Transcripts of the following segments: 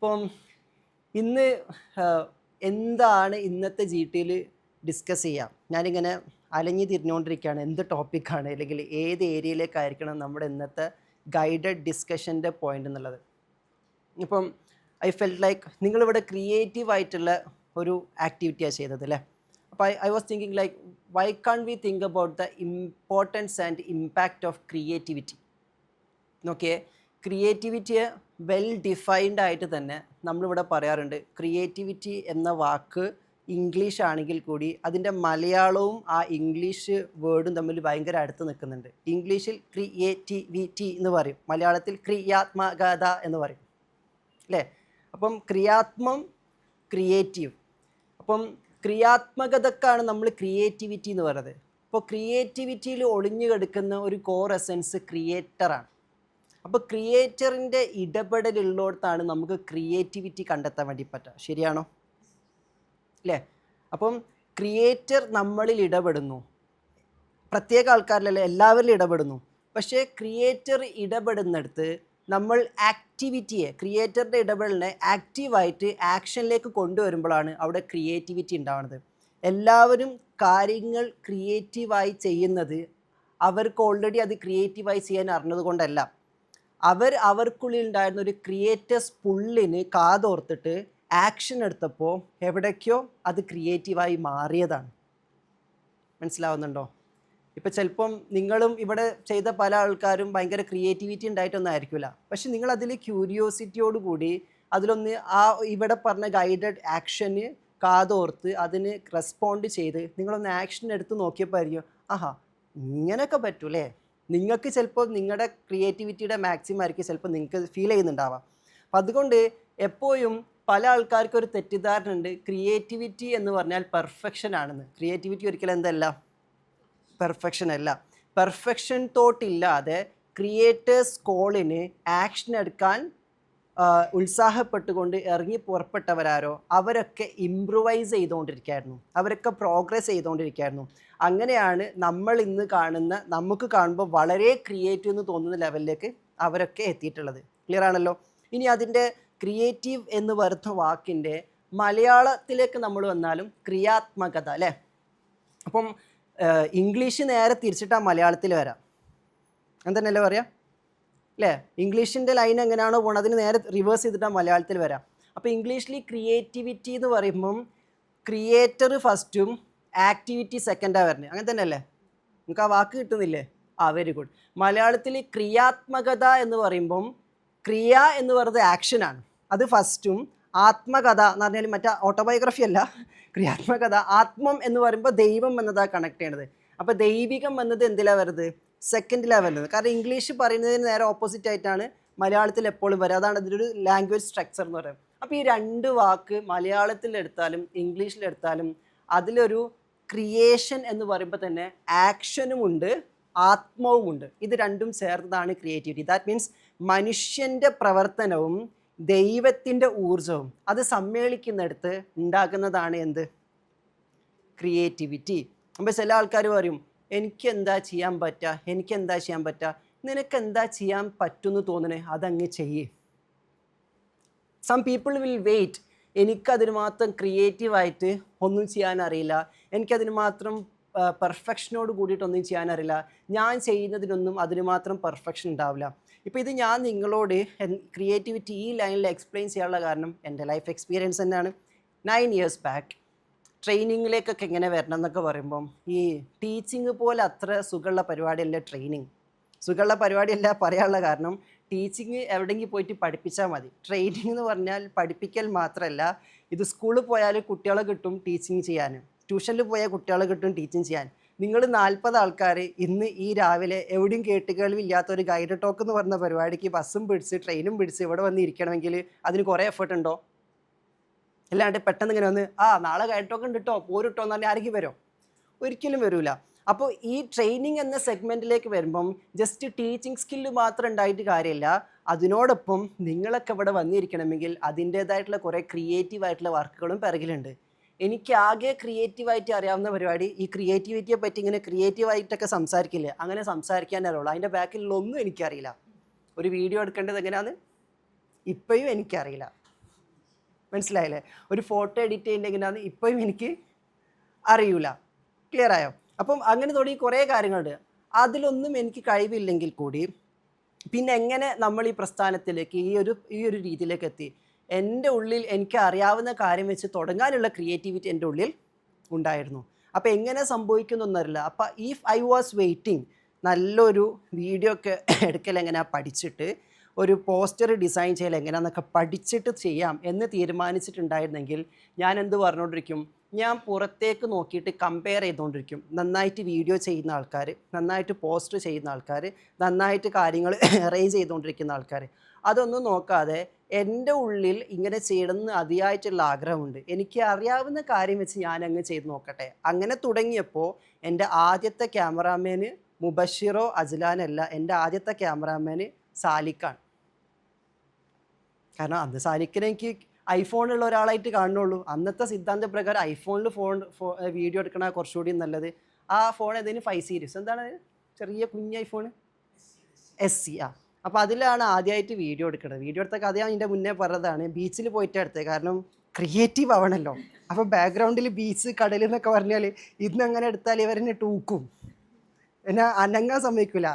ഇപ്പം ഇന്ന് എന്താണ് ഇന്നത്തെ ജി ടിയിൽ ഡിസ്കസ് ചെയ്യാം. ഞാനിങ്ങനെ അലഞ്ഞു തിരിഞ്ഞുകൊണ്ടിരിക്കുകയാണ് എന്ത് ടോപ്പിക്കാണ് അല്ലെങ്കിൽ ഏത് ഏരിയയിലേക്കായിരിക്കണം നമ്മുടെ ഇന്നത്തെ ഗൈഡഡ് ഡിസ്കഷൻ്റെ പോയിന്റ് എന്നുള്ളത്. ഇപ്പം ഐ ഫെൽറ്റ് ലൈക്ക് നിങ്ങളിവിടെ ക്രിയേറ്റീവ് ആയിട്ടുള്ള ഒരു ആക്ടിവിറ്റിയാണ് ചെയ്തത് അല്ലേ. അപ്പോൾ I was thinking like why can we think about the importance and impact of creativity. നോക്കിയേ, ക്രിയേറ്റിവിറ്റിയെ വെൽ ഡിഫൈൻഡ് ആയിട്ട് തന്നെ നമ്മളിവിടെ പറയാറുണ്ട്. ക്രിയേറ്റിവിറ്റി എന്ന വാക്ക് ഇംഗ്ലീഷ് ആണെങ്കിൽ കൂടി അതിൻ്റെ മലയാളവും ആ ഇംഗ്ലീഷ് വേർഡും തമ്മിൽ ഭയങ്കര അടുത്ത് നിൽക്കുന്നുണ്ട്. ഇംഗ്ലീഷിൽ ക്രിയേറ്റിവിറ്റി എന്ന് പറയും, മലയാളത്തിൽ ക്രിയാത്മകത എന്ന് പറയും അല്ലേ. അപ്പം ക്രിയാത്മം, ക്രിയേറ്റീവ്. അപ്പം ക്രിയാത്മകതക്കാണ് നമ്മൾ ക്രിയേറ്റിവിറ്റി എന്ന് പറയുന്നത്. അപ്പോൾ ക്രിയേറ്റിവിറ്റിയിൽ ഒളിഞ്ഞു കിടക്കുന്ന ഒരു കോർ എസൻസ് ക്രിയേറ്ററാണ്. അപ്പോൾ ക്രിയേറ്ററിൻ്റെ ഇടപെടലുള്ളിടത്താണ് നമുക്ക് ക്രിയേറ്റിവിറ്റി കണ്ടെത്താൻ വേണ്ടി പറ്റുക. ശരിയാണോ അല്ലേ? അപ്പം ക്രിയേറ്റർ നമ്മളിൽ ഇടപെടുന്നു, പ്രത്യേക ആൾക്കാരിലല്ല എല്ലാവരിലും ഇടപെടുന്നു. പക്ഷേ ക്രിയേറ്റർ ഇടപെടുന്നിടത്ത് നമ്മൾ ആക്ടിവിറ്റിയെ, ക്രിയേറ്ററുടെ ഇടപെടലിനെ ആക്റ്റീവായിട്ട് ആക്ഷനിലേക്ക് കൊണ്ടുവരുമ്പോഴാണ് അവിടെ ക്രിയേറ്റിവിറ്റി ഉണ്ടാവുന്നത്. എല്ലാവരും കാര്യങ്ങൾ ക്രിയേറ്റീവായി ചെയ്യുന്നത് അവർക്ക് ഓൾറെഡി അത് ക്രിയേറ്റീവായി ചെയ്യാൻ അറിഞ്ഞത് കൊണ്ടല്ല. അവർക്കുള്ളിൽ ഉണ്ടായിരുന്ന ഒരു ക്രിയേറ്റേഴ്സ് പുള്ളിന് കാതോർത്തിട്ട് ആക്ഷൻ എടുത്തപ്പോൾ എവിടേക്കോ അത് ക്രിയേറ്റീവായി മാറിയതാണ്. മനസ്സിലാവുന്നുണ്ടോ? ഇപ്പം ചിലപ്പം നിങ്ങളും ഇവിടെ ചെയ്ത പല ആൾക്കാരും ഭയങ്കര ക്രിയേറ്റിവിറ്റി ഉണ്ടായിട്ടൊന്നും ആയിരിക്കില്ല. പക്ഷെ നിങ്ങളതിൽ ക്യൂരിയോസിറ്റിയോട് കൂടി അതിലൊന്ന് ഇവിടെ പറഞ്ഞ ഗൈഡഡ് ആക്ഷന് കാതോർത്ത് അതിന് റെസ്പോണ്ട് ചെയ്ത് നിങ്ങളൊന്ന് ആക്ഷൻ എടുത്ത് നോക്കിയപ്പോൾ ആയിരിക്കും ആഹാ ഇങ്ങനെയൊക്കെ പറ്റൂലേ. നിങ്ങൾക്ക് ചിലപ്പോൾ നിങ്ങളുടെ ക്രിയേറ്റിവിറ്റിയുടെ മാക്സിമം ആയിരിക്കും ചിലപ്പോൾ നിങ്ങൾക്ക് ഫീൽ ചെയ്യുന്നുണ്ടാവാം. അപ്പം അതുകൊണ്ട് എപ്പോഴും പല ആൾക്കാർക്കും ഒരു തെറ്റിദ്ധാരണ ഉണ്ട്, ക്രിയേറ്റിവിറ്റി എന്ന് പറഞ്ഞാൽ പെർഫെക്ഷൻ ആണെന്ന്. ക്രിയേറ്റിവിറ്റി ഒരിക്കലും എന്തല്ല, പെർഫെക്ഷൻ അല്ല. പെർഫെക്ഷൻ തോട്ടില്ലാതെ ക്രിയേറ്റേഴ്സ് കോളിന് ആക്ഷൻ എടുക്കാൻ ഉത്സാഹപ്പെട്ടുകൊണ്ട് ഇറങ്ങി പുറപ്പെട്ടവരാരോ അവരൊക്കെ ഇംപ്രൂവൈസ് ചെയ്തുകൊണ്ടിരിക്കുകയായിരുന്നു, അവരൊക്കെ പ്രോഗ്രസ് ചെയ്തുകൊണ്ടിരിക്കുകയായിരുന്നു. അങ്ങനെയാണ് നമ്മൾ ഇന്ന് കാണുന്ന, നമുക്ക് കാണുമ്പോൾ വളരെ ക്രിയേറ്റീവ് എന്ന് തോന്നുന്ന ലെവലിലേക്ക് അവരൊക്കെ എത്തിയിട്ടുള്ളത്. ക്ലിയർ ആണല്ലോ? ഇനി അതിൻ്റെ ക്രിയേറ്റീവ് എന്ന് പറയുന്ന വാക്കിൻ്റെ മലയാളത്തിലേക്ക് നമ്മൾ വന്നാലും ക്രിയാത്മകത അല്ലേ. അപ്പം ഇംഗ്ലീഷ് നേരെ തിരിച്ചിട്ടാൽ മലയാളത്തിൽ വരാം, എന്തെന്നല്ലേ പറയാം അല്ലേ. ഇംഗ്ലീഷിൻ്റെ ലൈൻ എങ്ങനെയാണോ പോകണം അതിന് നേരെ റിവേഴ്സ് ചെയ്തിട്ടാൽ മലയാളത്തിൽ വരാം. അപ്പോൾ ഇംഗ്ലീഷിൽ ക്രിയേറ്റിവിറ്റി എന്ന് പറയുമ്പം ക്രിയേറ്റർ ഫസ്റ്റും ആക്ടിവിറ്റി സെക്കൻഡാണ് വരുന്നത്. അങ്ങനെ തന്നെ അല്ലേ? നിങ്ങൾക്ക് ആ വാക്ക് കിട്ടുന്നില്ലേ? Very good. മലയാളത്തിൽ ക്രിയാത്മകത എന്ന് പറയുമ്പം ക്രിയ എന്ന് പറയുന്നത് ആക്ഷനാണ്, അത് ഫസ്റ്റും. ആത്മകഥ എന്ന് പറഞ്ഞാൽ മറ്റേ ഓട്ടോബയോഗ്രഫി അല്ല, ക്രിയാത്മകത. ആത്മം എന്ന് പറയുമ്പോൾ ദൈവം എന്നതാണ് കണക്ട് ചെയ്യണത്. അപ്പോൾ ദൈവികം എന്നത് എന്തിലാണ് വരുന്നത്? സെക്കൻഡിലാണ് വരുന്നത്. കാരണം ഇംഗ്ലീഷ് പറയുന്നതിന് നേരെ ഓപ്പോസിറ്റ് ആയിട്ടാണ് മലയാളത്തിൽ എപ്പോഴും വരിക. അതാണ് അതിലൊരു ലാംഗ്വേജ് സ്ട്രക്ചർ എന്ന് പറയുന്നത്. അപ്പോൾ ഈ രണ്ട് വാക്ക് മലയാളത്തിലെടുത്താലും ഇംഗ്ലീഷിലെടുത്താലും അതിലൊരു ക്രിയേഷൻ എന്ന് പറയുമ്പോൾ തന്നെ ആക്ഷനുമുണ്ട്, ആത്മവുമുണ്ട്. ഇത് രണ്ടും ചേർന്നതാണ് ക്രിയേറ്റിവിറ്റി. ദാറ്റ് മീൻസ് മനുഷ്യൻ്റെ പ്രവർത്തനവും ദൈവത്തിൻ്റെ ഊർജവും അത് സമ്മേളിക്കുന്നിടത്ത് ഉണ്ടാകുന്നതാണ് എന്ത്? ക്രിയേറ്റിവിറ്റി. അപ്പോൾ ചില ആൾക്കാർ പറയും എനിക്കെന്താ ചെയ്യാൻ പറ്റുക, നിനക്കെന്താ ചെയ്യാൻ പറ്റുമെന്ന് തോന്നണേ അതങ്ങ് ചെയ്യേ. സം പീപ്പിൾ വിൽ വെയിറ്റ്, എനിക്കതിന് മാത്രം ക്രിയേറ്റീവായിട്ട് ഒന്നും ചെയ്യാൻ അറിയില്ല, എനിക്കതിന് മാത്രം പെർഫെക്ഷനോട് കൂടിയിട്ടൊന്നും ചെയ്യാൻ അറിയില്ല, ഞാൻ ചെയ്യുന്നതിനൊന്നും അതിന് മാത്രം പെർഫെക്ഷൻ ഉണ്ടാവില്ല. ഇപ്പോൾ ഇത് ഞാൻ നിങ്ങളോട് ക്രിയേറ്റിവിറ്റി ഈ ലൈനിൽ എക്സ്പ്ലെയിൻ ചെയ്യാനുള്ള കാരണം എൻ്റെ ലൈഫ് എക്സ്പീരിയൻസ് തന്നെയാണ്. 9 years ബാക്ക് ട്രെയിനിങ്ങിലേക്കൊക്കെ എങ്ങനെ വരണം എന്നൊക്കെ പറയുമ്പം ഈ ടീച്ചിങ് പോലെ അത്ര സുഖമുള്ള പരിപാടിയല്ല ട്രെയിനിങ്. സുഖമുള്ള പരിപാടിയല്ല പറയാനുള്ള കാരണം ടീച്ചിങ് എവിടെയെങ്കിലും പോയിട്ട് പഠിപ്പിച്ചാൽ മതി. ട്രെയിനിങ് എന്ന് പറഞ്ഞാൽ പഠിപ്പിക്കൽ മാത്രമല്ല, ഇത് സ്കൂളിൽ പോയാൽ കുട്ടികളെ കിട്ടും ടീച്ചിങ് ചെയ്യാൻ, ട്യൂഷനിൽ പോയാൽ കുട്ടികളെ കിട്ടും ടീച്ചിങ് ചെയ്യാൻ. നിങ്ങൾ 40 ആൾക്കാർ ഇന്ന് ഈ രാവിലെ എവിടെയും കേട്ടുകേൾവില്ലാത്ത ഒരു ഗൈഡ് ടോക്ക് എന്ന് പറഞ്ഞ പരിപാടിക്ക് ബസ്സും പിടിച്ച് ട്രെയിനും പിടിച്ച് ഇവിടെ വന്ന് ഇരിക്കണമെങ്കിൽ അതിന് കുറേ എഫേർട്ട് ഉണ്ടോ? അല്ലാണ്ട് പെട്ടെന്ന് ഇങ്ങനെ വന്ന് നാളെ ഗൈഡ് ടോക്ക് ഉണ്ട് കേട്ടോ പോരിട്ടോ എന്ന് പറഞ്ഞാൽ ആരെങ്കിലും വരുമോ? ഒരിക്കലും വരില്ല. അപ്പോൾ ഈ ട്രെയിനിങ് എന്ന സെഗ്മെൻറ്റിലേക്ക് വരുമ്പം ജസ്റ്റ് ടീച്ചിങ് സ്കില്ല് മാത്രം ഉണ്ടായിട്ട് കാര്യമില്ല, അതിനോടൊപ്പം നിങ്ങളൊക്കെ ഇവിടെ വന്നിരിക്കണമെങ്കിൽ അതിൻ്റേതായിട്ടുള്ള കുറേ ക്രിയേറ്റീവായിട്ടുള്ള വർക്കുകളും പിറകിലുണ്ട്. എനിക്ക് ആകെ ക്രിയേറ്റീവായിട്ട് അറിയാവുന്ന പരിപാടി ഈ ക്രിയേറ്റിവിറ്റിയെ പറ്റി ഇങ്ങനെ ക്രിയേറ്റീവായിട്ടൊക്കെ സംസാരിക്കില്ലേ, അങ്ങനെ സംസാരിക്കാനേ അറിയുള്ളൂ. അതിൻ്റെ ബാക്കിലുള്ളൊന്നും എനിക്കറിയില്ല. ഒരു വീഡിയോ എടുക്കേണ്ടത് എങ്ങനെയാണെന്ന് ഇപ്പോഴും എനിക്കറിയില്ല. മനസ്സിലായില്ലേ? ഒരു ഫോട്ടോ എഡിറ്റ് ചെയ്യുന്നത് എങ്ങനെയാണെന്ന് ഇപ്പോഴും എനിക്ക് അറിയില്ല. ക്ലിയർ ആയോ? അപ്പം അങ്ങനെ തുടങ്ങി കുറേ കാര്യങ്ങളുണ്ട്. അതിലൊന്നും എനിക്ക് കഴിവില്ലെങ്കിൽ കൂടി പിന്നെ എങ്ങനെ നമ്മൾ ഈ പ്രസ്ഥാനത്തിലേക്ക് ഈ ഒരു രീതിയിലേക്ക് എത്തി? എൻ്റെ ഉള്ളിൽ എനിക്ക് അറിയാവുന്ന കാര്യം വെച്ച് തുടങ്ങാനുള്ള ക്രിയേറ്റിവിറ്റി എൻ്റെ ഉള്ളിൽ ഉണ്ടായിരുന്നു. അപ്പോൾ എങ്ങനെ സംഭവിക്കുന്നൊന്നറിയില്ല. അപ്പോൾ ഇഫ് ഐ വാസ് വെയിറ്റിംഗ് നല്ലൊരു വീഡിയോ ഒക്കെ എടുക്കൽ എങ്ങനെയാണ് പഠിച്ചിട്ട് ഒരു പോസ്റ്റർ ഡിസൈൻ ചെയ്യൽ എങ്ങനെയാണെന്നൊക്കെ പഠിച്ചിട്ട് ചെയ്യാം എന്ന് തീരുമാനിച്ചിട്ടുണ്ടായിരുന്നെങ്കിൽ ഞാൻ എന്ത് പറഞ്ഞുകൊണ്ടിരിക്കും, ഞാൻ പുറത്തേക്ക് നോക്കിയിട്ട് കമ്പയർ ചെയ്തുകൊണ്ടിരിക്കും. നന്നായിട്ട് വീഡിയോ ചെയ്യുന്ന ആൾക്കാർ, നന്നായിട്ട് പോസ്റ്റ് ചെയ്യുന്ന ആൾക്കാർ, നന്നായിട്ട് കാര്യങ്ങൾ അറേഞ്ച് ചെയ്തുകൊണ്ടിരിക്കുന്ന ആൾക്കാർ, അതൊന്നും നോക്കാതെ എൻ്റെ ഉള്ളിൽ ഇങ്ങനെ ചെയ്യണമെന്ന് അതിയായിട്ടുള്ള ആഗ്രഹമുണ്ട്, എനിക്ക് അറിയാവുന്ന കാര്യം വെച്ച് ഞാൻ അങ്ങ് ചെയ്ത് നോക്കട്ടെ. അങ്ങനെ തുടങ്ങിയപ്പോൾ എൻ്റെ ആദ്യത്തെ ക്യാമറാമാന് മുബഷിറോ അജ്ലാനല്ല, എൻ്റെ ആദ്യത്തെ ക്യാമറാമാന് സാലിക്കാണ്. കാരണം അന്ന് സാലിക്കിനെ എനിക്ക് ഐഫോണുള്ള ഒരാളായിട്ട് കാണുന്നുള്ളൂ. അന്നത്തെ സിദ്ധാന്ത പ്രകാരം ഐഫോണിൽ വീഡിയോ എടുക്കണ കുറച്ചുകൂടി നല്ലത്. ആ ഫോൺ ഏതെങ്കിലും 5 സീരീസ് എന്താണ് ചെറിയ കുഞ്ഞ് ഐഫോൺ SE. അപ്പോൾ അതിലാണ് ആദ്യമായിട്ട് വീഡിയോ എടുക്കുന്നത്. വീഡിയോ എടുത്ത കഥ ഞാൻ ഇതിൻ്റെ മുന്നേ പറഞ്ഞതാണ്. ബീച്ചിൽ പോയിട്ട് എടുത്തത്, കാരണം ക്രിയേറ്റീവ് ആവണല്ലോ. അപ്പോൾ ബാക്ക്ഗ്രൗണ്ടിൽ ബീച്ച്, കടൽ എന്നൊക്കെ പറഞ്ഞാൽ ഇന്നങ്ങനെ എടുത്താൽ ഇവരെന്നെ ടൂക്കും, എന്നെ അനങ്ങാൻ സമ്മതിക്കില്ല.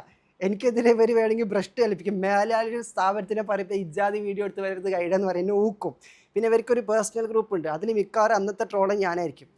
എനിക്കെതിരെ ഇവർ വേണമെങ്കിൽ ഭ്രഷ്ട് കൽപ്പിക്കും. മേലാലൊരു സ്ഥാപനത്തിനെ പറയുമ്പോൾ ഇജാതി വീഡിയോ എടുത്ത് വരുന്നത് കൈഡെന്ന് പറയും, എന്നെ ഊക്കും. പിന്നെ ഇവർക്കൊരു പേഴ്സണൽ ഗ്രൂപ്പ് ഉണ്ട്, അതിന് മിക്കവാറും അന്നത്തെ ട്രോളും ഞാനായിരിക്കും.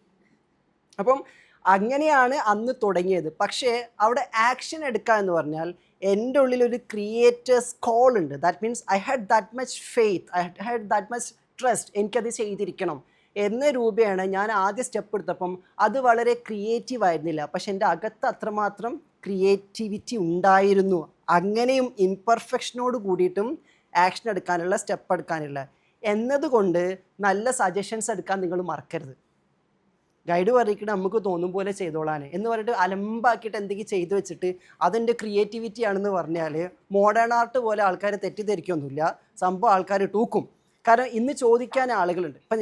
അപ്പം അങ്ങനെയാണ് അന്ന് തുടങ്ങിയത്. പക്ഷേ അവിടെ ആക്ഷൻ എടുക്കുക എന്ന് പറഞ്ഞാൽ എൻ്റെ ഉള്ളിൽ ഒരു ക്രിയേറ്റേഴ്സ് കോൾ ഉണ്ട്. That means I had that much faith, I had that much trust, എനിക്കത് ചെയ്തിരിക്കണം എന്ന രൂപയാണ് ഞാൻ ആദ്യ സ്റ്റെപ്പ് എടുത്തപ്പം. അത് വളരെ ക്രിയേറ്റീവ് ആയിരുന്നില്ല, പക്ഷെ എൻ്റെ അകത്ത് അത്രമാത്രം ക്രിയേറ്റിവിറ്റി ഉണ്ടായിരുന്നു. അങ്ങനെയും ഇംപെർഫെക്ഷനോട് കൂടിയിട്ടും ആക്ഷൻ എടുക്കാനുള്ള, സ്റ്റെപ്പ് എടുക്കാനുള്ള എന്നതുകൊണ്ട് നല്ല സജഷൻസ് എടുക്കാൻ നിങ്ങൾ മറക്കരുത്. ഗൈഡ് പറയിക്കണം നമുക്ക് തോന്നും പോലെ ചെയ്തോളാൻ എന്ന് പറഞ്ഞിട്ട് അലമ്പാക്കിയിട്ട് എന്തെങ്കിലും ചെയ്തു വെച്ചിട്ട് അതെൻ്റെ ക്രിയേറ്റിവിറ്റി ആണെന്ന് പറഞ്ഞാൽ മോഡേൺ ആർട്ട് പോലെ ആൾക്കാർ തെറ്റിദ്ധരിക്കൊന്നുമില്ല. സംഭവം ആൾക്കാർ ടൂക്കും. കാരണം ഇന്ന് ചോദിക്കാൻ ആളുകളുണ്ട്. ഇപ്പം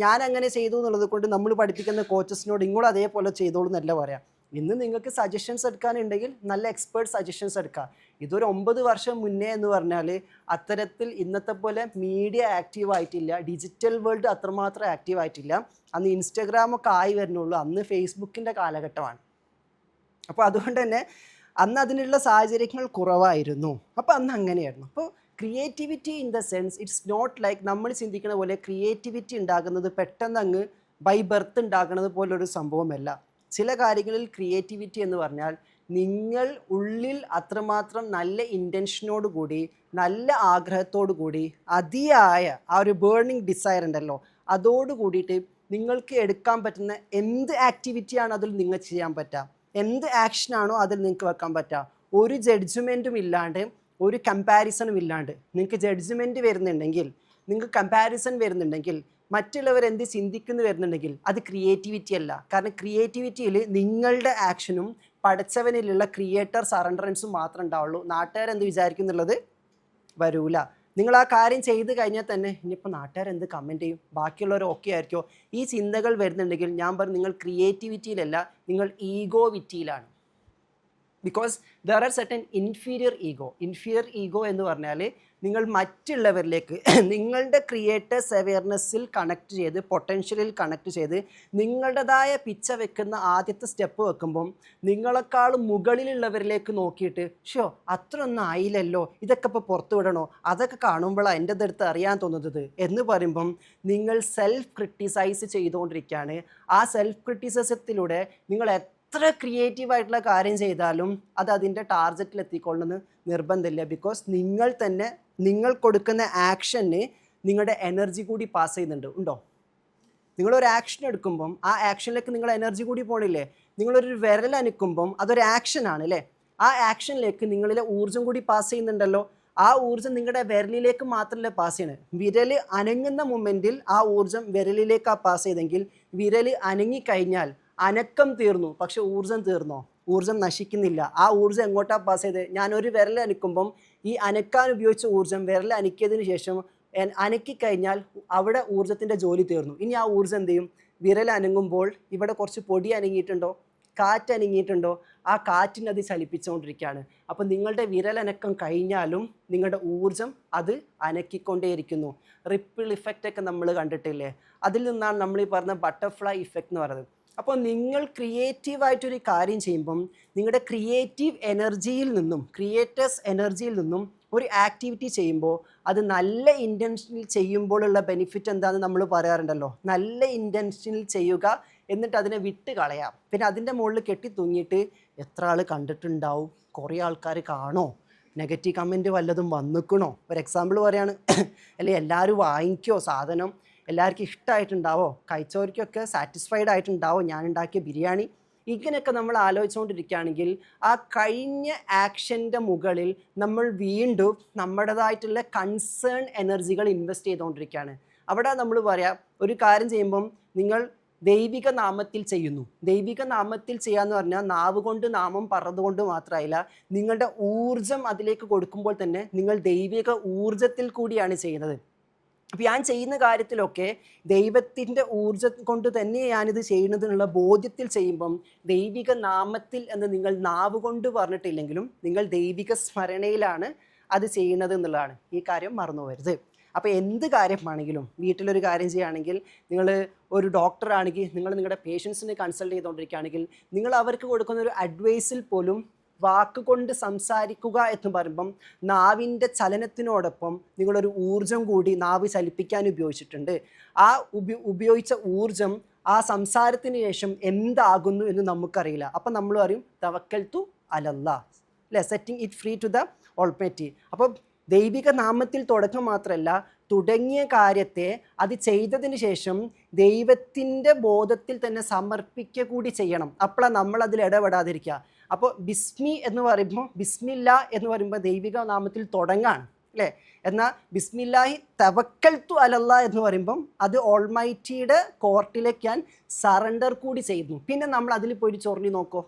ഞാൻ അങ്ങനെ ചെയ്തു എന്നുള്ളത് കൊണ്ട് നമ്മൾ പഠിപ്പിക്കുന്ന കോച്ചസിനോട് ഇങ്ങോട്ട് അതേപോലെ ചെയ്തോളൂ എന്നല്ല പറയാം. ഇന്ന് നിങ്ങൾക്ക് സജഷൻസ് എടുക്കാനുണ്ടെങ്കിൽ നല്ല എക്സ്പേർട്ട് സജഷൻസ് എടുക്കുക. ഇതൊരു 9 വർഷം മുന്നേ എന്ന് പറഞ്ഞാൽ അത്തരത്തിൽ ഇന്നത്തെ പോലെ മീഡിയ ആക്റ്റീവ് ആയിട്ടില്ല, ഡിജിറ്റൽ വേൾഡ് അത്രമാത്രം ആക്റ്റീവ് ആയിട്ടില്ല. അന്ന് ഇൻസ്റ്റഗ്രാമൊക്കെ ആയി വരുന്നുള്ളൂ, അന്ന് ഫേസ്ബുക്കിൻ്റെ കാലഘട്ടമാണ്. അപ്പോൾ അതുകൊണ്ട് തന്നെ അന്ന് അതിനുള്ള സാഹചര്യങ്ങൾ കുറവായിരുന്നു. അപ്പോൾ അന്ന് അങ്ങനെയായിരുന്നു. അപ്പോൾ creativity in the sense it's not like നമ്മൾ ചിന്തിക്കുന്ന പോലെ ക്രിയേറ്റിവിറ്റി ഉണ്ടാകുന്നത് പെട്ടെന്ന് അങ്ങ് ബൈ ബർത്ത് ഉണ്ടാകുന്നത് പോലൊരു സംഭവമല്ല. ചില കാര്യങ്ങളിൽ ക്രിയേറ്റിവിറ്റി എന്ന് പറഞ്ഞാൽ നിങ്ങൾ ഉള്ളിൽ അത്രമാത്രം നല്ല ഇൻറ്റൻഷനോട് കൂടി, നല്ല ആഗ്രഹത്തോടു കൂടി, അതിയായ ആ ഒരു ബേണിംഗ് ഡിസയർ ഉണ്ടല്ലോ, അതോട് കൂടിയിട്ട് നിങ്ങൾക്ക് എടുക്കാൻ പറ്റുന്ന എന്ത് ആക്ടിവിറ്റിയാണ് അതിൽ നിങ്ങൾക്ക് ചെയ്യാൻ പറ്റുക, എന്ത് ആക്ഷനാണോ അതിൽ നിങ്ങൾക്ക് വെക്കാൻ പറ്റുക. ഒരു ജഡ്ജ്മെൻറ്റും ഇല്ലാണ്ട്, ഒരു കമ്പാരിസണും ഇല്ലാണ്ട്. നിങ്ങൾക്ക് ജഡ്ജ്മെൻറ്റ് വരുന്നുണ്ടെങ്കിൽ, നിങ്ങൾക്ക് കമ്പാരിസൺ വരുന്നുണ്ടെങ്കിൽ, മറ്റുള്ളവർ എന്ത് ചിന്തിക്കുന്നു വരുന്നുണ്ടെങ്കിൽ അത് ക്രിയേറ്റിവിറ്റി അല്ല. കാരണം ക്രിയേറ്റിവിറ്റിയിൽ നിങ്ങളുടെ ആക്ഷനും പഠിച്ചവനിലുള്ള ക്രിയേറ്റർ സറണ്ടറൻസും മാത്രമേ ഉണ്ടാവുള്ളൂ. നാട്ടുകാരെന്ത് വിചാരിക്കും എന്നുള്ളത് വരൂല. നിങ്ങൾ ആ കാര്യം ചെയ്ത് കഴിഞ്ഞാൽ തന്നെ ഇനിയിപ്പോൾ നാട്ടുകാരെന്ത് കമൻറ്റ് ചെയ്യും, ബാക്കിയുള്ളവർ ഓക്കെ ആയിരിക്കുമോ, ഈ ചിന്തകൾ വരുന്നുണ്ടെങ്കിൽ ഞാൻ പറഞ്ഞു നിങ്ങൾ ക്രിയേറ്റിവിറ്റിയിലല്ല, നിങ്ങൾ ഈഗോവിറ്റിയിലാണ്. Because there are certain inferior ego എന്ന് പറഞ്ഞാൽ നിങ്ങൾ മറ്റുള്ളവരിലേക്ക് നിങ്ങളുടെ ക്രിയേറ്റേഴ്സ് അവെയർനെസ്സിൽ കണക്ട് ചെയ്ത്, പൊട്ടൻഷ്യലിൽ കണക്ട് ചെയ്ത് നിങ്ങളുടേതായ പിച്ച വെക്കുന്ന ആദ്യത്തെ സ്റ്റെപ്പ് വെക്കുമ്പം നിങ്ങളെക്കാൾ മുകളിലുള്ളവരിലേക്ക് നോക്കിയിട്ട് ഷോ അത്ര ഒന്നും ആയില്ലല്ലോ, ഇതൊക്കെ ഇപ്പോൾ പുറത്തു വിടണോ, അതൊക്കെ കാണുമ്പോഴാണ് എൻ്റെ അടുത്ത് അറിയാൻ തോന്നുന്നത് എന്ന് പറയുമ്പം നിങ്ങൾ സെൽഫ് ക്രിട്ടിസൈസ് ചെയ്തുകൊണ്ടിരിക്കുകയാണ്. ആ സെൽഫ് ക്രിട്ടിസിസത്തിലൂടെ നിങ്ങൾ എത്ര ക്രിയേറ്റീവായിട്ടുള്ള കാര്യം ചെയ്താലും അത് അതിൻ്റെ ടാർഗറ്റിൽ എത്തിക്കൊള്ളുന്നത് നിർബന്ധമില്ല. ബിക്കോസ് നിങ്ങൾ തന്നെ നിങ്ങൾ കൊടുക്കുന്ന ആക്ഷന് നിങ്ങളുടെ എനർജി കൂടി പാസ് ചെയ്യുന്നുണ്ട്. ഉണ്ടോ? നിങ്ങളൊരു ആക്ഷൻ എടുക്കുമ്പം ആ ആക്ഷനിലേക്ക് നിങ്ങൾ എനർജി കൂടി പോകണില്ലേ? നിങ്ങളൊരു വിരൽ അനക്കുമ്പം അതൊരു ആക്ഷനാണ് അല്ലേ? ആ ആക്ഷനിലേക്ക് നിങ്ങളിലെ ഊർജ്ജം കൂടി പാസ് ചെയ്യുന്നുണ്ടല്ലോ. ആ ഊർജ്ജം നിങ്ങളുടെ വിരലിലേക്ക് മാത്രമല്ല പാസ് ചെയ്യണത്. വിരൽ അനങ്ങുന്ന മൊമെൻറ്റിൽ ആ ഊർജ്ജം വിരലിലേക്കാണ് പാസ് ചെയ്തെങ്കിൽ വിരൽ അനങ്ങിക്കഴിഞ്ഞാൽ അനക്കം തീർന്നു, പക്ഷെ ഊർജ്ജം തീർന്നോ? ഊർജ്ജം നശിക്കുന്നില്ല. ആ ഊർജ്ജം എങ്ങോട്ടാണ് പാസ് ചെയ്തത്? ഞാനൊരു വിരൽ അനക്കുമ്പം ഈ അനക്കാൻ ഉപയോഗിച്ച ഊർജ്ജം വിരൽ അനക്കിയതിന് ശേഷം അനക്കിക്കഴിഞ്ഞാൽ അവിടെ ഊർജ്ജത്തിൻ്റെ ജോലി തീർന്നു. ഇനി ആ ഊർജ്ജം എന്ത് ചെയ്യും? വിരൽ അനങ്ങുമ്പോൾ ഇവിടെ കുറച്ച് പൊടി അനങ്ങിയിട്ടുണ്ടോ, കാറ്റ് അനങ്ങിയിട്ടുണ്ടോ, ആ കാറ്റിനത് ചലിപ്പിച്ചുകൊണ്ടിരിക്കുകയാണ്. അപ്പോൾ നിങ്ങളുടെ വിരലനക്കം കഴിഞ്ഞാലും നിങ്ങളുടെ ഊർജം അത് അനക്കിക്കൊണ്ടേയിരിക്കുന്നു. റിപ്പിൾ ഇഫക്റ്റ് ഒക്കെ നമ്മൾ കണ്ടിട്ടില്ലേ? അതിൽ നിന്നാണ് നമ്മൾ ഈ പറഞ്ഞ ബട്ടർഫ്ലൈ ഇഫക്റ്റ് എന്ന് പറയുന്നത്. അപ്പോൾ നിങ്ങൾ ക്രിയേറ്റീവായിട്ടൊരു കാര്യം ചെയ്യുമ്പം നിങ്ങളുടെ ക്രിയേറ്റീവ് എനർജിയിൽ നിന്നും, ക്രിയേറ്റേഴ്സ് എനർജിയിൽ നിന്നും ഒരു ആക്ടിവിറ്റി ചെയ്യുമ്പോൾ അത് നല്ല ഇൻറ്റൻഷനിൽ ചെയ്യുമ്പോഴുള്ള ബെനിഫിറ്റ് എന്താണെന്ന് നമ്മൾ പറയാറുണ്ടല്ലോ. നല്ല ഇൻറ്റൻഷനിൽ ചെയ്യുക, എന്നിട്ട് അതിനെ വിട്ട് കളയാം. പിന്നെ അതിൻ്റെ മുകളിൽ കെട്ടി തൂങ്ങിയിട്ട് എത്ര ആൾ കണ്ടിട്ടുണ്ടാവും? കുറേ ആൾക്കാർ കാണോ? നെഗറ്റീവ് കമൻറ്റ് വല്ലതും വന്നിക്കണോ? ഒരു എക്സാമ്പിൾ പറയാണ്, അല്ലെ എല്ലാവരും വാങ്ങിക്കോ സാധനം, എല്ലാവർക്കും ഇഷ്ടമായിട്ടുണ്ടാവോ, കഴിച്ചവർക്കൊക്കെ സാറ്റിസ്ഫൈഡ് ആയിട്ടുണ്ടാവോ ഞാൻ ഉണ്ടാക്കിയ ബിരിയാണി? ഇങ്ങനെയൊക്കെ നമ്മൾ ആലോചിച്ചുകൊണ്ടിരിക്കുകയാണെങ്കിൽ ആ കഴിഞ്ഞ ആക്ഷൻ്റെ മുകളിൽ നമ്മൾ വീണ്ടും നമ്മുടേതായിട്ടുള്ള കൺസേൺ എനർജികൾ ഇൻവെസ്റ്റ് ചെയ്തുകൊണ്ടിരിക്കുകയാണ്. അവിടെ നമ്മൾ പറയാം, ഒരു കാര്യം ചെയ്യുമ്പം നിങ്ങൾ ദൈവിക നാമത്തിൽ ചെയ്യുന്നു. ദൈവിക നാമത്തിൽ ചെയ്യാന്ന് പറഞ്ഞാൽ നാവ് കൊണ്ട് നാമം പറഞ്ഞതുകൊണ്ട് മാത്രമല്ല, നിങ്ങളുടെ ഊർജം അതിലേക്ക് കൊടുക്കുമ്പോൾ തന്നെ നിങ്ങൾ ദൈവിക ഊർജത്തിൽ കൂടിയാണ് ചെയ്യുന്നത്. അപ്പോൾ ഞാൻ ചെയ്യുന്ന കാര്യത്തിലൊക്കെ ദൈവത്തിൻ്റെ ഊർജം കൊണ്ട് തന്നെ ഞാനിത് ചെയ്യുന്നതിനുള്ള ബോധ്യത്തിൽ ചെയ്യുമ്പം ദൈവിക നാമത്തിൽ എന്ന് നിങ്ങൾ നാവ് കൊണ്ട് പറഞ്ഞിട്ടില്ലെങ്കിലും നിങ്ങൾ ദൈവിക സ്മരണയിലാണ് അത് ചെയ്യുന്നത് എന്നുള്ളതാണ്. ഈ കാര്യം മറന്നു പോകരുത്. അപ്പോൾ എന്ത് കാര്യമാണെങ്കിലും, വീട്ടിലൊരു കാര്യം ചെയ്യുകയാണെങ്കിൽ, നിങ്ങൾ ഒരു ഡോക്ടറാണെങ്കിൽ നിങ്ങൾ നിങ്ങളുടെ പേഷ്യൻസിനെ കൺസൾട്ട് ചെയ്തുകൊണ്ടിരിക്കുകയാണെങ്കിൽ നിങ്ങൾ അവർക്ക് കൊടുക്കുന്ന ഒരു അഡ്വൈസിൽ പോലും വാക്കുകൊണ്ട് സംസാരിക്കുക എന്ന് പറയുമ്പം നാവിൻ്റെ ചലനത്തിനോടൊപ്പം നിങ്ങളൊരു ഊർജം കൂടി നാവ് ചലിപ്പിക്കാൻ ഉപയോഗിച്ചിട്ടുണ്ട്. ആ ഉപയോഗിച്ച ഊർജം ആ സംസാരത്തിന് ശേഷം എന്താകുന്നു എന്ന് നമുക്കറിയില്ല. അപ്പം നമ്മൾ പറയും തവക്കൽതു അലല്ലാഹ്, അല്ലേ, setting it free to the almighty. അപ്പോൾ ദൈവിക നാമത്തിൽ തുടക്കം മാത്രമല്ല, തുടങ്ങിയ കാര്യത്തെ അത് ചെയ്തതിന് ശേഷം ദൈവത്തിൻ്റെ ബോധത്തിൽ തന്നെ സമർപ്പിക്കുക കൂടി ചെയ്യണം. അപ്പോഴാണ് നമ്മൾ അതിൽ ഇടപെടാതിരിക്കുക. അപ്പോൾ ബിസ്മി എന്ന് പറയുമ്പോൾ, ബിസ്മില്ല എന്ന് പറയുമ്പോൾ ദൈവിക നാമത്തിൽ തുടങ്ങാണ്, അല്ലേ? എന്നാൽ ബിസ്മില്ലാഹി തവക്കൽതു അലല്ലാ എന്ന് പറയുമ്പം അത് ഓൾമൈറ്റിയുടെ കോർട്ടിലേക്ക് ഞാൻ സറണ്ടർ കൂടി ചെയ്യുന്നു. പിന്നെ നമ്മൾ അതിൽ പോയി ചൊറിഞ്ഞു നോക്കോ?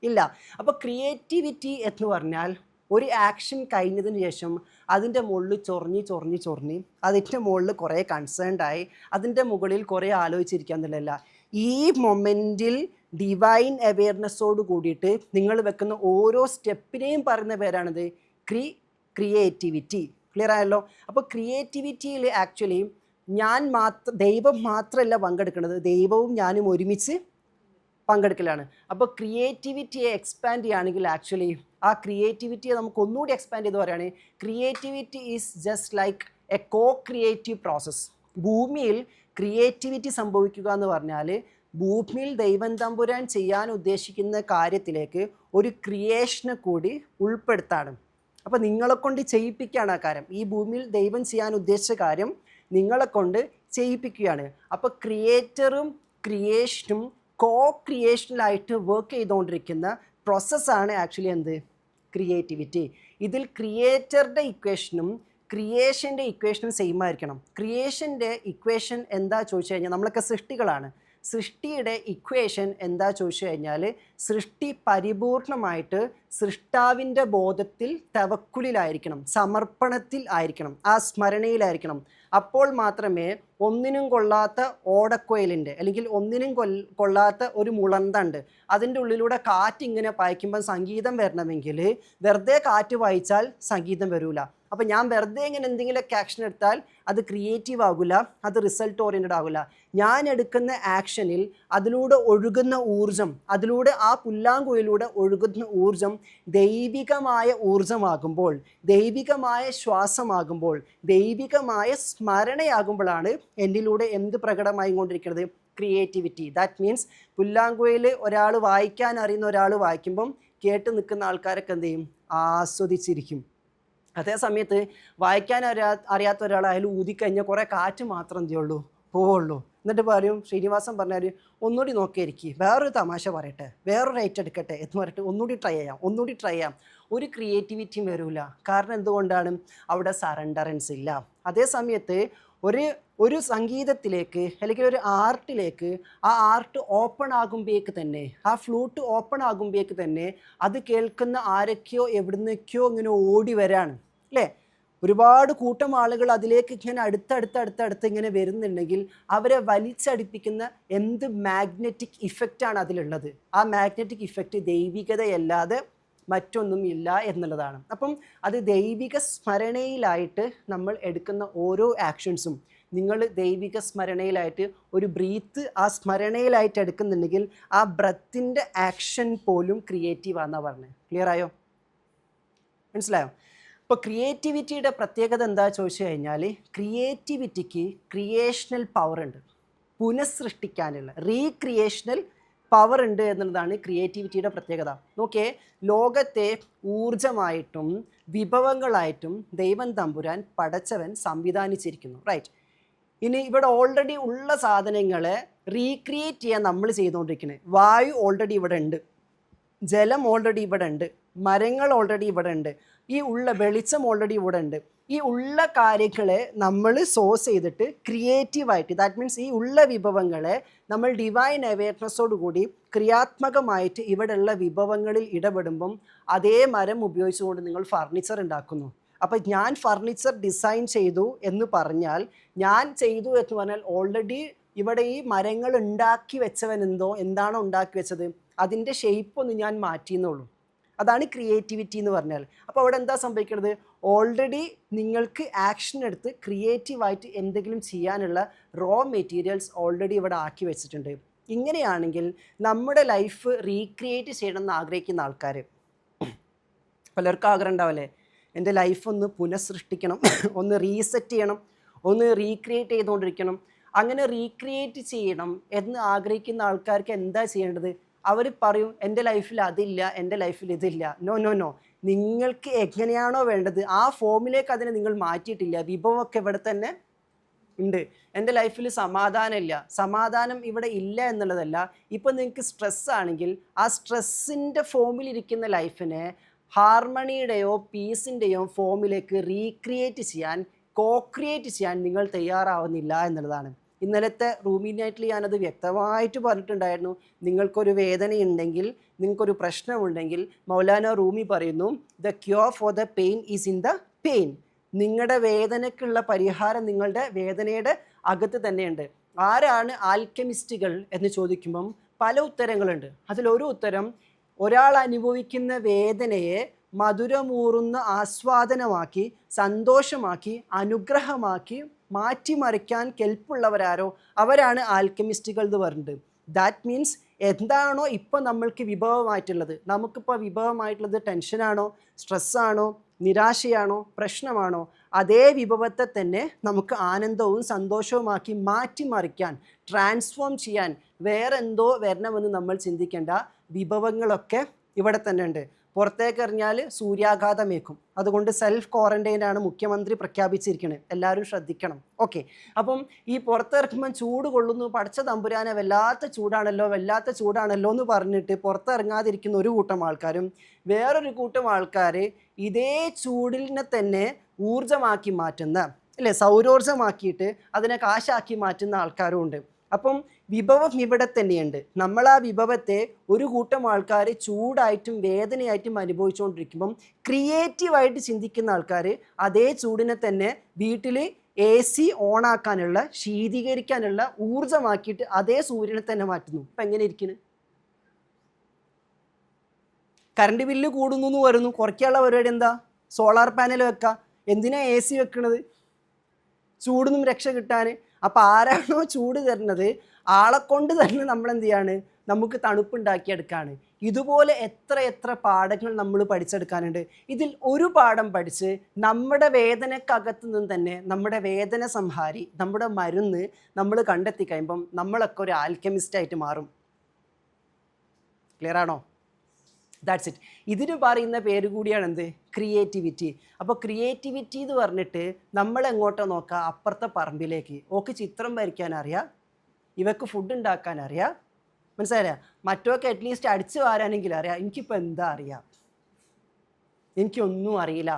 ഇല്ല. അപ്പോൾ ക്രിയേറ്റിവിറ്റി എന്ന് പറഞ്ഞാൽ ഒരു ആക്ഷൻ കഴിഞ്ഞതിന് ശേഷം അതിൻ്റെ മുകളിൽ ചൊറിഞ്ഞ് അതിൻ്റെ മുകളിൽ കുറേ കൺസേൺഡായി അതിൻ്റെ മുകളിൽ കുറേ ആലോചിച്ചിരിക്കുക എന്നുള്ളതല്ല. ഈ മൊമെൻറ്റിൽ ഡിവൈൻ അവെയർനെസ്സോട് കൂടിയിട്ട് നിങ്ങൾ വെക്കുന്ന ഓരോ സ്റ്റെപ്പിനെയും പറയുന്ന പേരാണിത് ക്രിയേറ്റിവിറ്റി. ക്ലിയർ ആയല്ലോ? അപ്പോൾ ക്രിയേറ്റിവിറ്റിയിൽ ആക്ച്വലി ദൈവം മാത്രമല്ല പങ്കെടുക്കുന്നത്, ദൈവവും ഞാനും ഒരുമിച്ച് പങ്കെടുക്കലാണ്. അപ്പോൾ ക്രിയേറ്റിവിറ്റിയെ എക്സ്പാൻഡ് ചെയ്യുകയാണെങ്കിൽ ആക്ച്വലി ആ ക്രിയേറ്റിവിറ്റിയെ നമുക്ക് ഒന്നുകൂടി എക്സ്പാൻഡ് ചെയ്ത് പറയുകയാണെങ്കിൽ creativity is just like A creative process. ഭൂമിയിൽ ക്രിയേറ്റിവിറ്റി സംഭവിക്കുക എന്ന് പറഞ്ഞാൽ ഭൂമിയിൽ ദൈവം തമ്പുരാൻ ചെയ്യാൻ ഉദ്ദേശിക്കുന്ന കാര്യത്തിലേക്ക് ഒരു ക്രിയേഷനെ കൂടി ഉൾപ്പെടുത്താണ്. അപ്പോൾ നിങ്ങളെ കൊണ്ട് ചെയ്യിപ്പിക്കുകയാണ് ആ കാര്യം. ഈ ഭൂമിയിൽ ദൈവം ചെയ്യാൻ ഉദ്ദേശിച്ച കാര്യം നിങ്ങളെ കൊണ്ട് ചെയ്യിപ്പിക്കുകയാണ്. അപ്പോൾ ക്രിയേറ്ററും ക്രിയേഷനും ക്രിയേഷനിലായിട്ട് വർക്ക് ചെയ്തുകൊണ്ടിരിക്കുന്ന പ്രോസസ്സാണ് ആക്ച്വലി എന്ത്? ക്രിയേറ്റിവിറ്റി. ഇതിൽ ക്രിയേറ്ററുടെ ഇക്വേഷനും ക്രിയേഷൻ്റെ ഇക്വേഷനും സെയിം ആയിരിക്കണം. ക്രിയേഷൻ്റെ ഇക്വേഷൻ എന്താ ചോദിച്ചു കഴിഞ്ഞാൽ, നമ്മളൊക്കെ സൃഷ്ടികളാണ്. സൃഷ്ടിയുടെ ഇക്വേഷൻ എന്താ ചോദിച്ചു കഴിഞ്ഞാൽ, സൃഷ്ടി പരിപൂർണമായിട്ട് സൃഷ്ടാവിൻ്റെ ബോധത്തിൽ തവക്കുലിലായിരിക്കണം, സമർപ്പണത്തിൽ ആയിരിക്കണം, ആ സ്മരണയിലായിരിക്കണം. അപ്പോൾ മാത്രമേ ഒന്നിനും കൊള്ളാത്ത ഓടക്കൊയലിൻ്റെ അല്ലെങ്കിൽ ഒന്നിനും കൊള്ളാത്ത ഒരു മുളന്തണ്ട് അതിൻ്റെ ഉള്ളിലൂടെ കാറ്റ് ഇങ്ങനെ പായിക്കുമ്പോൾ സംഗീതം വരണമെങ്കിൽ വെറുതെ കാറ്റ് വായിച്ചാൽ സംഗീതം വരില്ല. അപ്പോൾ ഞാൻ വെറുതെ ഇങ്ങനെ എന്തെങ്കിലുമൊക്കെ ആക്ഷൻ എടുത്താൽ അത് ക്രിയേറ്റീവ് ആകില്ല, അത് റിസൾട്ട് ഓറിയൻറ്റഡ് ആകില്ല. ഞാൻ എടുക്കുന്ന ആക്ഷനിൽ അതിലൂടെ ഒഴുകുന്ന ഊർജം, അതിലൂടെ ആ പുല്ലാങ്കുഴലിലൂടെ ഒഴുകുന്ന ഊർജം ദൈവികമായ ഊർജമാകുമ്പോൾ, ദൈവികമായ ശ്വാസമാകുമ്പോൾ, ദൈവികമായ സ്മരണയാകുമ്പോഴാണ് എന്നിലൂടെ എന്ത് പ്രകടമായി കൊണ്ടിരിക്കുന്നത്? ക്രിയേറ്റിവിറ്റി. ദാറ്റ് മീൻസ് പുല്ലാങ്കുഴൽ ഒരാൾ വായിക്കാൻ അറിയുന്ന ഒരാൾ വായിക്കുമ്പം കേട്ട് നിൽക്കുന്ന ആൾക്കാരൊക്കെ എന്ത് ചെയ്യും? ആസ്വദിച്ചിരിക്കും. അതേ സമയത്ത് വായിക്കാൻ അറിയാത്ത ഒരാളായാലും ഊതിക്കഴിഞ്ഞാൽ കുറേ കാറ്റ് മാത്രം എന്ത് ചെയ്യുള്ളൂ? പോവുള്ളൂ. എന്നിട്ട് പറയും, ശ്രീനിവാസൻ പറഞ്ഞാൽ ഒന്നുകൂടി നോക്കിയിരിക്കും, വേറൊരു തമാശ പറയട്ടെ, വേറൊരു റൈറ്റ് എടുക്കട്ടെ എന്ന് പറഞ്ഞിട്ട് ഒന്നുകൂടി ട്രൈ ചെയ്യാം. ഒരു ക്രിയേറ്റിവിറ്റിയും വരില്ല. കാരണം എന്തുകൊണ്ടാണ്? അവിടെ സറണ്ടറൻസ് ഇല്ല. അതേ സമയത്ത് ഒരു സംഗീതത്തിലേക്ക് അല്ലെങ്കിൽ ഒരു ആർട്ടിലേക്ക് ആ ആർട്ട് ഓപ്പൺ ആകുമ്പോഴേക്ക് തന്നെ, ആ ഫ്ലൂട്ട് ഓപ്പൺ ആകുമ്പോഴേക്ക് തന്നെ അത് കേൾക്കുന്ന ആരൊക്കെയോ എവിടുന്നൊക്കെയോ ഇങ്ങനെ ഓടി വരാണ്, അല്ലേ? ഒരുപാട് കൂട്ടം ആളുകൾ അതിലേക്ക് ഇങ്ങനെ അടുത്തടുത്ത് ഇങ്ങനെ വരുന്നുണ്ടെങ്കിൽ അവരെ വലിച്ചടിപ്പിക്കുന്ന എന്ത് മാഗ്നറ്റിക് ഇഫക്റ്റാണ് അതിലുള്ളത്. ആ മാഗ്നറ്റിക് ഇഫക്റ്റ് ദൈവികതയല്ലാതെ മറ്റൊന്നും ഇല്ല എന്നുള്ളതാണ്. അപ്പം അത് ദൈവിക സ്മരണയിലായിട്ട് നമ്മൾ എടുക്കുന്ന ഓരോ ആക്ഷൻസും, നിങ്ങൾ ദൈവിക സ്മരണയിലായിട്ട് ഒരു ബ്രീത്ത് ആ സ്മരണയിലായിട്ട് എടുക്കുന്നുണ്ടെങ്കിൽ ആ ബ്രത്തിൻ്റെ ആക്ഷൻ പോലും ക്രിയേറ്റീവാണെന്നാണ് പറഞ്ഞത്. ക്ലിയർ ആയോ? മനസ്സിലായോ? അപ്പോൾ ക്രിയേറ്റിവിറ്റിയുടെ പ്രത്യേകത എന്താ ചോദിച്ചു കഴിഞ്ഞാൽ, ക്രിയേറ്റിവിറ്റിക്ക് ക്രിയേഷണൽ പവർ ഉണ്ട്, പുനഃസൃഷ്ടിക്കാനുള്ള റീക്രിയേഷണൽ പവർ ഉണ്ട് എന്നുള്ളതാണ് ക്രിയേറ്റിവിറ്റിയുടെ പ്രത്യേകത. നോക്കിയേ, ലോകത്തെ ഊർജമായിട്ടും വിഭവങ്ങളായിട്ടും ദൈവം തമ്പുരാൻ പടച്ചവൻ സംവിധാനിച്ചിരിക്കുന്നു. റൈറ്റ്. ഇനി ഇവിടെ ഓൾറെഡി ഉള്ള സാധനങ്ങളെ റീക്രിയേറ്റ് ചെയ്യാൻ നമ്മൾ ചെയ്തുകൊണ്ടിരിക്കുന്നത്. വായു ഓൾറെഡി ഇവിടെ ഉണ്ട്, ജലം ഓൾറെഡി ഇവിടെ ഉണ്ട്, മരങ്ങൾ ഓൾറെഡി ഇവിടെ ഉണ്ട്, ഈ ഉള്ള വെളിച്ചം ഓൾറെഡി ഇവിടെ ഉണ്ട്. ഈ ഉള്ള കാര്യങ്ങളെ നമ്മൾ സോഴ്സ് ചെയ്തിട്ട് ക്രിയേറ്റീവായിട്ട്, ദാറ്റ് മീൻസ് ഈ ഉള്ള വിഭവങ്ങളെ നമ്മൾ ഡിവൈൻ അവെയർനെസ്സോട് കൂടി ക്രിയാത്മകമായിട്ട് ഇവിടെയുള്ള വിഭവങ്ങളിൽ ഇടപെടുമ്പം അതേ മരം ഉപയോഗിച്ചുകൊണ്ട് നിങ്ങൾ ഫർണിച്ചർ ഉണ്ടാക്കുന്നു. അപ്പോൾ ഞാൻ ഫർണിച്ചർ ഡിസൈൻ ചെയ്തു എന്ന് പറഞ്ഞാൽ, ഞാൻ ചെയ്തു എന്ന് പറഞ്ഞാൽ ഓൾറെഡി ഇവിടെ ഈ മരങ്ങൾ ഉണ്ടാക്കി വെച്ചവൻ എന്താണോ ഉണ്ടാക്കി വെച്ചത് അതിൻ്റെ ഷേപ്പ് ഒന്ന് ഞാൻ മാറ്റിയെന്നുള്ളൂ. അതാണ് ക്രിയേറ്റിവിറ്റി എന്ന് പറഞ്ഞാൽ. അപ്പോൾ അവിടെ എന്താ സംഭവിക്കുന്നത്? ഓൾറെഡി നിങ്ങൾക്ക് ആക്ഷൻ എടുത്ത് ക്രിയേറ്റീവായിട്ട് എന്തെങ്കിലും ചെയ്യാനുള്ള റോ മെറ്റീരിയൽസ് ഓൾറെഡി ഇവിടെ ആക്കി വെച്ചിട്ടുണ്ട്. ഇങ്ങനെയാണെങ്കിൽ നമ്മുടെ ലൈഫ് റീക്രിയേറ്റ് ചെയ്യണമെന്ന് ആഗ്രഹിക്കുന്ന ആൾക്കാർ, പലർക്കും ആഗ്രഹം ഉണ്ടാവല്ലേ, എൻ്റെ ലൈഫ് ഒന്ന് പുനഃസൃഷ്ടിക്കണം, ഒന്ന് റീസെറ്റ് ചെയ്യണം, ഒന്ന് റീക്രിയേറ്റ് ചെയ്തുകൊണ്ടിരിക്കണം. അങ്ങനെ റീക്രിയേറ്റ് ചെയ്യണം എന്ന് ആഗ്രഹിക്കുന്ന ആൾക്കാർക്ക് എന്താ ചെയ്യേണ്ടത്? അവർ പറയും എൻ്റെ ലൈഫിൽ അതില്ല, എൻ്റെ ലൈഫിൽ ഇതില്ല. നോ നോ നോ, നിങ്ങൾക്ക് എങ്ങനെയാണോ വേണ്ടത് ആ ഫോമിലേക്ക് അതിനെ നിങ്ങൾ മാറ്റിയിട്ടില്ല. വിഭവമൊക്കെ ഇവിടെ തന്നെ ഉണ്ട്. എൻ്റെ ലൈഫിൽ സമാധാനമില്ല, സമാധാനം ഇവിടെ ഇല്ല എന്നുള്ളതല്ല. ഇപ്പം നിങ്ങൾക്ക് സ്ട്രെസ്സാണെങ്കിൽ ആ സ്ട്രെസ്സിൻ്റെ ഫോമിലിരിക്കുന്ന ലൈഫിനെ ഹാർമണിയുടെയോ പീസിൻ്റെയോ ഫോമിലേക്ക് റീക്രിയേറ്റ് ചെയ്യാൻ, കോക്രിയേറ്റ് ചെയ്യാൻ നിങ്ങൾ തയ്യാറാവുന്നില്ല എന്നുള്ളതാണ്. ഇന്നലത്തെ റൂമി നൈറ്റിൽ ഞാനത് വ്യക്തമായിട്ട് പറഞ്ഞിട്ടുണ്ടായിരുന്നു. നിങ്ങൾക്കൊരു വേദനയുണ്ടെങ്കിൽ, നിങ്ങൾക്കൊരു പ്രശ്നമുണ്ടെങ്കിൽ മൗലാന റൂമി പറയുന്നു, the cure for the pain is in the pain. നിങ്ങളുടെ വേദനയ്ക്കുള്ള പരിഹാരം നിങ്ങളുടെ വേദനയുടെ അകത്ത് തന്നെയുണ്ട്. ആരാണ് ആൽക്കെമിസ്റ്റുകൾ എന്ന് ചോദിക്കുമ്പം പല ഉത്തരങ്ങളുണ്ട്. അതിലൊരു ഉത്തരം, ഒരാൾ അനുഭവിക്കുന്ന വേദനയെ മധുരമൂറുന്ന ആസ്വാദനമാക്കി, സന്തോഷമാക്കി, അനുഗ്രഹമാക്കി മാറ്റിമറിക്കാൻ കെൽപ്പുള്ളവരാരോ അവരാണ് ആൽക്കെമിസ്റ്റുകൾ എന്ന് പറഞ്ഞിട്ട്. ദാറ്റ് മീൻസ് എന്താണോ ഇപ്പോൾ നമ്മൾക്ക് വിഭവമായിട്ടുള്ളത്, നമുക്കിപ്പോൾ വിഭവമായിട്ടുള്ളത് ടെൻഷനാണോ, സ്ട്രെസ്സാണോ, നിരാശയാണോ, പ്രശ്നമാണോ, അതേ വിഭവത്തെ തന്നെ നമുക്ക് ആനന്ദവും സന്തോഷവുമാക്കി മാറ്റിമറിക്കാൻ, ട്രാൻസ്ഫോം ചെയ്യാൻ വേറെ എന്തോ വരണമെന്ന് നമ്മൾ ചിന്തിക്കേണ്ട. വിഭവങ്ങളൊക്കെ ഇവിടെ തന്നെ ഉണ്ട്. പുറത്തേക്ക് എറിഞ്ഞാൽ സൂര്യാഘാതമേക്കും. അതുകൊണ്ട് സെൽഫ് ക്വാറൻറ്റൈനാണ് മുഖ്യമന്ത്രി പ്രഖ്യാപിച്ചിരിക്കുന്നത്. എല്ലാവരും ശ്രദ്ധിക്കണം. ഓക്കെ. അപ്പം ഈ പുറത്തിറക്കുമ്പം ചൂട് കൊള്ളുന്നു, പടച്ച തമ്പുരാനെ വല്ലാത്ത ചൂടാണല്ലോ എന്ന് പറഞ്ഞിട്ട് പുറത്തിറങ്ങാതിരിക്കുന്ന ഒരു കൂട്ടം ആൾക്കാരും, വേറൊരു കൂട്ടം ആൾക്കാർ ഇതേ ചൂടിനെ തന്നെ ഊർജ്ജമാക്കി മാറ്റുന്ന, അല്ലേ, സൗരോർജ്ജമാക്കിയിട്ട് അതിനെ കാശാക്കി മാറ്റുന്ന ആൾക്കാരും ഉണ്ട്. അപ്പം വിഭവം ഇവിടെ തന്നെയുണ്ട്. നമ്മൾ ആ വിഭവത്തെ ഒരു കൂട്ടം ആൾക്കാർ ചൂടായിട്ടും വേദനയായിട്ടും അനുഭവിച്ചുകൊണ്ടിരിക്കുമ്പം ക്രിയേറ്റീവായിട്ട് ചിന്തിക്കുന്ന ആൾക്കാർ അതേ ചൂടിനെ തന്നെ വീട്ടിൽ AC ഓണാക്കാനുള്ള, ശീതീകരിക്കാനുള്ള ഊർജ്ജമാക്കിയിട്ട് അതേ സൂര്യനെ തന്നെ മാറ്റുന്നു. ഇപ്പം എങ്ങനെ ഇരിക്കുന്നു? കറണ്ട് ബില്ല് കൂടുന്നു എന്ന് വരുന്നു. കുറയ്ക്കാനുള്ള പരിപാടി എന്താ? സോളാർ പാനൽ വെക്കുക. എന്തിനാ AC വെക്കണത്? ചൂടൊന്നും രക്ഷ കിട്ടാൻ. അപ്പോൾ ആരാണോ ചൂട് തരുന്നത് ആളെക്കൊണ്ട് തന്നെ നമ്മൾ എന്ത് ചെയ്യാണ്? നമുക്ക് തണുപ്പുണ്ടാക്കിയെടുക്കുകയാണ്. ഇതുപോലെ എത്ര പാഠങ്ങൾ നമ്മൾ പഠിച്ചെടുക്കാനുണ്ട്. ഇതിൽ ഒരു പാഠം പഠിച്ച് നമ്മുടെ വേദനക്കകത്തു നിന്ന് തന്നെ നമ്മുടെ വേദന സംഹാരി, നമ്മുടെ മരുന്ന് നമ്മൾ കണ്ടെത്തി കഴിയുമ്പം നമ്മളൊക്കെ ഒരു ആൽക്കെമിസ്റ്റായിട്ട് മാറും. ക്ലിയർ ആണോ? That's it. ഇതിന് പറയുന്ന പേര് കൂടിയാണ് എന്ത്? ക്രിയേറ്റിവിറ്റി. അപ്പോൾ ക്രിയേറ്റിവിറ്റി എന്ന് പറഞ്ഞിട്ട് നമ്മൾ എങ്ങോട്ടോ നോക്കുക? അപ്പുറത്തെ പറമ്പിലേക്ക്. ഓക്ക് ചിത്രം വരയ്ക്കാൻ അറിയാം, ഇവക്ക് ഫുഡ് ഉണ്ടാക്കാൻ അറിയാം, മനസ്സിലായ? മറ്റൊക്കെ അറ്റ്ലീസ്റ്റ് അടിച്ചു വാരാനെങ്കിലും അറിയാം. എനിക്കിപ്പോൾ എന്താ അറിയാം? എനിക്കൊന്നും അറിയില്ല.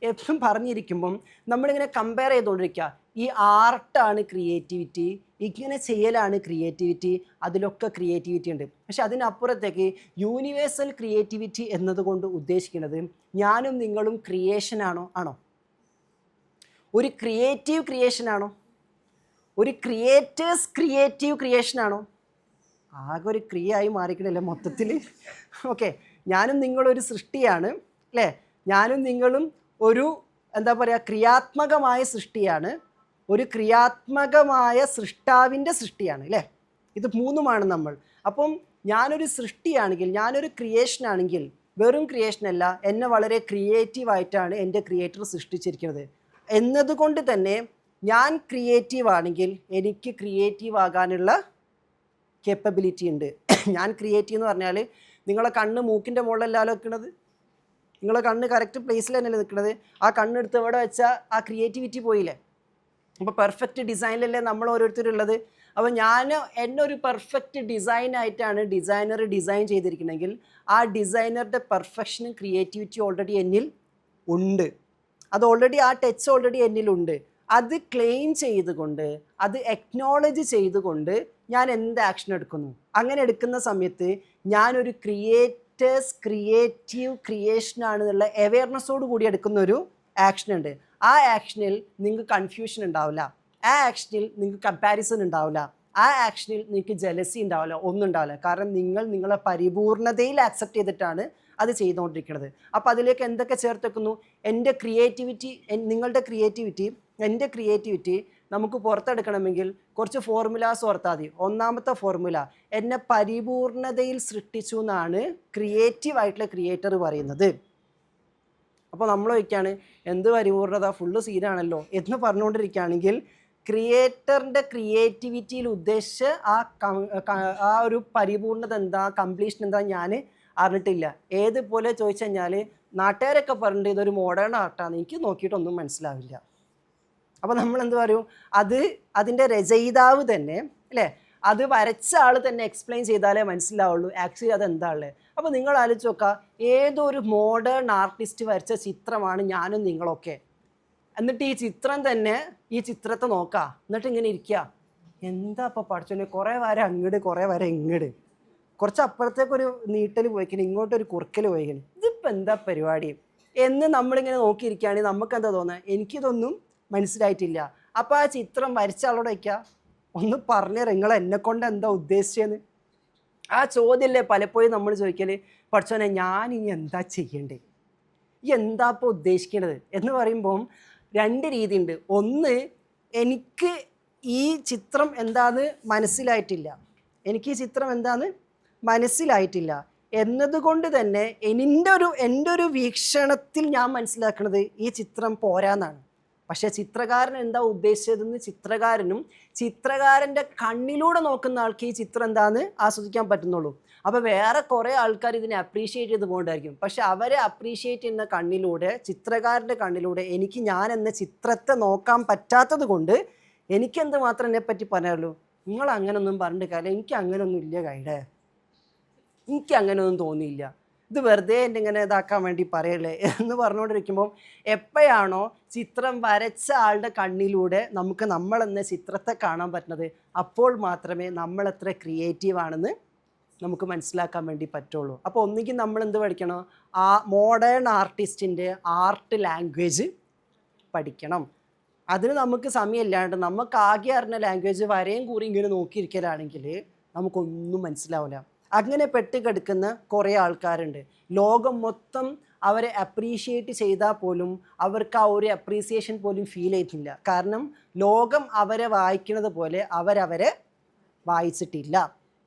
എപ്പോഴും പറഞ്ഞിരിക്കുമ്പം നമ്മളിങ്ങനെ കമ്പയർ ചെയ്തുകൊണ്ടിരിക്കുക. ഈ ആർട്ടാണ് ക്രിയേറ്റിവിറ്റി, ഇങ്ങനെ ചെയ്യലാണ് ക്രിയേറ്റിവിറ്റി, അതിലൊക്കെ ക്രിയേറ്റിവിറ്റി ഉണ്ട്. പക്ഷെ അതിനപ്പുറത്തേക്ക് യൂണിവേഴ്സൽ ക്രിയേറ്റിവിറ്റി എന്നതുകൊണ്ട് ഉദ്ദേശിക്കുന്നത് ഞാനും നിങ്ങളും ക്രിയേഷനാണോ? ആണോ? ഒരു ക്രിയേറ്റീവ് ക്രിയേഷനാണോ? ഒരു ക്രിയേറ്റേഴ്സ് ക്രിയേറ്റീവ് ക്രിയേഷനാണോ? ആകെ ഒരു ക്രിയയായി മാറിക്കണല്ലേ മൊത്തത്തിൽ. ഓക്കെ, ഞാനും നിങ്ങളൊരു സൃഷ്ടിയാണ് അല്ലേ? ഞാനും നിങ്ങളും ഒരു എന്താ പറയുക ക്രിയാത്മകമായ സൃഷ്ടിയാണ്, ഒരു ക്രിയാത്മകമായ സൃഷ്ടാവിൻ്റെ സൃഷ്ടിയാണ് അല്ലേ? ഇത് മൂന്നുമാണ് നമ്മൾ. അപ്പം ഞാനൊരു സൃഷ്ടിയാണെങ്കിൽ, ഞാനൊരു ക്രിയേഷൻ ആണെങ്കിൽ വെറും ക്രിയേഷനല്ല, എന്നെ വളരെ ക്രിയേറ്റീവായിട്ടാണ് എൻ്റെ ക്രിയേറ്റർ സൃഷ്ടിച്ചിരിക്കുന്നത്. എന്നതുകൊണ്ട് തന്നെ ഞാൻ ക്രിയേറ്റീവ് ആണെങ്കിൽ എനിക്ക് ക്രിയേറ്റീവ് ആകാനുള്ള കേപ്പബിലിറ്റി ഉണ്ട്. ഞാൻ ക്രിയേറ്റീവ് എന്ന് പറഞ്ഞാൽ നിങ്ങളെ കണ്ണ് മൂക്കിൻ്റെ മുകളിലല്ലോ വെക്കുന്നത്, നിങ്ങളെ കണ്ണ് കറക്റ്റ് പ്ലേസിൽ തന്നെയല്ലേ നിൽക്കുന്നത്. ആ കണ്ണെടുത്ത് എവിടെ വെച്ചാൽ ആ ക്രിയേറ്റിവിറ്റി പോയില്ലേ? അപ്പോൾ പെർഫെക്റ്റ് ഡിസൈനിലല്ലേ നമ്മൾ ഓരോരുത്തരുള്ളത്. അപ്പോൾ എന്നെ ഒരു പെർഫെക്റ്റ് ഡിസൈനായിട്ടാണ് ഡിസൈനർ ഡിസൈൻ ചെയ്തിരിക്കണമെങ്കിൽ ആ ഡിസൈനറുടെ പെർഫെക്ഷനും ക്രിയേറ്റിവിറ്റി ഓൾറെഡി എന്നിൽ ഉണ്ട്. അത് ഓൾറെഡി ആ ടച്ച് ഓൾറെഡി എന്നിലുണ്ട്. അത് ക്ലെയിം ചെയ്തുകൊണ്ട്, അത് എക്നോളജ് ചെയ്തുകൊണ്ട് ഞാൻ എന്ത് ആക്ഷൻ എടുക്കുന്നു? അങ്ങനെ എടുക്കുന്ന സമയത്ത് ഞാനൊരു ക്രിയേറ്റേഴ്സ് ക്രിയേറ്റീവ് ക്രിയേഷനാണെന്നുള്ള അവെയർനെസ്സോട് കൂടി എടുക്കുന്ന ഒരു ആക്ഷൻ ഉണ്ട്. ആ ആക്ഷനിൽ നിങ്ങൾക്ക് കൺഫ്യൂഷൻ ഉണ്ടാവില്ല, ആ ആക്ഷനിൽ നിങ്ങൾക്ക് കമ്പാരിസൺ ഉണ്ടാവില്ല, ആ ആക്ഷനിൽ നിങ്ങൾക്ക് ജലസി ഉണ്ടാവില്ല, ഒന്നും ഉണ്ടാവില്ല. കാരണം നിങ്ങളെ പരിപൂർണതയിൽ ആക്സെപ്റ്റ് ചെയ്തിട്ടാണ് അത് ചെയ്തുകൊണ്ടിരിക്കുന്നത്. അപ്പോൾ അതിലേക്ക് എന്തൊക്കെ ചേർത്ത് വെക്കുന്നു? എൻ്റെ ക്രിയേറ്റിവിറ്റി, നിങ്ങളുടെ ക്രിയേറ്റിവിറ്റി, എൻ്റെ ക്രിയേറ്റിവിറ്റി നമുക്ക് പുറത്തെടുക്കണമെങ്കിൽ കുറച്ച് ഫോർമുലാസ് ഓർത്താൽ മതി. ഒന്നാമത്തെ ഫോർമുല, എന്നെ പരിപൂർണതയിൽ സൃഷ്ടിച്ചു എന്നാണ് ക്രിയേറ്റീവായിട്ടുള്ള ക്രിയേറ്റർ പറയുന്നത്. അപ്പോൾ നമ്മൾ വയ്ക്കുകയാണ് എന്ത് പരിപൂർണത, ഫുള്ള് സീനാണല്ലോ എന്ന് പറഞ്ഞുകൊണ്ടിരിക്കുകയാണെങ്കിൽ ക്രിയേറ്ററിൻ്റെ ക്രിയേറ്റിവിറ്റിയിൽ ഉദ്ദേശിച്ച് ആ ഒരു പരിപൂർണത എന്താ, കംപ്ലീഷൻ എന്താ ഞാൻ അറിഞ്ഞിട്ടില്ല. ഏതുപോലെ ചോദിച്ചു കഴിഞ്ഞാൽ നാട്ടുകാരൊക്കെ പറഞ്ഞിട്ട് ഇതൊരു മോഡേൺ ആർട്ടാണ്, എനിക്ക് നോക്കിയിട്ടൊന്നും മനസ്സിലാവില്ല. അപ്പോൾ നമ്മൾ എന്ത് പറയും, അതിൻ്റെ രചയിതാവ് തന്നെ അല്ലേ, അത് വരച്ച ആൾ തന്നെ എക്സ്പ്ലെയിൻ ചെയ്താലേ മനസ്സിലാവുള്ളൂ ആക്ച്വലി അതെന്താ ഉള്ളത്. അപ്പോൾ നിങ്ങൾ ആലോചിച്ച് നോക്കുക, ഏതൊരു മോഡേൺ ആർട്ടിസ്റ്റ് വരച്ച ചിത്രമാണ് ഞാനും നിങ്ങളൊക്കെ. എന്നിട്ട് ഈ ചിത്രം തന്നെ, ഈ ചിത്രത്തെ നോക്കുക, എന്നിട്ട് ഇങ്ങനെ ഇരിക്കുക, എന്താ ഇപ്പോൾ പഠിച്ചോനെ, കുറേ വര അങ്ങോട്ട് കുറേ വര ഇങ്ങോട്ട്, കുറച്ച് അപ്പുറത്തേക്കൊരു നീട്ടൽ പോയിക്കണം, ഇങ്ങോട്ടൊരു കുറുക്കൽ പോയിക്കണം, ഇതിപ്പോൾ എന്താ പരിപാടി എന്ന് നമ്മളിങ്ങനെ നോക്കിയിരിക്കുകയാണെങ്കിൽ നമുക്ക് എന്താ തോന്നുക, എനിക്കിതൊന്നും മനസ്സിലായിട്ടില്ല. അപ്പോൾ ആ ചിത്രം വരച്ച ആളോട് വയ്ക്കുക, ഒന്ന് പറഞ്ഞു നിങ്ങൾ എന്നെക്കൊണ്ട് എന്താ ഉദ്ദേശിച്ചതെന്ന്. ആ ചോദ്യമല്ലേ പലപ്പോഴും നമ്മൾ ചോദിക്കൽ, പഠിച്ചോനെ ഞാനിനി എന്താ ചെയ്യേണ്ടത്, ഈ എന്താ ഇപ്പോൾ ഉദ്ദേശിക്കേണ്ടത് എന്ന് പറയുമ്പം രണ്ട് രീതിയുണ്ട്. ഒന്ന്, എനിക്ക് ഈ ചിത്രം എന്താന്ന് മനസ്സിലായിട്ടില്ല, എനിക്ക് ഈ ചിത്രം എന്താന്ന് മനസ്സിലായിട്ടില്ല എന്നതുകൊണ്ട് തന്നെ എൻ്റെ ഒരു വീക്ഷണത്തിൽ ഞാൻ മനസ്സിലാക്കുന്നത് ഈ ചിത്രം പോരാന്നാണ്. പക്ഷേ ചിത്രകാരൻ എന്താ ഉദ്ദേശിച്ചതെന്ന് ചിത്രകാരൻ്റെ കണ്ണിലൂടെ നോക്കുന്ന ആൾക്ക് ഈ ചിത്രം എന്താണെന്ന് ആസ്വദിക്കാൻ പറ്റുന്നുള്ളൂ. അപ്പോൾ വേറെ കുറേ ആൾക്കാർ ഇതിനെ അപ്രീഷിയേറ്റ് ചെയ്ത് പോകണ്ടായിരിക്കും. പക്ഷെ അവരെ അപ്രീഷിയേറ്റ് ചെയ്യുന്ന കണ്ണിലൂടെ, ചിത്രകാരൻ്റെ കണ്ണിലൂടെ എനിക്ക് ഞാൻ എന്ന ചിത്രത്തെ നോക്കാൻ പറ്റാത്തത് കൊണ്ട് എനിക്കെന്ത് മാത്രം എന്നെപ്പറ്റി പറയാനുള്ളൂ, നിങ്ങൾ അങ്ങനെയൊന്നും പറഞ്ഞിട്ട് കാര്യം, എനിക്ക് അങ്ങനെയൊന്നും ഇല്ല ഗൈഡേ, എനിക്ക് അങ്ങനെയൊന്നും തോന്നിയില്ല, ഇത് വെറുതെ എൻ്റെ ഇങ്ങനെ ഇതാക്കാൻ വേണ്ടി പറയല്ലേ എന്ന് പറഞ്ഞുകൊണ്ടിരിക്കുമ്പം എപ്പോഴാണോ ചിത്രം വരച്ച ആളുടെ കണ്ണിലൂടെ നമുക്ക് നമ്മളെന്ന ചിത്രത്തെ കാണാൻ പറ്റുന്നത്, അപ്പോൾ മാത്രമേ നമ്മൾ എത്ര ക്രിയേറ്റീവാണെന്ന് നമുക്ക് മനസ്സിലാക്കാൻ വേണ്ടി പറ്റുള്ളൂ. അപ്പോൾ ഒന്നുകിൽ നമ്മൾ എന്ത് പഠിക്കണം, ആ മോഡേൺ ആർട്ടിസ്റ്റിൻ്റെ ആർട്ട് ലാംഗ്വേജ് പഠിക്കണം. അതിന് നമുക്ക് സമയമില്ലാണ്ട് നമുക്ക് ആകെ അറിഞ്ഞ ലാംഗ്വേജ് വരെയും കൂറി ഇങ്ങനെ നോക്കിയിരിക്കലാണെങ്കിൽ നമുക്കൊന്നും മനസ്സിലാവില്ല. അങ്ങനെ പെട്ടുകിടക്കുന്ന കുറേ ആൾക്കാരുണ്ട്. ലോകം മൊത്തം അവരെ അപ്രീഷിയേറ്റ് ചെയ്താൽ പോലും അവർക്ക് ആ ഒരു അപ്രീസിയേഷൻ പോലും ഫീൽ ചെയ്തിട്ടില്ല. കാരണം ലോകം അവരെ വായിക്കുന്നത് പോലെ അവരവരെ വായിച്ചിട്ടില്ല.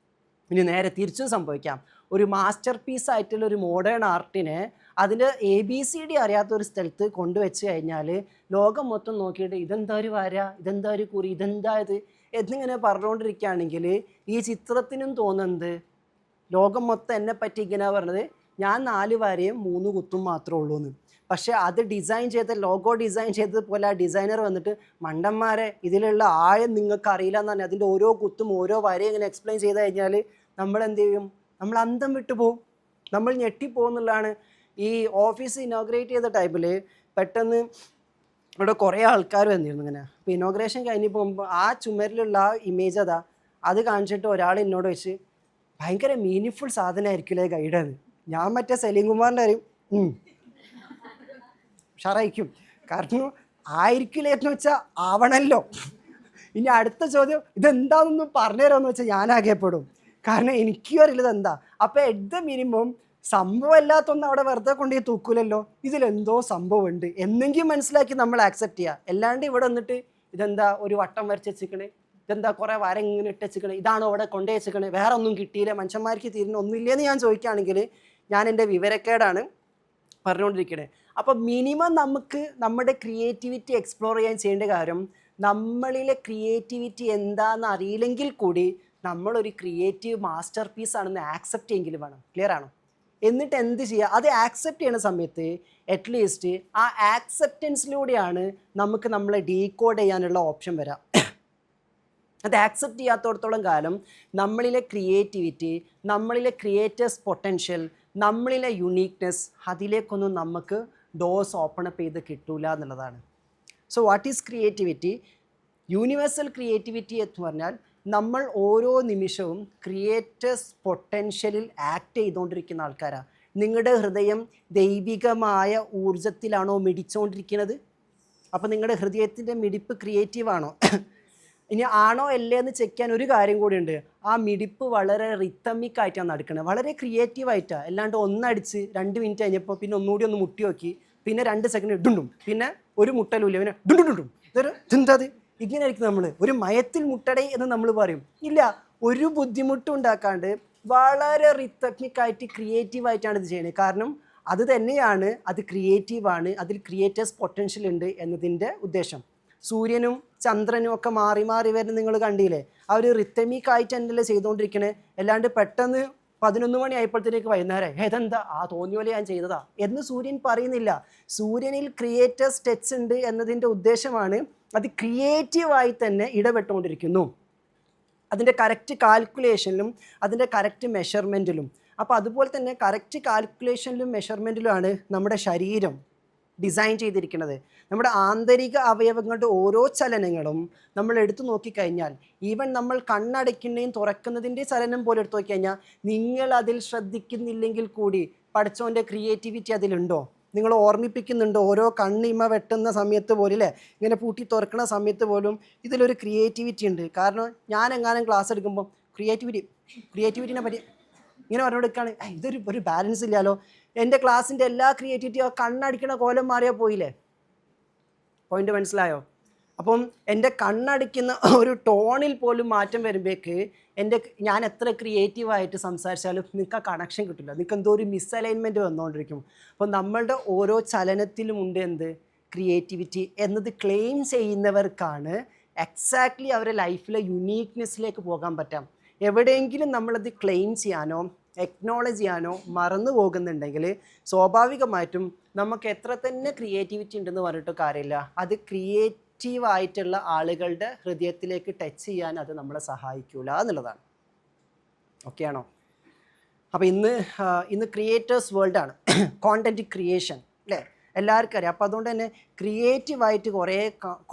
ഇനി നേരെ തിരിച്ചും സംഭവിക്കാം. ഒരു മാസ്റ്റർ പീസായിട്ടുള്ള ഒരു മോഡേൺ ആർട്ടിനെ അതിൻ്റെ ABCD അറിയാത്തൊരു സ്ഥലത്ത് കൊണ്ടുവച്ച് കഴിഞ്ഞാൽ ലോകം മൊത്തം നോക്കിയിട്ട് ഇതെന്താ ഒരു വര, ഇതെന്താ ഒരു കുറി, ഇതെന്താ ഇത് എന്നിങ്ങനെ പറഞ്ഞുകൊണ്ടിരിക്കുകയാണെങ്കിൽ ഈ ചിത്രത്തിനും തോന്നുന്നത് ലോകം മൊത്തം എന്നെ പറ്റി ഇങ്ങനെ പറഞ്ഞത് ഞാൻ 4 വരയും 3 കുത്തും മാത്രമേ ഉള്ളൂ എന്ന്. പക്ഷേ അത് ഡിസൈൻ ചെയ്ത ലോഗോ ഡിസൈൻ ചെയ്തതുപോലെ ആ ഡിസൈനർ വന്നിട്ട് മണ്ടന്മാരെ ഇതിലുള്ള ആഴം നിങ്ങൾക്ക് അറിയില്ല എന്ന് പറഞ്ഞാൽ അതിൻ്റെ ഓരോ കുത്തും ഓരോ വരയും ഇങ്ങനെ എക്സ്പ്ലെയിൻ ചെയ്ത് കഴിഞ്ഞാൽ നമ്മൾ എന്ത് ചെയ്യും, നമ്മൾ അന്തം വിട്ടു പോകും, നമ്മൾ ഞെട്ടിപ്പോകുന്നുള്ളതാണ്. ഈ ഓഫീസ് ഇനോഗ്രേറ്റ് ചെയ്ത ടൈമിൽ പെട്ടെന്ന് ഇവിടെ കുറേ ആൾക്കാർ വന്നിരുന്നു ഇങ്ങനെ. അപ്പോൾ ഇനോഗ്രേഷൻ കഴിഞ്ഞ് പോകുമ്പോൾ ആ ചുമരിലുള്ള ആ ഇമേജ് അത് കാണിച്ചിട്ട് ഒരാൾ എന്നോട് വെച്ച് ഭയങ്കര മീനിങ് സാധനമായിരിക്കില്ലേ ഗൈഡാണ്. ഞാൻ മറ്റേ സലീം കുമാറിൻ്റെ കാര്യം ഉഷാറായിരിക്കും, കാരണം ആയിരിക്കില്ല എന്ന് വെച്ചാൽ ആവണമല്ലോ. ഇനി അടുത്ത ചോദ്യം ഇതെന്താണെന്ന് പറഞ്ഞുതരാമെന്ന് വെച്ചാൽ ഞാനാകെപ്പെടും. കാരണം എനിക്കും അറിയില്ല ഇതെന്താ. അപ്പോൾ എറ്റ് ദ മിനിമം സംഭവം അല്ലാത്തൊന്നും അവിടെ വെറുതെ കൊണ്ടുപോയി തൂക്കൂലല്ലോ, ഇതിലെന്തോ സംഭവമുണ്ട് എന്നെങ്കിലും മനസ്സിലാക്കി നമ്മൾ ആക്സെപ്റ്റ് ചെയ്യുക. അല്ലാണ്ട് ഇവിടെ വന്നിട്ട് ഇതെന്താ ഒരു വട്ടം വരച്ച് വെച്ചിക്കണേ, ഇതെന്താ കുറേ വര ഇങ്ങനെ ഇട്ട് വെച്ചിക്കണേ, ഇതാണോ അവിടെ കൊണ്ടുപോയി വെച്ചിക്കണേ, വേറെ ഒന്നും കിട്ടിയില്ല, മനുഷ്യന്മാർക്ക് തീരുന്ന ഒന്നുമില്ലെന്ന് ഞാൻ ചോദിക്കുകയാണെങ്കിൽ ഞാൻ എൻ്റെ വിവരക്കേടാണ് പറഞ്ഞുകൊണ്ടിരിക്കണേ. അപ്പോൾ മിനിമം നമുക്ക് നമ്മുടെ ക്രിയേറ്റിവിറ്റി എക്സ്പ്ലോർ ചെയ്യാൻ ചെയ്യേണ്ട കാര്യം, നമ്മളിലെ ക്രിയേറ്റിവിറ്റി എന്താണെന്ന് അറിയില്ലെങ്കിൽ കൂടി നമ്മളൊരു ക്രിയേറ്റീവ് മാസ്റ്റർ പീസ് ആണെന്ന് ആക്സെപ്റ്റ് ചെയ്യെങ്കിലും വേണം. ക്ലിയർ ആണോ? എന്നിട്ട് എന്ത് ചെയ്യുക, അത് ആക്സെപ്റ്റ് ചെയ്യുന്ന സമയത്ത് അറ്റ്ലീസ്റ്റ് ആ ആക്സെപ്റ്റൻസിലൂടെയാണ് നമുക്ക് നമ്മളെ ഡീകോഡ് ചെയ്യാനുള്ള ഓപ്ഷൻ വരാം. അത് ആക്സെപ്റ്റ് ചെയ്യാത്തടത്തോളം കാലം നമ്മളിലെ ക്രിയേറ്റിവിറ്റി, നമ്മളിലെ ക്രിയേറ്റേഴ്സ് പൊട്ടൻഷ്യൽ, നമ്മളിലെ യുണീക്നെസ്, അതിലേക്കൊന്നും നമുക്ക് ഡോസ് ഓപ്പൺ അപ്പ് ചെയ്ത് കിട്ടൂല എന്നുള്ളതാണ്. So what is creativity? Universal creativity എന്ന് പറഞ്ഞാൽ നമ്മൾ ഓരോ നിമിഷവും ക്രിയേറ്റേഴ്സ് പൊട്ടൻഷ്യലിൽ ആക്ട് ചെയ്തുകൊണ്ടിരിക്കുന്ന ആൾക്കാരാണ്. നിങ്ങളുടെ ഹൃദയം ദൈവികമായ ഊർജത്തിലാണോ മിടിച്ചുകൊണ്ടിരിക്കുന്നത്? അപ്പോൾ നിങ്ങളുടെ ഹൃദയത്തിൻ്റെ മിടിപ്പ് ക്രിയേറ്റീവാണോ? ഇനി ആണോ അല്ലേ എന്ന് ചെക്ക് ചെയ്യാൻ ഒരു കാര്യം കൂടിയുണ്ട്. ആ മിടിപ്പ് വളരെ റിത്തമിക് ആയിട്ടാണ് നടക്കുന്നത്, വളരെ ക്രിയേറ്റീവായിട്ടാണ്. അല്ലാണ്ട് ഒന്നടിച്ച് 2 മിനിറ്റ് കഴിഞ്ഞപ്പോൾ പിന്നെ ഒന്നുകൂടി ഒന്ന് മുട്ടി നോക്കി, പിന്നെ 2 സെക്കൻഡ് ഡുണ്ടും, പിന്നെ ഒരു മുട്ടലുമില്ല, പിന്നെ ഡുണ്ടും, ഇതൊരു ചിന്തത് ഇങ്ങനെ ആയിരിക്കും. നമ്മൾ ഒരു മയത്തിൽ മുട്ടടേ എന്ന് നമ്മൾ പറയും. ഇല്ല, ഒരു ബുദ്ധിമുട്ടും ഉണ്ടാക്കാണ്ട് വളരെ റിത്തമിക്കായിട്ട് ക്രിയേറ്റീവായിട്ടാണ് ഇത് ചെയ്യുന്നത്. കാരണം അത് തന്നെയാണ്, അത് ക്രിയേറ്റീവാണ്, അതിൽ ക്രിയേറ്റേഴ്സ് പൊട്ടൻഷ്യൽ ഉണ്ട് എന്നതിൻ്റെ ഉദ്ദേശം. സൂര്യനും ചന്ദ്രനും ഒക്കെ മാറി മാറി വരുന്നത് നിങ്ങൾ കണ്ടില്ലേ? അവർ റിത്തമിക്കായിട്ട് തന്നെയല്ലേ ചെയ്തുകൊണ്ടിരിക്കണേ. അല്ലാണ്ട് പെട്ടെന്ന് 11 മണി ആയപ്പോഴത്തേക്ക് വൈകുന്നേരം ഏതെന്താ തോന്നിയ പോലെ ഞാൻ ചെയ്തതാ എന്ന് സൂര്യൻ പറയുന്നില്ല. സൂര്യനിൽ ക്രിയേറ്റേഴ്സ് ടച്ച് ഉണ്ട് എന്നതിൻ്റെ ഉദ്ദേശമാണ് അത് ക്രിയേറ്റീവായി തന്നെ ഇടപെട്ടുകൊണ്ടിരിക്കുന്നു, അതിൻ്റെ കറക്റ്റ് കാൽക്കുലേഷനിലും അതിൻ്റെ കറക്റ്റ് മെഷർമെൻറ്റിലും. അപ്പോൾ അതുപോലെ തന്നെ കറക്റ്റ് കാൽക്കുലേഷനിലും മെഷർമെൻറ്റിലുമാണ് നമ്മുടെ ശരീരം ഡിസൈൻ ചെയ്തിരിക്കുന്നത്. നമ്മുടെ ആന്തരിക അവയവങ്ങളുടെ ഓരോ ചലനങ്ങളും നമ്മൾ എടുത്തു നോക്കിക്കഴിഞ്ഞാൽ, ഈവൻ നമ്മൾ കണ്ണടയ്ക്കുന്നതും തുറക്കുന്നതിൻ്റെ ചലനം പോലെ എടുത്തു നോക്കിക്കഴിഞ്ഞാൽ, നിങ്ങൾ അതിൽ ശ്രദ്ധിക്കുന്നില്ലെങ്കിൽ കൂടി പഠിച്ചവൻ്റെ ക്രിയേറ്റിവിറ്റി അതിലുണ്ടോ? നിങ്ങൾ ഓർമ്മിപ്പിക്കുന്നുണ്ടോ? ഓരോ കണ്ണിമ വെട്ടുന്ന സമയത്ത് പോലും അല്ലേ, ഇങ്ങനെ പൂട്ടി തുറക്കുന്ന സമയത്ത് പോലും ഇതിലൊരു ക്രിയേറ്റിവിറ്റി ഉണ്ട്. കാരണം ഞാൻ എങ്ങാനും ക്ലാസ് എടുക്കുമ്പോൾ ക്രിയേറ്റിവിറ്റിനെ പറ്റി ഇങ്ങനെ പറഞ്ഞെടുക്കുകയാണ്, ഇതൊരു ബാലൻസ് ഇല്ലല്ലോ, എൻ്റെ ക്ലാസ്സിൻ്റെ എല്ലാ ക്രിയേറ്റിവിറ്റിയും കണ്ണടിക്കണ കോലം മാറിയാൽ പോയില്ലേ? പോയിന്റ് മനസ്സിലായോ? അപ്പം എൻ്റെ കണ്ണടിക്കുന്ന ഒരു ടോണിൽ പോലും മാറ്റം വരുമ്പോഴേക്ക് ഞാൻ എത്ര ക്രിയേറ്റീവായിട്ട് സംസാരിച്ചാലും നിങ്ങൾക്ക് ആ കണക്ഷൻ കിട്ടില്ല, നിങ്ങൾക്ക് എന്തോ ഒരു മിസ്അലൈൻമെൻറ്റ് വന്നുകൊണ്ടിരിക്കും. അപ്പം നമ്മളുടെ ഓരോ ചലനത്തിലും ഉണ്ട് എന്ത് ക്രിയേറ്റിവിറ്റി എന്നത് ക്ലെയിം ചെയ്യുന്നവർക്കാണ് എക്സാക്ട്ലി അവരുടെ ലൈഫിലെ യുണീക്നെസ്സിലേക്ക് പോകാൻ പറ്റാം. എവിടെയെങ്കിലും നമ്മളത് ക്ലെയിം ചെയ്യാനോ എക്നോളജ് ചെയ്യാനോ മറന്നു പോകുന്നുണ്ടെങ്കിൽ സ്വാഭാവികമായിട്ടും നമുക്ക് എത്ര തന്നെ ക്രിയേറ്റിവിറ്റി ഉണ്ടെന്ന് പറഞ്ഞിട്ട് കാര്യമില്ല, അത് ക്രിയേറ്റീവായിട്ടുള്ള ആളുകളുടെ ഹൃദയത്തിലേക്ക് ടച്ച് ചെയ്യാൻ അത് നമ്മളെ സഹായിക്കില്ല എന്നുള്ളതാണ്. ഓക്കെ ആണോ? അപ്പോൾ ഇന്ന് ക്രിയേറ്റേഴ്സ് വേൾഡാണ്, കോണ്ടൻറ്റ് ക്രിയേഷൻ അല്ലേ, എല്ലാവർക്കും അറിയാം. അപ്പോൾ അതുകൊണ്ട് തന്നെ ക്രിയേറ്റീവായിട്ട് കുറേ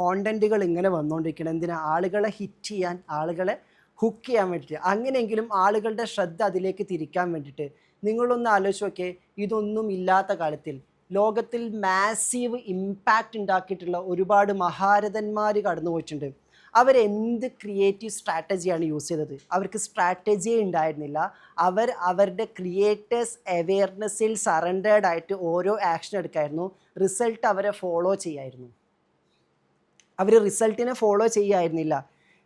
കോണ്ടൻറ്റുകൾ ഇങ്ങനെ വന്നുകൊണ്ടിരിക്കണം. എന്തിനാ? ആളുകളെ ഹിറ്റ് ചെയ്യാൻ, ആളുകളെ ഹുക്ക് ചെയ്യാൻ വേണ്ടിയിട്ട്, അങ്ങനെയെങ്കിലും ആളുകളുടെ ശ്രദ്ധ അതിലേക്ക് തിരിക്കാൻ വേണ്ടിയിട്ട്. നിങ്ങളൊന്ന് ആലോചിച്ച് നോക്കിയേ, ഇതൊന്നും ഇല്ലാത്ത കാലത്തിൽ ലോകത്തിൽ മാസീവ് ഇമ്പാക്റ്റ് ഉണ്ടാക്കിയിട്ടുള്ള ഒരുപാട് മഹാരഥന്മാർ കടന്നു പോയിട്ടുണ്ട്. അവരെന്ത് ക്രിയേറ്റീവ് സ്ട്രാറ്റജിയാണ് യൂസ് ചെയ്തത്? അവർക്ക് സ്ട്രാറ്റജിയേ ഉണ്ടായിരുന്നില്ല. അവരുടെ ക്രിയേറ്റേഴ്സ് അവെയർനെസ്സിൽ സറണ്ടേർഡ് ആയിട്ട് ഓരോ ആക്ഷൻ എടുക്കായിരുന്നു. റിസൾട്ട് അവരെ ഫോളോ ചെയ്യായിരുന്നു. അവർ റിസൾട്ടിനെ ഫോളോ ചെയ്യായിരുന്നില്ല.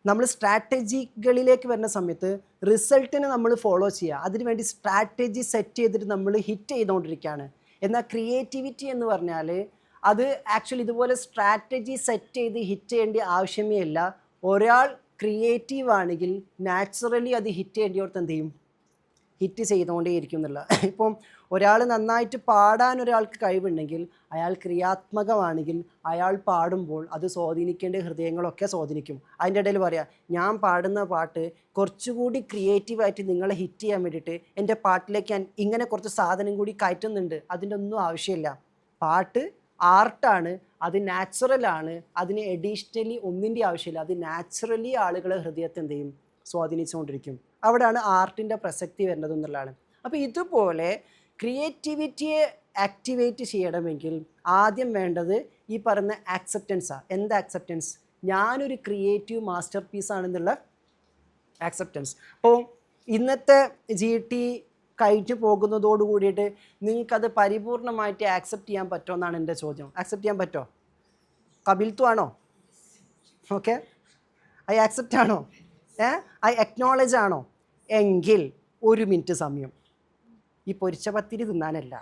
നമ്മൾ സ്ട്രാറ്റജികളിലേക്ക് വരുന്ന സമയത്ത് റിസൾട്ടിനെ നമ്മൾ ഫോളോ ചെയ്യുക, അതിനുവേണ്ടി സ്ട്രാറ്റജി സെറ്റ് ചെയ്തിട്ട് നമ്മൾ ഹിറ്റ് ചെയ്തുകൊണ്ടിരിക്കുകയാണ്. എന്നാൽ ക്രിയേറ്റിവിറ്റി എന്ന് പറഞ്ഞാൽ അത് ആക്ച്വലി ഇതുപോലെ സ്ട്രാറ്റജി സെറ്റ് ചെയ്ത് ഹിറ്റ് ചെയ്യേണ്ട ആവശ്യമേ ഇല്ല. ഒരാൾ ക്രിയേറ്റീവ് ആണെങ്കിൽ നാച്ചുറലി അത് ഹിറ്റ് ചെയ്യേണ്ടിയോടത്ത് എന്ത് ചെയ്യും? ഹിറ്റ് ചെയ്തുകൊണ്ടേയിരിക്കും എന്നുള്ള. ഇപ്പം ഒരാൾ നന്നായിട്ട് പാടാൻ ഒരാൾക്ക് കഴിവുണ്ടെങ്കിൽ, അയാൾ ക്രിയാത്മകമാണെങ്കിൽ അയാൾ പാടുമ്പോൾ അത് സ്വാധീനിക്കേണ്ട ഹൃദയങ്ങളൊക്കെ സ്വാധീനിക്കും. അതിൻ്റെ ഇടയിൽ പറയാം, ഞാൻ പാടുന്ന പാട്ട് കുറച്ചുകൂടി ക്രിയേറ്റീവായിട്ട് നിങ്ങളെ ഹിറ്റ് ചെയ്യാൻ വേണ്ടിയിട്ട് എൻ്റെ പാട്ടിലേക്ക് ഞാൻ ഇങ്ങനെ കുറച്ച് സാധനം കൂടി കയറ്റുന്നുണ്ട്. അതിൻ്റെ ഒന്നും ആവശ്യമില്ല. പാട്ട് ആർട്ടാണ്, അത് നാച്ചുറലാണ്, അതിന് എഡീഷണലി ഒന്നിൻ്റെ ആവശ്യമില്ല. അത് നാച്ചുറലി ആളുകളെ ഹൃദയത്തെ എന്ത് ചെയ്യും? സ്വാധീനിച്ചുകൊണ്ടിരിക്കും. അവിടെയാണ് ആർട്ടിൻ്റെ പ്രസക്തി വരുന്നത് എന്നുള്ളതാണ്. അപ്പോൾ ഇതുപോലെ ക്രിയേറ്റിവിറ്റിയെ ആക്ടിവേറ്റ് ചെയ്യണമെങ്കിൽ ആദ്യം വേണ്ടത് ഈ പറയുന്ന ആക്സെപ്റ്റൻസാണ്. എന്താ ആക്സെപ്റ്റൻസ്? ഞാനൊരു ക്രിയേറ്റീവ് മാസ്റ്റർ പീസാണെന്നുള്ള ആക്സെപ്റ്റൻസ്. അപ്പോൾ ഇന്നത്തെ GT കഴിഞ്ഞു പോകുന്നതോട് കൂടിയിട്ട് നിങ്ങൾക്കത് പരിപൂർണമായിട്ട് ആക്സെപ്റ്റ് ചെയ്യാൻ പറ്റുമോ എന്നാണ് എൻ്റെ ചോദ്യം. ആക്സെപ്റ്റ് ചെയ്യാൻ പറ്റുമോ? കബിൽത്തു ആണോ? ഓക്കെ, ഐ ആക്സെപ്റ്റ് ആണോ? ഐ അക്നോളജ് ആണോ? എങ്കിൽ 1 മിനിറ്റ് സമയം ഈ പൊരിച്ച പത്തിരി തിന്നാനല്ല.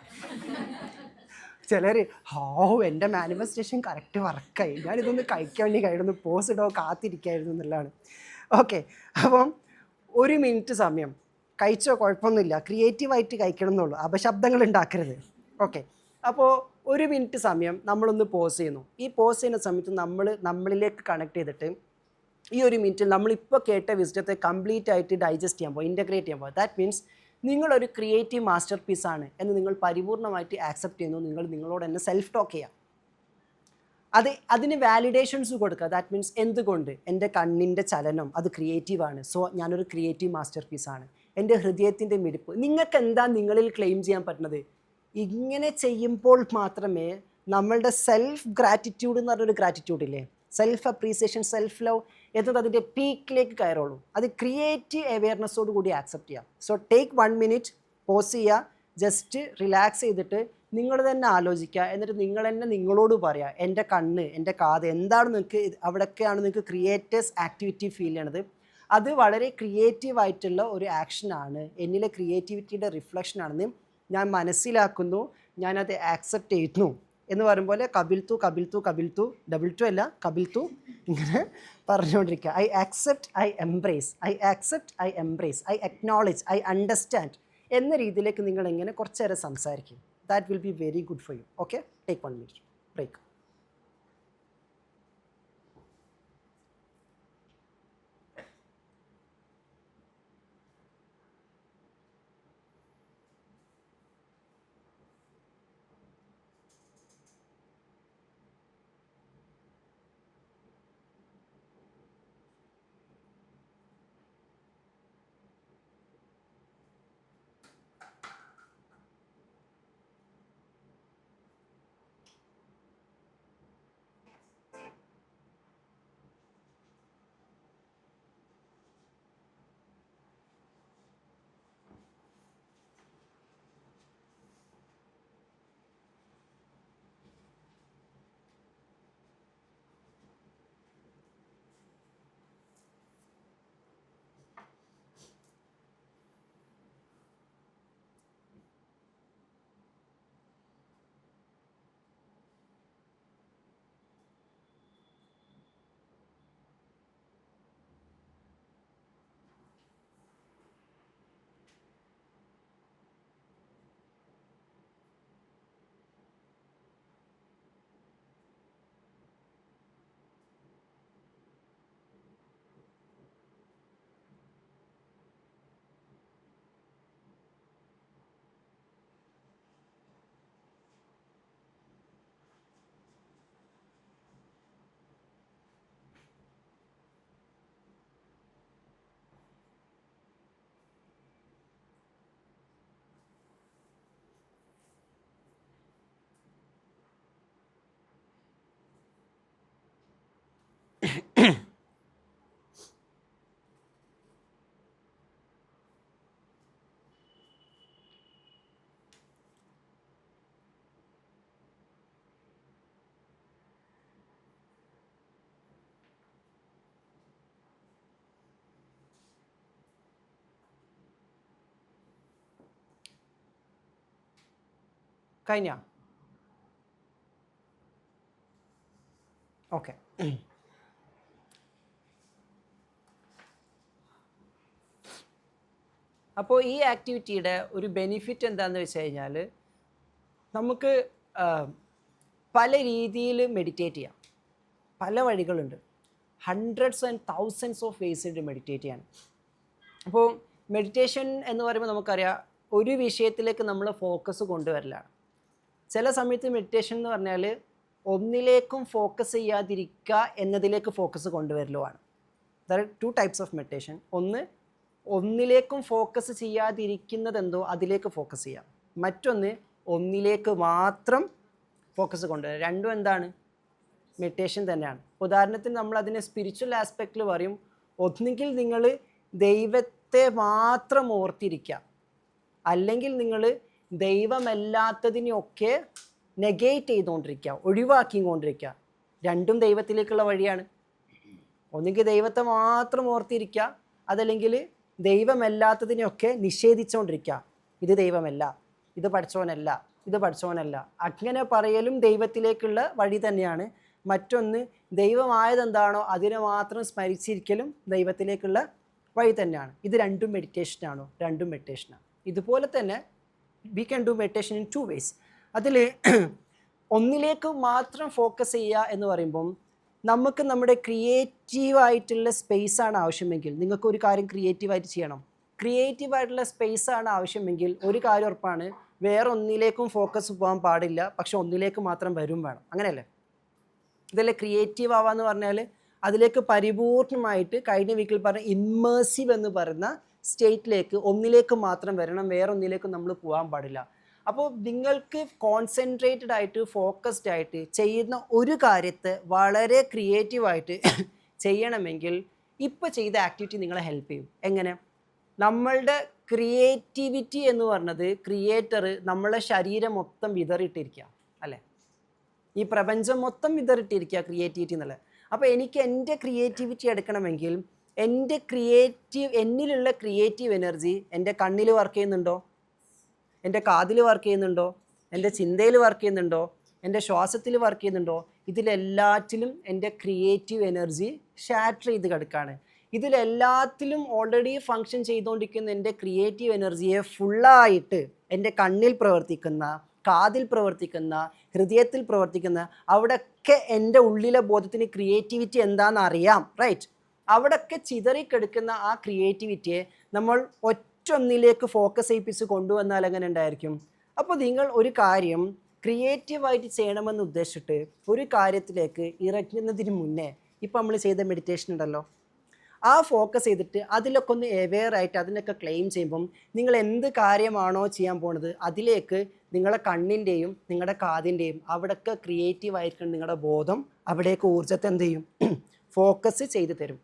ചിലർ എൻ്റെ മാനിഫെസ്റ്റേഷൻ കറക്റ്റ് വർക്കായി, ഞാനിതൊന്ന് കഴിക്കാൻ വേണ്ടി കഴിയുന്നു, പോസ് ഇടോ കാത്തിരിക്കായിരുന്നു എന്നുള്ളതാണ്. ഓക്കെ, അപ്പം 1 മിനിറ്റ് സമയം കഴിച്ചോ, കുഴപ്പമൊന്നുമില്ല, ക്രിയേറ്റീവായിട്ട് കഴിക്കണം എന്നുള്ളൂ, അപശബ്ദങ്ങൾ ഉണ്ടാക്കരുത്. ഓക്കെ, അപ്പോൾ 1 മിനിറ്റ് സമയം നമ്മളൊന്ന് പോസ് ചെയ്യുന്നു. ഈ പോസ് ചെയ്യുന്ന സമയത്ത് നമ്മളിലേക്ക് കണക്ട് ചെയ്തിട്ട് ഈ 1 മിനിറ്റിൽ നമ്മളിപ്പോൾ കേട്ട വിസ്ഡത്തെ കംപ്ലീറ്റ് ആയിട്ട് ഡൈജസ്റ്റ് ചെയ്യാൻ പോകും, ഇൻ്റഗ്രേറ്റ് ചെയ്യാൻ പോകും. ദാറ്റ് മീൻസ് നിങ്ങളൊരു ക്രിയേറ്റീവ് മാസ്റ്റർ പീസാണ് എന്ന് നിങ്ങൾ പരിപൂർണമായിട്ട് ആക്സെപ്റ്റ് ചെയ്യുന്നു. നിങ്ങളോട് തന്നെ സെൽഫ് ടോക്ക് ചെയ്യാം. അതിന് വാലിഡേഷൻസ് കൊടുക്കുക. ദാറ്റ് മീൻസ് എന്തുകൊണ്ട് എൻ്റെ കണ്ണിൻ്റെ ചലനം അത് ക്രിയേറ്റീവാണ്, സോ ഞാനൊരു ക്രിയേറ്റീവ് മാസ്റ്റർ പീസാണ്. എൻ്റെ ഹൃദയത്തിൻ്റെ മിടിപ്പ്, നിങ്ങൾക്ക് എന്താ നിങ്ങളിൽ ക്ലെയിം ചെയ്യാൻ പറ്റുന്നത്? ഇങ്ങനെ ചെയ്യുമ്പോൾ മാത്രമേ നമ്മളുടെ സെൽഫ് ഗ്രാറ്റിറ്റ്യൂഡ് എന്ന് പറഞ്ഞൊരു ഗ്രാറ്റിറ്റ്യൂഡ് ഇല്ലേ, സെൽഫ് അപ്രീസിയേഷൻ, സെൽഫ് ലവ് എന്നത് അതിൻ്റെ പീക്കിലേക്ക് കയറുള്ളൂ. അത് ക്രിയേറ്റീവ് അവെയർനെസ്സോട് കൂടി ആക്സെപ്റ്റ് ചെയ്യാം. സോ ടേക്ക് 1 മിനിറ്റ്, പോസ് ചെയ്യുക, ജസ്റ്റ് റിലാക്സ് ചെയ്തിട്ട് നിങ്ങൾ തന്നെ ആലോചിക്കുക. എന്നിട്ട് നിങ്ങൾ തന്നെ നിങ്ങളോട് പറയുക, എൻ്റെ കണ്ണ്, എൻ്റെ കാത് എന്താണ് നിങ്ങൾക്ക്, അവിടെയൊക്കെയാണ് നിങ്ങൾക്ക് ക്രിയേറ്റേഴ്സ് ആക്ടിവിറ്റി ഫീൽ ചെയ്യണത്. അത് വളരെ ക്രിയേറ്റീവായിട്ടുള്ള ഒരു ആക്ഷനാണ്, എന്നിലെ ക്രിയേറ്റിവിറ്റിയുടെ റിഫ്ലക്ഷനാണെന്ന് ഞാൻ മനസ്സിലാക്കുന്നു, ഞാനത് ആക്സെപ്റ്റ് ചെയ്യുന്നു എന്ന് പറയുമ്പോൾ കബിൽത്തു കബിൽത്തു കബിൽത്തു, ഡബിൾ ടു അല്ല, കബിൽത്തു, ഇങ്ങനെ പറഞ്ഞുകൊണ്ടിരിക്കുക. I accept, I embrace, I accept, I embrace, I acknowledge, I understand എന്ന രീതിയിലേക്ക് നിങ്ങൾ എങ്ങനെ കുറച്ച് നേരം സംസാരിക്കും. That will be very good for you. Okay, take 1 minute break. കഴിഞ്ഞ? ഓക്കെ, അപ്പോൾ ഈ ആക്ടിവിറ്റിയുടെ ഒരു ബെനിഫിറ്റ് എന്താണെന്ന് വെച്ച് കഴിഞ്ഞാൽ നമുക്ക് പല രീതിയിൽ മെഡിറ്റേറ്റ് ചെയ്യാം. പല വഴികളുണ്ട്, hundreds and thousands of ways ഉണ്ട് മെഡിറ്റേറ്റ് ചെയ്യാൻ. അപ്പോൾ മെഡിറ്റേഷൻ എന്ന് പറയുമ്പോൾ നമുക്കറിയാം, ഒരു വിഷയത്തിലേക്ക് നമ്മൾ ഫോക്കസ് കൊണ്ടുവരലാണ്. ചില സമയത്ത് മെഡിറ്റേഷൻ എന്ന് പറഞ്ഞാൽ ഒന്നിലേക്കും ഫോക്കസ് ചെയ്യാതിരിക്കുക എന്നതിലേക്ക് ഫോക്കസ് കൊണ്ടുവരലുമാണ്. There are 2 types of meditation. ഒന്നിലേക്കും ഫോക്കസ് ചെയ്യാതിരിക്കുന്നതെന്തോ അതിലേക്ക് ഫോക്കസ് ചെയ്യാം. മറ്റൊന്ന് ഒന്നിലേക്ക് മാത്രം ഫോക്കസ് കൊണ്ടുവരിക. രണ്ടും എന്താണ്? മെഡിറ്റേഷൻ തന്നെയാണ്. ഉദാഹരണത്തിന് നമ്മൾ അതിനെ സ്പിരിച്വൽ ആസ്പെക്റ്റിൽ പറയും, ഒന്നുകിൽ നിങ്ങൾ ദൈവത്തെ മാത്രം ഓർത്തിരിക്കുക, അല്ലെങ്കിൽ നിങ്ങൾ ദൈവമല്ലാത്തതിനെയൊക്കെ നെഗേറ്റ് ചെയ്തുകൊണ്ടിരിക്കുക, ഒഴിവാക്കിക്കൊണ്ടിരിക്കുക. രണ്ടും ദൈവത്തിലേക്കുള്ള വഴിയാണ്. ഒന്നുകിൽ ദൈവത്തെ മാത്രം ഓർത്തിരിക്കുക, അതല്ലെങ്കിൽ ദൈവമല്ലാത്തതിനെയൊക്കെ നിഷേധിച്ചുകൊണ്ടിരിക്കുക. ഇത് ദൈവമല്ല, ഇത് പഠിച്ചവനല്ല, ഇത് പഠിച്ചവനല്ല. അങ്ങനെ പറയലും ദൈവത്തിലേക്കുള്ള വഴി തന്നെയാണ്. മറ്റൊന്ന് ദൈവമായതെന്താണോ അതിനെ മാത്രം സ്മരിച്ചിരിക്കലും ദൈവത്തിലേക്കുള്ള വഴി തന്നെയാണ്. ഇത് രണ്ടും മെഡിറ്റേഷനാണോ? രണ്ടും മെഡിറ്റേഷനാണ്. ഇതുപോലെ തന്നെ we can do meditation in 2 ways. അതിൽ ഒന്നിലേക്ക് മാത്രം ഫോക്കസ് ചെയ്യുക എന്ന് പറയുമ്പം നമുക്ക് നമ്മുടെ ക്രിയേറ്റീവായിട്ടുള്ള സ്പേസാണ് ആവശ്യമെങ്കിൽ, നിങ്ങൾക്ക് ഒരു കാര്യം ക്രിയേറ്റീവായിട്ട് ചെയ്യണം, ക്രിയേറ്റീവായിട്ടുള്ള സ്പേസാണ് ആവശ്യമെങ്കിൽ ഒരു കാര്യം ഉറപ്പാണ്, വേറെ ഒന്നിലേക്കും ഫോക്കസ് പോകാൻ പാടില്ല, പക്ഷെ ഒന്നിലേക്ക് മാത്രം വരും വേണം. അങ്ങനെയല്ലേ? ഇതല്ലേ ക്രിയേറ്റീവ് ആവാന്ന് പറഞ്ഞാൽ അതിലേക്ക് പരിപൂർണമായിട്ട് കഴിഞ്ഞ വീക്കിൽ പറഞ്ഞ ഇമ്മേഴ്സീവ് എന്ന് പറയുന്ന സ്റ്റേറ്റിലേക്ക് ഒന്നിലേക്ക് മാത്രം വരണം, വേറെ ഒന്നിലേക്കും നമ്മൾ പോകാൻ പാടില്ല. അപ്പോൾ നിങ്ങൾക്ക് കോൺസെൻട്രേറ്റഡ് ആയിട്ട് ഫോക്കസ്ഡ് ആയിട്ട് ചെയ്യുന്ന ഒരു കാര്യത്തെ വളരെ ക്രിയേറ്റീവായിട്ട് ചെയ്യണമെങ്കിൽ ഇപ്പോൾ ചെയ്ത ആക്ടിവിറ്റി നിങ്ങളെ ഹെൽപ്പ് ചെയ്യും. എങ്ങനെ? നമ്മളുടെ ക്രിയേറ്റിവിറ്റി എന്ന് പറഞ്ഞത് ക്രിയേറ്റർ നമ്മളെ ശരീരം മൊത്തം വിതറിയിട്ടിരിക്കുക അല്ലേ? ഈ പ്രപഞ്ചം മൊത്തം വിതറിയിട്ടിരിക്കുക ക്രിയേറ്റിവിറ്റി എന്നുള്ളത്. അപ്പോൾ എനിക്ക് എൻ്റെ ക്രിയേറ്റിവിറ്റി എടുക്കണമെങ്കിൽ എന്നിലുള്ള ക്രിയേറ്റീവ് എനർജി എൻ്റെ കണ്ണിൽ വർക്ക് ചെയ്യുന്നുണ്ടോ, എൻ്റെ കാതിൽ വർക്ക് ചെയ്യുന്നുണ്ടോ, എൻ്റെ ചിന്തയിൽ വർക്ക് ചെയ്യുന്നുണ്ടോ, എൻ്റെ ശ്വാസത്തിൽ വർക്ക് ചെയ്യുന്നുണ്ടോ? ഇതിലെല്ലാറ്റിലും എൻ്റെ ക്രിയേറ്റീവ് എനർജി ഷാറ്റർ ചെയ്ത് കിടക്കുകയാണ്. ഇതിലെല്ലാത്തിലും ഓൾറെഡി ഫങ്ഷൻ ചെയ്തുകൊണ്ടിരിക്കുന്ന എൻ്റെ ക്രിയേറ്റീവ് എനർജിയെ ഫുള്ളായിട്ട് എൻ്റെ കണ്ണിൽ പ്രവർത്തിക്കുന്ന, കാതിൽ പ്രവർത്തിക്കുന്ന, ഹൃദയത്തിൽ പ്രവർത്തിക്കുന്ന, അവിടെയൊക്കെ എൻ്റെ ഉള്ളിലെ ബോധത്തിന് ക്രിയേറ്റിവിറ്റി എന്താണെന്ന് അറിയാം, റൈറ്റ്? അവിടെയൊക്കെ ചിതറിക്കെടുക്കുന്ന ആ ക്രിയേറ്റിവിറ്റിയെ നമ്മൾ ഒറ്റൊന്നിലേക്ക് ഫോക്കസ് ചെയ്യിപ്പിച്ച് കൊണ്ടുവന്നാൽ എങ്ങനെ ഉണ്ടായിരിക്കും? അപ്പോൾ നിങ്ങൾ ഒരു കാര്യം ക്രിയേറ്റീവായിട്ട് ചെയ്യണമെന്ന് ഉദ്ദേശിച്ചിട്ട് ഒരു കാര്യത്തിലേക്ക് ഇറങ്ങുന്നതിന് മുന്നേ ഇപ്പോൾ നമ്മൾ ചെയ്ത മെഡിറ്റേഷൻ ഉണ്ടല്ലോ, ആ ഫോക്കസ് ചെയ്തിട്ട് അതിലൊക്കെ ഒന്ന് അവെയർ ആയിട്ട് അതിനൊക്കെ ക്ലെയിം ചെയ്യുമ്പം നിങ്ങൾ എന്ത് കാര്യമാണോ ചെയ്യാൻ പോണത് അതിലേക്ക് നിങ്ങളുടെ കണ്ണിൻ്റെയും നിങ്ങളുടെ കാതിൻ്റെയും അവിടെയൊക്കെ ക്രിയേറ്റീവായിരിക്കണം നിങ്ങളുടെ ബോധം അവിടേക്ക് ഊർജ്ജത്തെ എന്ത് ചെയ്യും? ഫോക്കസ് ചെയ്ത് തരും.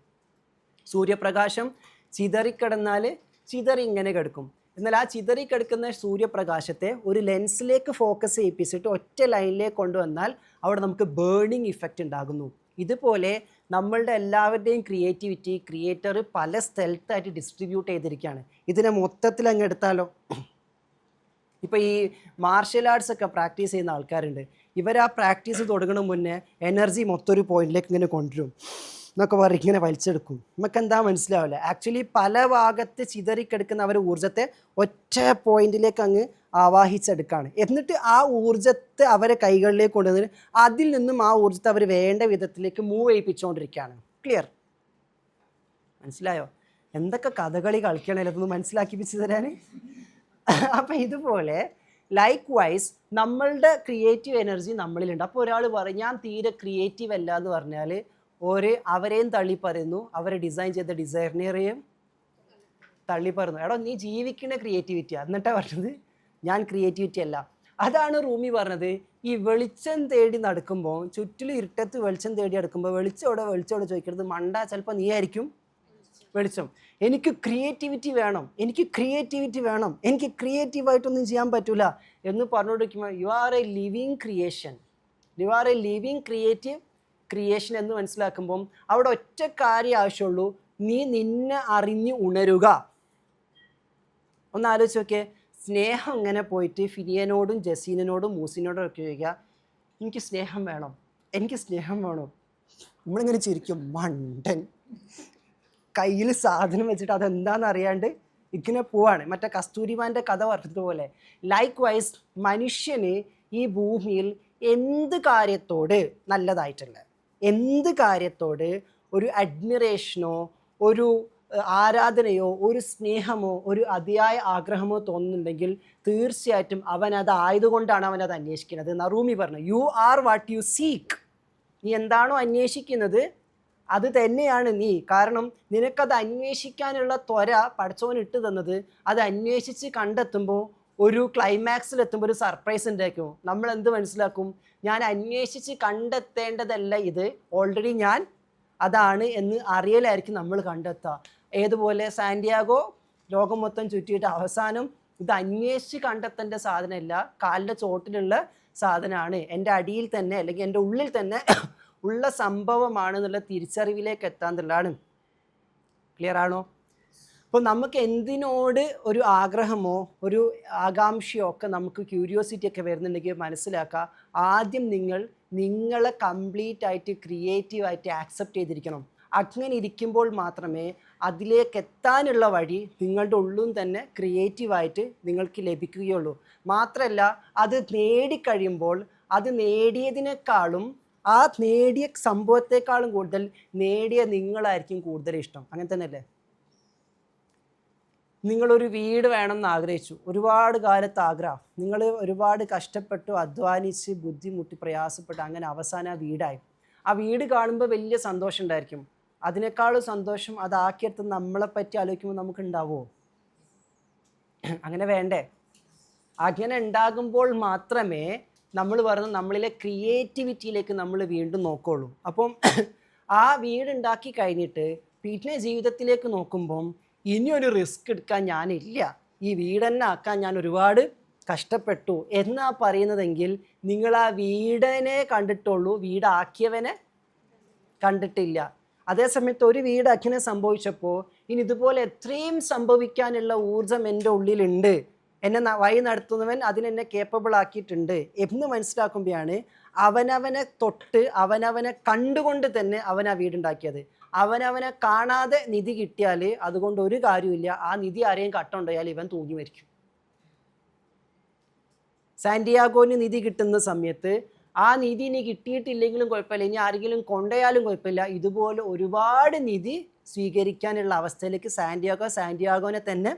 സൂര്യപ്രകാശം ചിതറിക്കിടന്നാൽ ചിതറി ഇങ്ങനെ കിടക്കും. എന്നാൽ ആ ചിതറിക്കിടക്കുന്ന സൂര്യപ്രകാശത്തെ ഒരു ലെൻസിലേക്ക് ഫോക്കസ് ചെയ്യിപ്പിച്ചിട്ട് ഒറ്റ ലൈനിലേക്ക് കൊണ്ടുവന്നാൽ അവിടെ നമുക്ക് ബേണിംഗ് ഇഫക്റ്റ് ഉണ്ടാകുന്നു. ഇതുപോലെ നമ്മളുടെ എല്ലാവരുടെയും ക്രിയേറ്റിവിറ്റി ക്രിയേറ്റർ പല സ്ഥലത്തായിട്ട് ഡിസ്ട്രിബ്യൂട്ട് ചെയ്തിരിക്കുകയാണ്. ഇതിനെ മൊത്തത്തിൽ അങ്ങ് എടുത്താലോ, ഇപ്പോൾ ഈ മാർഷ്യൽ ആർട്സ് ഒക്കെ പ്രാക്ടീസ് ചെയ്യുന്ന ആൾക്കാരുണ്ട്, ഇവർ ആ പ്രാക്ടീസ് തുടങ്ങുന്ന മുന്നേ എനർജി മൊത്തം ഒരു പോയിന്റിലേക്ക് ഇങ്ങനെ കൊണ്ടുവരും എന്നൊക്കെ പറയും, ഇങ്ങനെ വലിച്ചെടുക്കും. നമുക്ക് എന്താ മനസ്സിലാവില്ല. ആക്ച്വലി പല ഭാഗത്ത് ചിതറിക്കെടുക്കുന്ന അവർ ഊർജ്ജത്തെ ഒറ്റ പോയിന്റിലേക്ക് അങ്ങ് ആവാഹിച്ചെടുക്കുകയാണ്. എന്നിട്ട് ആ ഊർജ്ജത്തെ അവരെ കൈകളിലേക്ക് കൊണ്ടുവന്നിട്ട് അതിൽ നിന്നും ആ ഊർജ്ജത്തെ അവർ വേണ്ട വിധത്തിലേക്ക് മൂവ് ചെയ്യിപ്പിച്ചുകൊണ്ടിരിക്കുകയാണ്. ക്ലിയർ? മനസ്സിലായോ? എന്തൊക്കെ കഥകളി കളിക്കണമല്ലോ അതൊന്ന് മനസ്സിലാക്കിപ്പിച്ച് തരാൻ. അപ്പം ഇതുപോലെ ലൈക്ക് വൈസ് നമ്മളുടെ ക്രിയേറ്റീവ് എനർജി നമ്മളിലുണ്ട്. അപ്പോൾ ഒരാൾ പറയും ഞാൻ തീരെ ക്രിയേറ്റീവ് അല്ല എന്ന് പറഞ്ഞാൽ അവരെയും തള്ളി പറയുന്നു, അവരെ ഡിസൈൻ ചെയ്ത ഡിസൈനറെയും തള്ളി പറയുന്നു. എടോ നീ ജീവിക്കുന്ന ക്രിയേറ്റിവിറ്റിയാണ്, എന്നിട്ടാണ് പറഞ്ഞത് ഞാൻ ക്രിയേറ്റിവിറ്റി അല്ല. അതാണ് റൂമി പറഞ്ഞത്, ഈ വെളിച്ചം തേടി നടക്കുമ്പോൾ ചുറ്റിലും ഇരുട്ടത്ത് വെളിച്ചം തേടി നടക്കുമ്പോൾ വെളിച്ചോടെ ചോദിക്കരുത് മണ്ട, ചിലപ്പോൾ നീ ആയിരിക്കും വെളിച്ചം. എനിക്ക് ക്രിയേറ്റിവിറ്റി വേണം, എനിക്ക് ക്രിയേറ്റീവായിട്ടൊന്നും ചെയ്യാൻ പറ്റില്ല എന്ന് പറഞ്ഞുകൊണ്ടിരിക്കുമ്പോൾ you are a living creation, creative creation എന്ന് മനസ്സിലാക്കുമ്പം അവിടെ ഒറ്റ കാര്യം ആവശ്യമുള്ളൂ, നീ നിന്നെ അറിഞ്ഞ് ഉണരുക. ഒന്ന് ആലോചിച്ച് നോക്കിയേ, സ്നേഹം ഇങ്ങനെ പോയിട്ട് ഫിനിയനോടും ജസീനോടും മൂസിനോടും ഒക്കെ ചോദിക്കുക എനിക്ക് സ്നേഹം വേണം. നമ്മളിങ്ങനെ ചിരിക്കും, മണ്ടൻ, കയ്യിൽ സാധനം വെച്ചിട്ട് അതെന്താണെന്ന് അറിയാണ്ട് ഇങ്ങനെ പോവാണ്. മറ്റേ കസ്തൂരിമാൻ്റെ കഥ പറഞ്ഞതുപോലെ ലൈക്ക് വൈസ് മനുഷ്യന് ഈ ഭൂമിയിൽ എന്ത് കാര്യത്തോട് നല്ലതായിട്ടുള്ള എന്ത് കാര്യത്തോട് ഒരു അഡ്മിറേഷനോ ഒരു ആരാധനയോ ഒരു സ്നേഹമോ ഒരു അതിയായ ആഗ്രഹമോ തോന്നുന്നുണ്ടെങ്കിൽ തീർച്ചയായിട്ടും അവൻ അതായതുകൊണ്ടാണ് അവനത് അന്വേഷിക്കുന്നത്. നറൂമി പറഞ്ഞു you are what you seek. നീ എന്താണോ അന്വേഷിക്കുന്നത് അത് തന്നെയാണ് നീ. കാരണം നിനക്കത് അന്വേഷിക്കാനുള്ള ത്വര പഠിച്ചവൻ ഇട്ട് തന്നത് അത് അന്വേഷിച്ച് കണ്ടെത്തുമ്പോൾ ഒരു ക്ലൈമാക്സിലെത്തുമ്പോൾ ഒരു സർപ്രൈസ് ഉണ്ടാക്കും. നമ്മൾ എന്ത് മനസ്സിലാക്കും? ഞാൻ അന്വേഷിച്ച് കണ്ടെത്തേണ്ടതല്ല ഇത്, ഓൾറെഡി ഞാൻ അതാണ് എന്ന് അറിയലായിരിക്കും നമ്മൾ കണ്ടെത്തുക. ഏതുപോലെ സാന്റിയാഗോ ലോകം മൊത്തം ചുറ്റിയിട്ട് അവസാനം ഇത് അന്വേഷിച്ച് കണ്ടെത്തേണ്ട സാധനമല്ല, കാലിൻ്റെ ചോട്ടിലുള്ള സാധനമാണ്, എൻ്റെ അടിയിൽ തന്നെ അല്ലെങ്കിൽ എൻ്റെ ഉള്ളിൽ തന്നെ ഉള്ള സംഭവമാണ് എന്നുള്ള തിരിച്ചറിവിലേക്ക് എത്താന്നുള്ളതാണ്. ക്ലിയർ ആണോ? അപ്പോൾ നമുക്ക് എന്തിനോട് ഒരു ആഗ്രഹമോ ഒരു ആകാംക്ഷയോ ഒക്കെ നമുക്ക് ക്യൂരിയോസിറ്റി ഒക്കെ വരുന്നുണ്ടെങ്കിൽ മനസ്സിലാക്കുക, ആദ്യം നിങ്ങളെ കംപ്ലീറ്റ് ആയിട്ട് ക്രിയേറ്റീവായിട്ട് ആക്സെപ്റ്റ് ചെയ്തിരിക്കണം. അങ്ങനെ ഇരിക്കുമ്പോൾ മാത്രമേ അതിലേക്ക് എത്താനുള്ള വഴി നിങ്ങളുടെ ഉള്ളിൽ തന്നെ ക്രിയേറ്റീവായിട്ട് നിങ്ങൾക്ക് ലഭിക്കുകയുള്ളൂ. മാത്രമല്ല അത് നേടിക്കഴിയുമ്പോൾ അത് നേടിയതിനേക്കാളും ആ നേടിയ സംഭവത്തെക്കാളും കൂടുതൽ നേടിയ നിങ്ങളായിരിക്കും കൂടുതൽ ഇഷ്ടം. അങ്ങനെ തന്നെയല്ലേ? നിങ്ങളൊരു വീട് വേണമെന്ന് ആഗ്രഹിച്ചു, ഒരുപാട് കാലത്ത് ആഗ്രഹം, നിങ്ങൾ ഒരുപാട് കഷ്ടപ്പെട്ടു, അധ്വാനിച്ച്, ബുദ്ധിമുട്ടി, പ്രയാസപ്പെട്ടു, അങ്ങനെ അവസാനം ആ വീടായി. ആ വീട് കാണുമ്പോൾ വലിയ സന്തോഷം ഉണ്ടായിരിക്കും. അതിനേക്കാളും സന്തോഷം അതാക്കിയെടുത്ത് നമ്മളെപ്പറ്റി ആലോചിക്കുമ്പോൾ നമുക്ക് ഉണ്ടാവുമോ? അങ്ങനെ വേണ്ടേ? അങ്ങനെ ഉണ്ടാകുമ്പോൾ മാത്രമേ നമ്മൾ പറഞ്ഞ നമ്മളിലെ ക്രിയേറ്റിവിറ്റിയിലേക്ക് നമ്മൾ വീണ്ടും നോക്കുകയുള്ളൂ. അപ്പം ആ വീടുണ്ടാക്കി കഴിഞ്ഞിട്ട് പിന്നെ ജീവിതത്തിലേക്ക് നോക്കുമ്പം ഇനിയൊരു റിസ്ക് എടുക്കാൻ ഞാനില്ല, ഈ വീട് തന്നെ ആക്കാൻ ഞാൻ ഒരുപാട് കഷ്ടപ്പെട്ടു എന്നാ പറയുന്നതെങ്കിൽ നിങ്ങൾ ആ വീടിനെ കണ്ടിട്ടുള്ളൂ, വീടാക്കിയവനെ കണ്ടിട്ടില്ല. അതേസമയത്ത് ഒരു വീട് അങ്ങനെ സംഭവിച്ചപ്പോൾ ഇനി ഇതുപോലെ എത്രയും സംഭവിക്കാനുള്ള ഊർജം എൻ്റെ ഉള്ളിലുണ്ട്, എന്നെ വഴി നടത്തുന്നവൻ അതിനെന്നെ കേപ്പബിൾ ആക്കിയിട്ടുണ്ട് എന്ന് മനസ്സിലാക്കുമ്പോഴാണ് അവനവനെ തൊട്ട് അവനവനെ കണ്ടുകൊണ്ട് തന്നെ അവൻ ആ വീടുണ്ടാക്കിയത്. അവനവനെ കാണാതെ നിധി കിട്ടിയാൽ അതുകൊണ്ട് ഒരു കാര്യമില്ല, ആ നിധി ആരെയും കട്ടുണ്ടായാൽ ഇവൻ തൂങ്ങി മരിക്കും. സാന്റിയാഗോന് നിധി കിട്ടുന്ന സമയത്ത് ആ നിധി ഇനി കിട്ടിയിട്ടില്ലെങ്കിലും കുഴപ്പമില്ല, ഇനി ആരെങ്കിലും കൊണ്ടുപോയാലും കുഴപ്പമില്ല, ഇതുപോലെ ഒരുപാട് നിധി സ്വീകരിക്കാനുള്ള അവസ്ഥയിലേക്ക് സാന്റിയാഗോനെ തന്നെ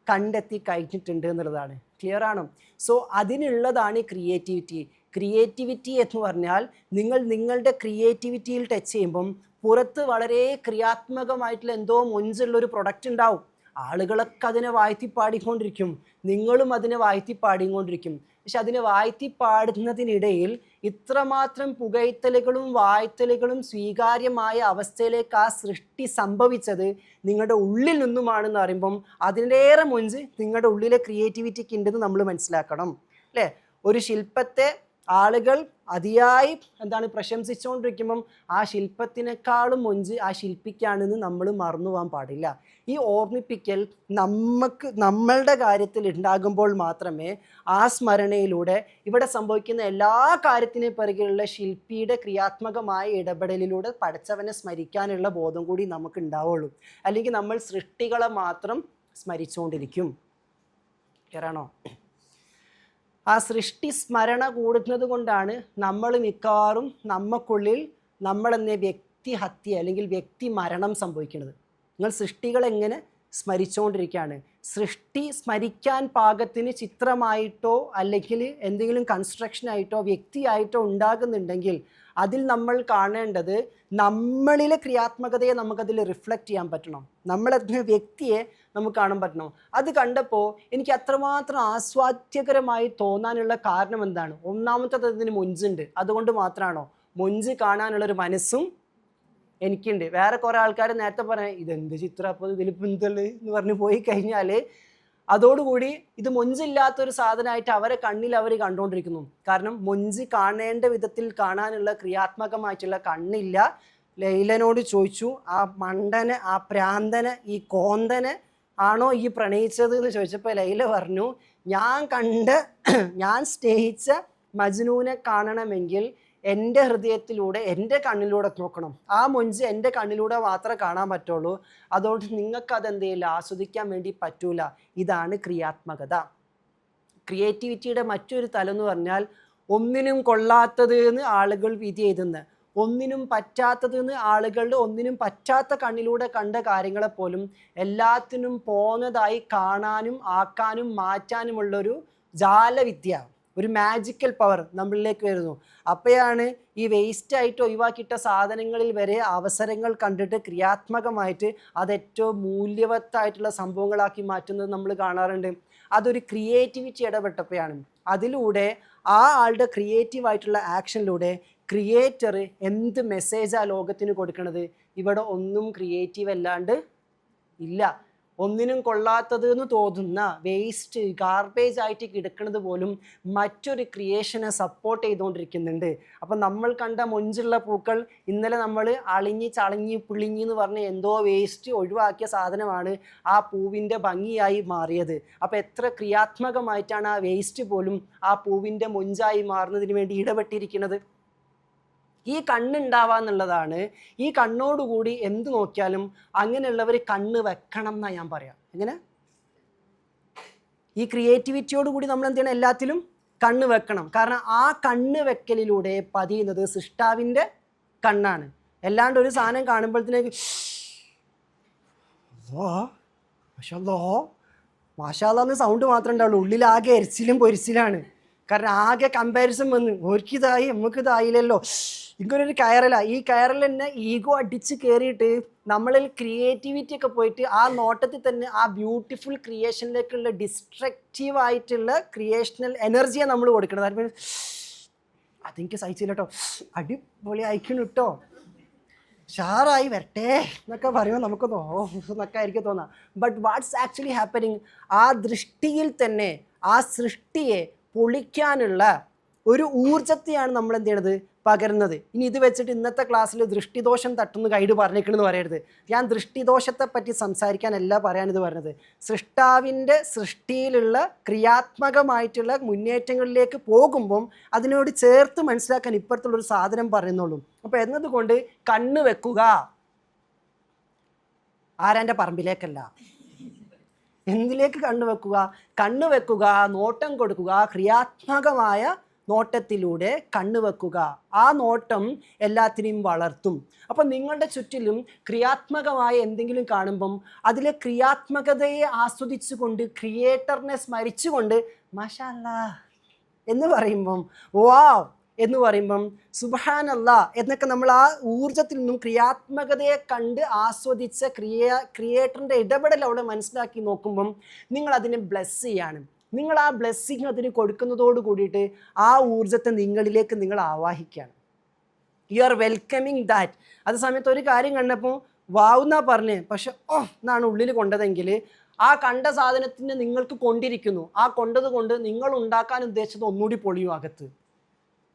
കണ്ടെത്തി കഴിഞ്ഞിട്ടുണ്ട് എന്നുള്ളതാണ്. ക്ലിയർ ആണോ? സോ അതിനുള്ളതാണ് ക്രിയേറ്റിവിറ്റി എന്ന് പറഞ്ഞാൽ നിങ്ങളുടെ ക്രിയേറ്റിവിറ്റിയിൽ ടച്ച് ചെയ്യുമ്പം പുറത്ത് വളരെ ക്രിയാത്മകമായിട്ടുള്ള എന്തോ മൊഞ്ചുള്ളൊരു പ്രൊഡക്റ്റ് ഉണ്ടാവും, ആളുകളൊക്കെ അതിനെ വാഴ്ത്തിപ്പാടിക്കൊണ്ടിരിക്കും, നിങ്ങളും അതിനെ വാഴ്ത്തിപ്പാടിക്കൊണ്ടിരിക്കും. പക്ഷെ അതിനെ വാഴ്ത്തിപ്പാടുന്നതിനിടയിൽ ഇത്രമാത്രം പുകഴ്ത്തലുകളും വാഴ്ത്തലുകളും സ്വീകാര്യമായ അവസ്ഥയിലേക്ക് ആ സൃഷ്ടി സംഭവിച്ചത് നിങ്ങളുടെ ഉള്ളിൽ നിന്നുമാണെന്ന് പറയുമ്പം അതിലേറെ മൊഞ്ച് നിങ്ങളുടെ ഉള്ളിലെ ക്രിയേറ്റിവിറ്റിക്ക് ഉണ്ടെന്ന് നമ്മൾ മനസ്സിലാക്കണം, അല്ലേ? ഒരു ശില്പത്തെ ആളുകൾ അതിയായി പ്രശംസിച്ചുകൊണ്ടിരിക്കുമ്പം ആ ശില്പത്തിനേക്കാളും മൊഞ്ച് ആ ശില്പിക്കാണെന്ന് നമ്മൾ മറന്നു പോകാൻ പാടില്ല. ഈ ഓർമ്മിപ്പിക്കൽ നമ്മളുടെ കാര്യത്തിൽ ഉണ്ടാകുമ്പോൾ മാത്രമേ ആ സ്മരണയിലൂടെ ഇവിടെ സംഭവിക്കുന്ന എല്ലാ കാര്യത്തിനും പിറകിലുള്ള ശില്പിയുടെ ക്രിയാത്മകമായ ഇടപെടലിലൂടെ പടച്ചവനെ സ്മരിക്കാനുള്ള ബോധം കൂടി നമുക്ക് ഉണ്ടാവുള്ളൂ. അല്ലെങ്കിൽ നമ്മൾ സൃഷ്ടികളെ മാത്രം സ്മരിച്ചുകൊണ്ടിരിക്കും. കേറാണോ? ആ സൃഷ്ടി സ്മരണ കൂടുന്നത് കൊണ്ടാണ് നമ്മൾ മിക്കവാറും നമുക്കുള്ളിൽ നമ്മളെന്ന വ്യക്തിഹത്യ അല്ലെങ്കിൽ വ്യക്തി മരണം സംഭവിക്കുന്നത്. നിങ്ങൾ സൃഷ്ടികളെങ്ങനെ സ്മരിച്ചുകൊണ്ടിരിക്കുകയാണ്. സൃഷ്ടി സ്മരിക്കാൻ പാകത്തിന് ചിത്രമായിട്ടോ അല്ലെങ്കിൽ എന്തെങ്കിലും കൺസ്ട്രക്ഷനായിട്ടോ വ്യക്തിയായിട്ടോ ഉണ്ടാകുന്നുണ്ടെങ്കിൽ അതിൽ നമ്മൾ കാണേണ്ടത് നമ്മളിലെ ക്രിയാത്മകതയെ നമുക്കതിൽ റിഫ്ലക്റ്റ് ചെയ്യാൻ പറ്റണം, നമ്മളതിന് വ്യക്തിയെ നമുക്ക് കാണാൻ പറ്റണം. അത് കണ്ടപ്പോൾ എനിക്ക് അത്രമാത്രം ആസ്വാദ്യകരമായി തോന്നാനുള്ള കാരണം എന്താണ്? ഒന്നാമത്തത് അതിന് മൊഞ്ചുണ്ട്, അതുകൊണ്ട് മാത്രമാണോ? മൊഞ്ച് കാണാനുള്ളൊരു മനസ്സും എനിക്കുണ്ട്. വേറെ കുറേ ആൾക്കാർ നേരത്തെ പറയാം ഇതെന്ത് ചിത്രം, അപ്പോൾ ഇതിലിപ്പോൾ എന്തല്ലേ എന്ന് പറഞ്ഞ് പോയി കഴിഞ്ഞാൽ അതോടുകൂടി ഇത് മൊഞ്ചില്ലാത്തൊരു സാധനമായിട്ട് അവരെ കണ്ണിൽ അവർ കണ്ടുകൊണ്ടിരിക്കുന്നു. കാരണം മൊഞ്ച് കാണേണ്ട വിധത്തിൽ കാണാനുള്ള ക്രിയാത്മകമായിട്ടുള്ള കണ്ണില്ല. ലൈലനോട് ചോദിച്ചു, ആ മണ്ടനെ, ആ പ്രാന്തനെ, ഈ കോന്തനെ ആണോ ഈ പ്രണയിച്ചത് എന്ന് ചോദിച്ചപ്പോൾ ലൈല പറഞ്ഞു, ഞാൻ സ്നേഹിച്ച മജ്നൂനെ കാണണമെങ്കിൽ എൻ്റെ ഹൃദയത്തിലൂടെ എൻ്റെ കണ്ണിലൂടെ നോക്കണം, ആ മൊഞ്ച് എൻ്റെ കണ്ണിലൂടെ മാത്രമേ കാണാൻ പറ്റുള്ളൂ, അതുകൊണ്ട് നിങ്ങൾക്കത് ആസ്വദിക്കാൻ വേണ്ടി പറ്റൂല. ഇതാണ് ക്രിയാത്മകത. ക്രിയേറ്റിവിറ്റിയുടെ മറ്റൊരു തലം എന്ന് പറഞ്ഞാൽ ഒന്നിനും കൊള്ളാത്തത് എന്ന് ആളുകൾ വിധി എഴുതുന്നത്, ഒന്നിനും പറ്റാത്തത് എന്ന് ആളുകളുടെ ഒന്നിനും പറ്റാത്ത കണ്ണിലൂടെ കണ്ട കാര്യങ്ങളെപ്പോലും എല്ലാത്തിനും പോന്നതായി കാണാനും ആക്കാനും മാറ്റാനുമുള്ളൊരു ജാലവിദ്യ, ഒരു മാജിക്കൽ പവർ നമ്മളിലേക്ക് വരുന്നു. അപ്പോഴാണ് ഈ വേസ്റ്റായിട്ട് ഒഴിവാക്കിയിട്ട സാധനങ്ങളിൽ വരെ അവസരങ്ങൾ കണ്ടിട്ട് ക്രിയാത്മകമായിട്ട് അത് ഏറ്റവും മൂല്യവത്തായിട്ടുള്ള സംഭവങ്ങളാക്കി മാറ്റുന്നത് നമ്മൾ കാണാറുണ്ട്. അതൊരു ക്രിയേറ്റിവിറ്റി ഇടപെട്ടപ്പോഴാണ്. അതിലൂടെ ആ ആളുടെ ക്രിയേറ്റീവായിട്ടുള്ള ആക്ഷനിലൂടെ ക്രിയേറ്റർ എന്ത് മെസ്സേജാണ് ലോകത്തിന് കൊടുക്കണത്? ഇവിടെ ഒന്നും ക്രിയേറ്റീവ് അല്ലാണ്ട് ഇല്ല. ഒന്നിനും കൊള്ളാത്തത് എന്ന് തോന്നുന്ന വേസ്റ്റ് ഗാർബേജ് ആയിട്ട് കിടക്കുന്നത് പോലും മറ്റൊരു ക്രിയേഷനെ സപ്പോർട്ട് ചെയ്തുകൊണ്ടിരിക്കുന്നുണ്ട്. അപ്പം നമ്മൾ കണ്ട മൊഞ്ചുള്ള പൂക്കൾ ഇന്നലെ നമ്മൾ അളിഞ്ഞ് ചളഞ്ഞ് പിളിഞ്ഞ് എന്ന് പറഞ്ഞ് എന്തോ വേസ്റ്റ് ഒഴിവാക്കിയ സാധനമാണ് ആ പൂവിൻ്റെ ഭംഗിയായി മാറിയത്. അപ്പോൾ എത്ര ക്രിയാത്മകമായിട്ടാണ് ആ വേസ്റ്റ് പോലും ആ പൂവിൻ്റെ മൊഞ്ചായി മാറുന്നതിന് വേണ്ടി ഇടപെട്ടിരിക്കുന്നത്. ഈ കണ്ണുണ്ടാവാന്നുള്ളതാണ്. ഈ കണ്ണോടുകൂടി എന്ത് നോക്കിയാലും അങ്ങനെയുള്ളവർ കണ്ണ് വെക്കണം എന്നാണ് ഞാൻ പറയാം. എങ്ങനെ? ഈ ക്രിയേറ്റിവിറ്റിയോടുകൂടി നമ്മൾ എന്ത് ചെയ്യണം? എല്ലാത്തിലും കണ്ണ് വെക്കണം. കാരണം ആ കണ്ണ് വെക്കലിലൂടെ പതിയുന്നത് സൃഷ്ടാവിൻ്റെ കണ്ണാണ്. അല്ലാണ്ട് ഒരു സാധനം കാണുമ്പോഴത്തേക്ക് മാഷാല്ലാന്ന് സൗണ്ട് മാത്രമേ ഉണ്ടാവുള്ളൂ, ഉള്ളിലാകെ എരിച്ചിലും പൊരിച്ചിലാണ്. കാരണം ആകെ കമ്പാരിസൺ വന്ന് ഓർക്കിതായി നമുക്കിതായില്ലല്ലോ, ഇങ്ങനൊരു കയറല. ഈ കയറൽ തന്നെ ഈഗോ അടിച്ച് കയറിയിട്ട് നമ്മളിൽ ക്രിയേറ്റിവിറ്റി ഒക്കെ പോയിട്ട് ആ നോട്ടത്തിൽ തന്നെ ആ ബ്യൂട്ടിഫുൾ ക്രിയേഷനിലേക്കുള്ള ഡിസ്ട്രക്റ്റീവായിട്ടുള്ള ക്രിയേഷണൽ എനർജിയെ നമ്മൾ കൊടുക്കണം. അതെനിക്ക് സഹിച്ചില്ല കേട്ടോ, അടിപൊളി അയക്കണം കേട്ടോ, ഷാറായി വരട്ടെ എന്നൊക്കെ പറയുമ്പോൾ നമുക്ക് എന്നൊക്കെ ആയിരിക്കും തോന്നാം. But what's actually happening? ആ ദൃഷ്ടിയിൽ തന്നെ ആ സൃഷ്ടിയെ പൊളിക്കാനുള്ള ഒരു ഊർജത്തെയാണ് നമ്മൾ എന്ത് ചെയ്യണത്? പകരുന്നത്. ഇനി ഇത് വെച്ചിട്ട് ഇന്നത്തെ ക്ലാസ്സിൽ ദൃഷ്ടിദോഷം തട്ടുന്ന ഗൈഡ് പറഞ്ഞേക്കണമെന്ന് പറയരുത്. ഞാൻ ദൃഷ്ടിദോഷത്തെ പറ്റി സംസാരിക്കാനല്ല പറയാനിത് പറഞ്ഞത്. സൃഷ്ടാവിൻ്റെ സൃഷ്ടിയിലുള്ള ക്രിയാത്മകമായിട്ടുള്ള മുന്നേറ്റങ്ങളിലേക്ക് പോകുമ്പം അതിനോട് ചേർത്ത് മനസ്സിലാക്കാൻ ഇപ്പുറത്തുള്ളൊരു സാധനം പറയുന്നുള്ളൂ. അപ്പോൾ എന്നതുകൊണ്ട് കണ്ണ് വെക്കുക ആരാൻ്റെ പറമ്പിലേക്കല്ല. എന്തിലേക്ക് കണ്ണു വെക്കുക? കണ്ണു വെക്കുക, നോട്ടം കൊടുക്കുക, ക്രിയാത്മകമായ നോട്ടത്തിലൂടെ കണ്ണു വെക്കുക. ആ നോട്ടം എല്ലാത്തിനെയും വളർത്തും. അപ്പം നിങ്ങളുടെ ചുറ്റിലും ക്രിയാത്മകമായ എന്തെങ്കിലും കാണുമ്പം അതിലെ ക്രിയാത്മകതയെ ആസ്വദിച്ചുകൊണ്ട് ക്രിയേറ്ററിനെ സ്മരിച്ചുകൊണ്ട് മാഷാ അല്ലാ എന്ന് പറയുമ്പം, വാവ് എന്ന് പറയുമ്പം, സുബ്ഹാനല്ലാ എന്നൊക്കെ നമ്മൾ ആ ഊർജത്തിൽ നിന്നും ക്രിയാത്മകതയെ കണ്ട് ആസ്വദിച്ച ക്രിയേറ്ററിൻ്റെ ഇടപെടൽ അവിടെ മനസ്സിലാക്കി നോക്കുമ്പം നിങ്ങൾ അതിനെ ബ്ലെസ് ചെയ്യാണ്. നിങ്ങൾ ആ ബ്ലെസ്സിങ് അതിന് കൊടുക്കുന്നതോട് കൂടിയിട്ട് ആ ഊർജത്തെ നിങ്ങളിലേക്ക് നിങ്ങൾ ആവാഹിക്കുകയാണ്. You are welcoming that. അതേ സമയത്ത് ഒരു കാര്യം കണ്ടപ്പോൾ വാവുന്നാ പറഞ്ഞ്, പക്ഷെ എന്നാണ് ഉള്ളിൽ കൊണ്ടതെങ്കിൽ ആ കണ്ട സാധനത്തിന് നിങ്ങൾക്ക് കൊണ്ടിരിക്കുന്നു. ആ കൊണ്ടത് കൊണ്ട് നിങ്ങൾ ഉണ്ടാക്കാൻ ഉദ്ദേശിച്ചത് ഒന്നുകൂടി പൊളിയും അകത്ത്.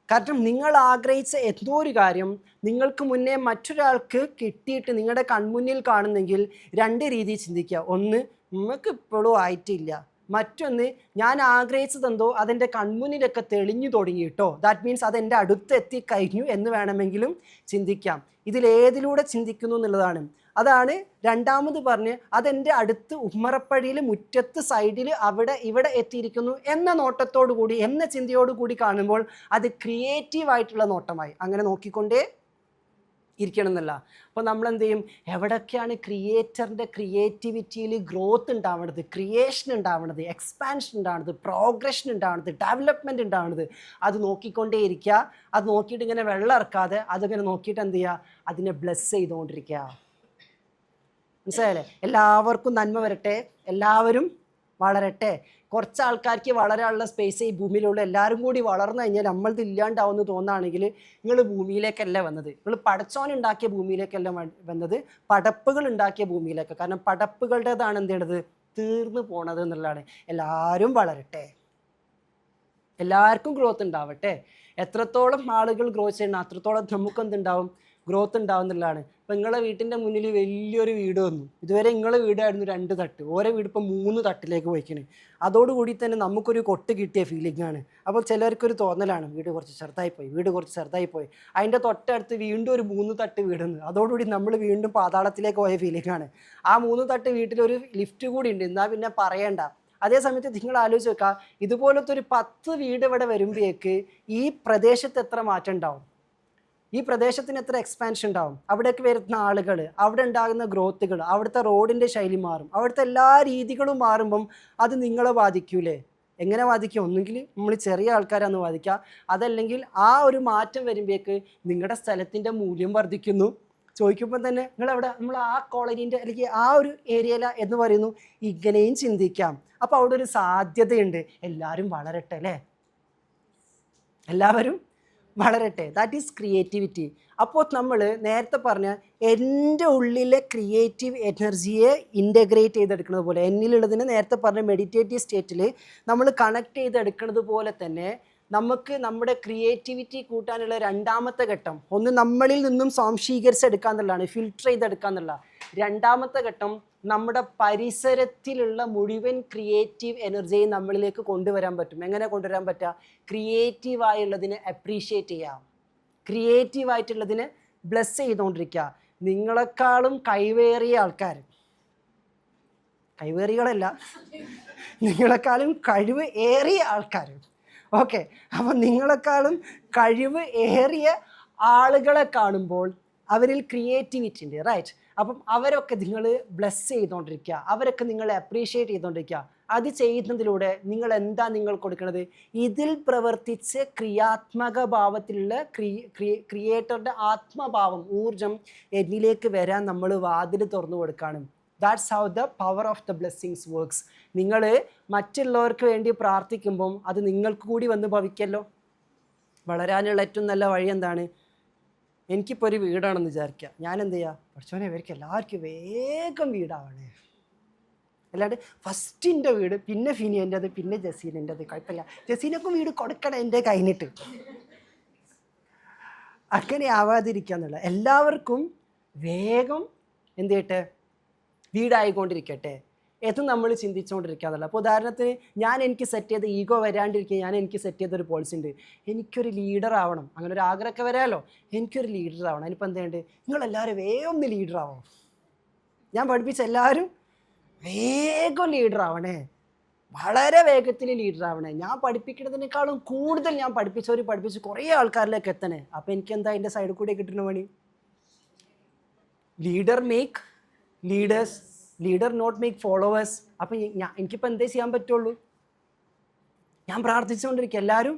കാരണം നിങ്ങൾ ആഗ്രഹിച്ച എന്തോ ഒരു കാര്യം നിങ്ങൾക്ക് മുന്നേ മറ്റൊരാൾക്ക് കിട്ടിയിട്ട് നിങ്ങളുടെ കൺമുന്നിൽ കാണുന്നെങ്കിൽ രണ്ട് രീതിയിൽ ചിന്തിക്കുക. ഒന്ന്, നമുക്ക് ഇപ്പോഴും ആയിട്ടില്ല. മറ്റൊന്ന്, ഞാൻ ആഗ്രഹിച്ചതെന്തോ അതെൻ്റെ കൺമുന്നിലൊക്കെ തെളിഞ്ഞു തുടങ്ങിയിട്ടോ, ദാറ്റ് മീൻസ് അതെൻ്റെ അടുത്ത് എത്തിക്കഴിഞ്ഞു എന്ന് വേണമെങ്കിലും ചിന്തിക്കാം. ഇതിലേതിലൂടെ ചിന്തിക്കുന്നു എന്നുള്ളതാണ്. അതാണ് രണ്ടാമത് പറഞ്ഞ് അതെൻ്റെ അടുത്ത് ഉമ്മറപ്പടിയിൽ മുറ്റത്ത് സൈഡിൽ അവിടെ ഇവിടെ എത്തിയിരിക്കുന്നു എന്ന നോട്ടത്തോടു കൂടി, എന്ന ചിന്തയോടുകൂടി കാണുമ്പോൾ അത് ക്രിയേറ്റീവായിട്ടുള്ള നോട്ടമായി. അങ്ങനെ നോക്കിക്കൊണ്ടേ ഇരിക്കണം എന്നല്ല. അപ്പോൾ നമ്മൾ എന്ത് ചെയ്യും? എവിടൊക്കെയാണ് ക്രിയേറ്ററിൻ്റെ ക്രിയേറ്റിവിറ്റിയിൽ ഗ്രോത്ത് ഉണ്ടാവുന്നത്, ക്രിയേഷൻ ഉണ്ടാവുന്നത്, എക്സ്പാൻഷൻ ഉണ്ടാവുന്നത്, പ്രോഗ്രഷൻ ഉണ്ടാവുന്നത്, ഡെവലപ്മെൻറ്റ് ഉണ്ടാവുന്നത്, അത് നോക്കിക്കൊണ്ടേ ഇരിക്കുക. അത് നോക്കിയിട്ട് ഇങ്ങനെ വെള്ളം ഇറക്കാതെ അതിങ്ങനെ നോക്കിയിട്ട് എന്ത് ചെയ്യുക? അതിനെ ബ്ലെസ് ചെയ്തുകൊണ്ടിരിക്കുക. മനസ്സിലായല്ലേ? എല്ലാവർക്കും നന്മ വരട്ടെ, എല്ലാവരും വളരട്ടെ. കുറച്ച് ആൾക്കാർക്ക് വളരാനുള്ള സ്പേസ് ഈ ഭൂമിയിലുള്ള എല്ലാവരും കൂടി വളർന്നു കഴിഞ്ഞാൽ നമ്മളത് ഇല്ലാണ്ടാവുമെന്ന് തോന്നുകയാണെങ്കിൽ നിങ്ങൾ ഭൂമിയിലേക്കല്ല വന്നത്. നിങ്ങൾ പടച്ചോനുണ്ടാക്കിയ ഭൂമിയിലേക്കല്ല വന്നത്, പടപ്പുകൾ ഉണ്ടാക്കിയ ഭൂമിയിലേക്ക്. കാരണം പടപ്പുകളുടേതാണ് എന്ത് ചെയ്യണത്? തീർന്നു പോണത് എന്നുള്ളതാണ്. എല്ലാവരും വളരട്ടെ, എല്ലാവർക്കും ഗ്രോത്ത് ഉണ്ടാവട്ടെ. എത്രത്തോളം ആളുകൾ ഗ്രോ ചെയ്യണം അത്രത്തോളം നമുക്കെന്തുണ്ടാവും? ഗ്രോത്ത് ഉണ്ടാവുന്നുള്ളതാണ്. ഇപ്പം നിങ്ങളെ വീട്ടിൻ്റെ മുന്നിൽ വലിയൊരു വീട് വന്നു. ഇതുവരെ നിങ്ങളെ വീടായിരുന്നു 2 തട്ട്, ഓരോ വീട് ഇപ്പം 3 തട്ടിലേക്ക് പോയിക്കണ്. അതോടുകൂടി തന്നെ നമുക്കൊരു കൊട്ട് കിട്ടിയ ഫീലിംഗ് ആണ്. അപ്പോൾ ചിലർക്കൊരു തോന്നലാണ്, വീട് കുറച്ച് ചെറുതായിപ്പോയി, വീട് കുറച്ച് ചെറുതായിപ്പോയി. അതിൻ്റെ തൊട്ടടുത്ത് വീണ്ടും ഒരു 3 തട്ട് വീടുന്നു. അതോടുകൂടി നമ്മൾ വീണ്ടും പാതാളത്തിലേക്ക് പോയ ഫീലിംഗ് ആണ്. ആ 3 തട്ട് വീട്ടിലൊരു ലിഫ്റ്റ് കൂടി ഉണ്ട്, എന്നാൽ പിന്നെ പറയണ്ട. അതേ സമയത്ത് നിങ്ങൾ ആലോചിച്ച് വെക്കുക, ഇതുപോലത്തെ ഒരു 10 വീട് ഇവിടെ വരുമ്പോഴേക്ക് ഈ പ്രദേശത്ത് എത്ര മാറ്റം ഉണ്ടാവും? ഈ പ്രദേശത്തിന് എത്ര എക്സ്പാൻഷൻ ഉണ്ടാവും? അവിടേക്ക് വരുന്ന ആളുകൾ, അവിടെ ഉണ്ടാകുന്ന ഗ്രോത്തുകൾ, അവിടുത്തെ റോഡിൻ്റെ ശൈലി മാറും, അവിടുത്തെ എല്ലാ രീതികളും മാറുമ്പം അത് നിങ്ങളെ ബാധിക്കൂലേ? എങ്ങനെ വാദിക്കുക? ഒന്നുകിൽ നമ്മൾ ചെറിയ ആൾക്കാരാന്ന് വാദിക്കുക, അതല്ലെങ്കിൽ ആ ഒരു മാറ്റം വരുമ്പോഴേക്ക് നിങ്ങളുടെ സ്ഥലത്തിൻ്റെ മൂല്യം വർദ്ധിക്കുന്നു. ചോദിക്കുമ്പോൾ തന്നെ നിങ്ങളെവിടെ, നമ്മൾ ആ കോളനീൻ്റെ അല്ലെങ്കിൽ ആ ഒരു ഏരിയയിലാണ് എന്ന് പറയുന്നു. ഇങ്ങനെയും ചിന്തിക്കാം. അപ്പോൾ അവിടെ ഒരു സാധ്യതയുണ്ട്, എല്ലാവരും വളരട്ടെ അല്ലേ, എല്ലാവരും വളരട്ടെ. That is creativity. അപ്പോൾ നമ്മൾ നേരത്തെ പറഞ്ഞ എൻ്റെ ഉള്ളിലെ ക്രിയേറ്റീവ് എനർജിയെ ഇൻ്റഗ്രേറ്റ് ചെയ്തെടുക്കുന്നത് പോലെ, എന്നിലുള്ളതിന് നേരത്തെ പറഞ്ഞ മെഡിറ്റേറ്റീവ് സ്റ്റേറ്റിൽ നമ്മൾ കണക്ട് ചെയ്തെടുക്കുന്നത് പോലെ തന്നെ നമുക്ക് നമ്മുടെ ക്രിയേറ്റിവിറ്റി കൂട്ടാനുള്ള രണ്ടാമത്തെ ഘട്ടം, ഒന്ന് നമ്മളിൽ നിന്നും സ്വാംശീകരിച്ചെടുക്കുക എന്നുള്ളതാണ്, ഫിൽട്ടർ ചെയ്തെടുക്കുക എന്നുള്ള. രണ്ടാമത്തെ ഘട്ടം നമ്മുടെ പരിസരത്തിലുള്ള മുഴുവൻ ക്രിയേറ്റീവ് എനർജിയും നമ്മളിലേക്ക് കൊണ്ടുവരാൻ പറ്റും. എങ്ങനെ കൊണ്ടുവരാൻ പറ്റുക? ക്രിയേറ്റീവായുള്ളതിനെ അപ്രീഷിയേറ്റ് ചെയ്യാം, ക്രിയേറ്റീവായിട്ടുള്ളതിനെ ബ്ലെസ് ചെയ്തുകൊണ്ടിരിക്കുക. നിങ്ങളെക്കാളും കഴിവേറിയ ആൾക്കാർ, കഴിവേറികളല്ല, നിങ്ങളെക്കാളും കഴിവ് ഏറിയ ആൾക്കാർ, ഓക്കെ. അപ്പം നിങ്ങളെക്കാളും കഴിവ് ഏറിയ ആളുകളെ കാണുമ്പോൾ അവരിൽ ക്രിയേറ്റിവിറ്റി ഉണ്ട്, റൈറ്റ്? അപ്പം അവരൊക്കെ നിങ്ങൾ ബ്ലെസ് ചെയ്തുകൊണ്ടിരിക്കുക, അവരൊക്കെ നിങ്ങളെ അപ്രീഷിയേറ്റ് ചെയ്തുകൊണ്ടിരിക്കുക. അത് ചെയ്യുന്നതിലൂടെ നിങ്ങൾ നിങ്ങൾ കൊടുക്കുന്നത്? ഇതിൽ പ്രവർത്തിച്ച് ക്രിയാത്മക ഭാവത്തിലുള്ള ക്രിയേറ്ററുടെ ആത്മഭാവം, ഊർജം എന്നിലേക്ക് വരാൻ നമ്മൾ വാതിൽ തുറന്നു കൊടുക്കുകയാണ്. That's how the power of the blessings works. നിങ്ങൾ മറ്റുള്ളവർക്ക് വേണ്ടി പ്രാർത്ഥിക്കുമ്പം അത് നിങ്ങൾക്ക് കൂടി വന്ന് ഭവിക്കല്ലോ. വളരാനുള്ള ഏറ്റവും നല്ല വഴി എന്താണ്? എനിക്കിപ്പോൾ ഒരു വീടാണെന്ന് വിചാരിക്കുക, ഞാൻ എന്ത് ചെയ്യുക? പഠിച്ചോനെ ഇവർക്ക് എല്ലാവർക്കും വേഗം വീടാവണേ, അല്ലാണ്ട് ഫസ്റ്റിൻ്റെ വീട്, പിന്നെ ഫിനിയൻ്റെത്, പിന്നെ ജസീനൻ്റെത്, കുഴപ്പമില്ല, ജസീനക്കും വീട് കൊടുക്കണം എൻ്റെ കഴിഞ്ഞിട്ട്. അങ്ങനെ ആവാതിരിക്കുക എന്നുള്ള, എല്ലാവർക്കും വേഗം എന്ത് ചെയ്യട്ടെ? വീടായിക്കൊണ്ടിരിക്കട്ടെ എന്ന് നമ്മൾ ചിന്തിച്ചുകൊണ്ടിരിക്കുക എന്നുള്ള. അപ്പോൾ ഉദാഹരണത്തിന് എനിക്ക് സെറ്റ് ചെയ്ത ഈഗോ വരാണ്ടിരിക്കുക, എനിക്ക് സെറ്റ് ചെയ്തൊരു പോളിസി ഉണ്ട്, എനിക്കൊരു ലീഡർ ആവണം. അങ്ങനെ ഒരു ആഗ്രഹമൊക്കെ വരാമല്ലോ, എനിക്കൊരു ലീഡർ ആവണം. അതിനിപ്പോൾ എന്ത് ചെയ്യേണ്ടത്? നിങ്ങളെല്ലാവരും വേഗം ഒന്ന് ലീഡർ ആവണം. ഞാൻ പഠിപ്പിച്ച എല്ലാവരും വേഗം ലീഡർ ആവണേ, വളരെ വേഗത്തിൽ ലീഡർ ആവണേ. ഞാൻ പഠിപ്പിക്കുന്നതിനേക്കാളും കൂടുതൽ ഞാൻ പഠിപ്പിച്ച് കുറേ ആൾക്കാരിലേക്ക് എത്തണേ. അപ്പോൾ എനിക്കെന്താ എൻ്റെ സൈഡിൽ കൂടെ കിട്ടുന്ന പണി? Leader make leaders, leader not make followers. അപ്പം എനിക്കിപ്പോൾ എന്തേ ചെയ്യാൻ പറ്റുള്ളൂ? ഞാൻ പ്രാർത്ഥിച്ചുകൊണ്ടിരിക്കുക. എല്ലാവരും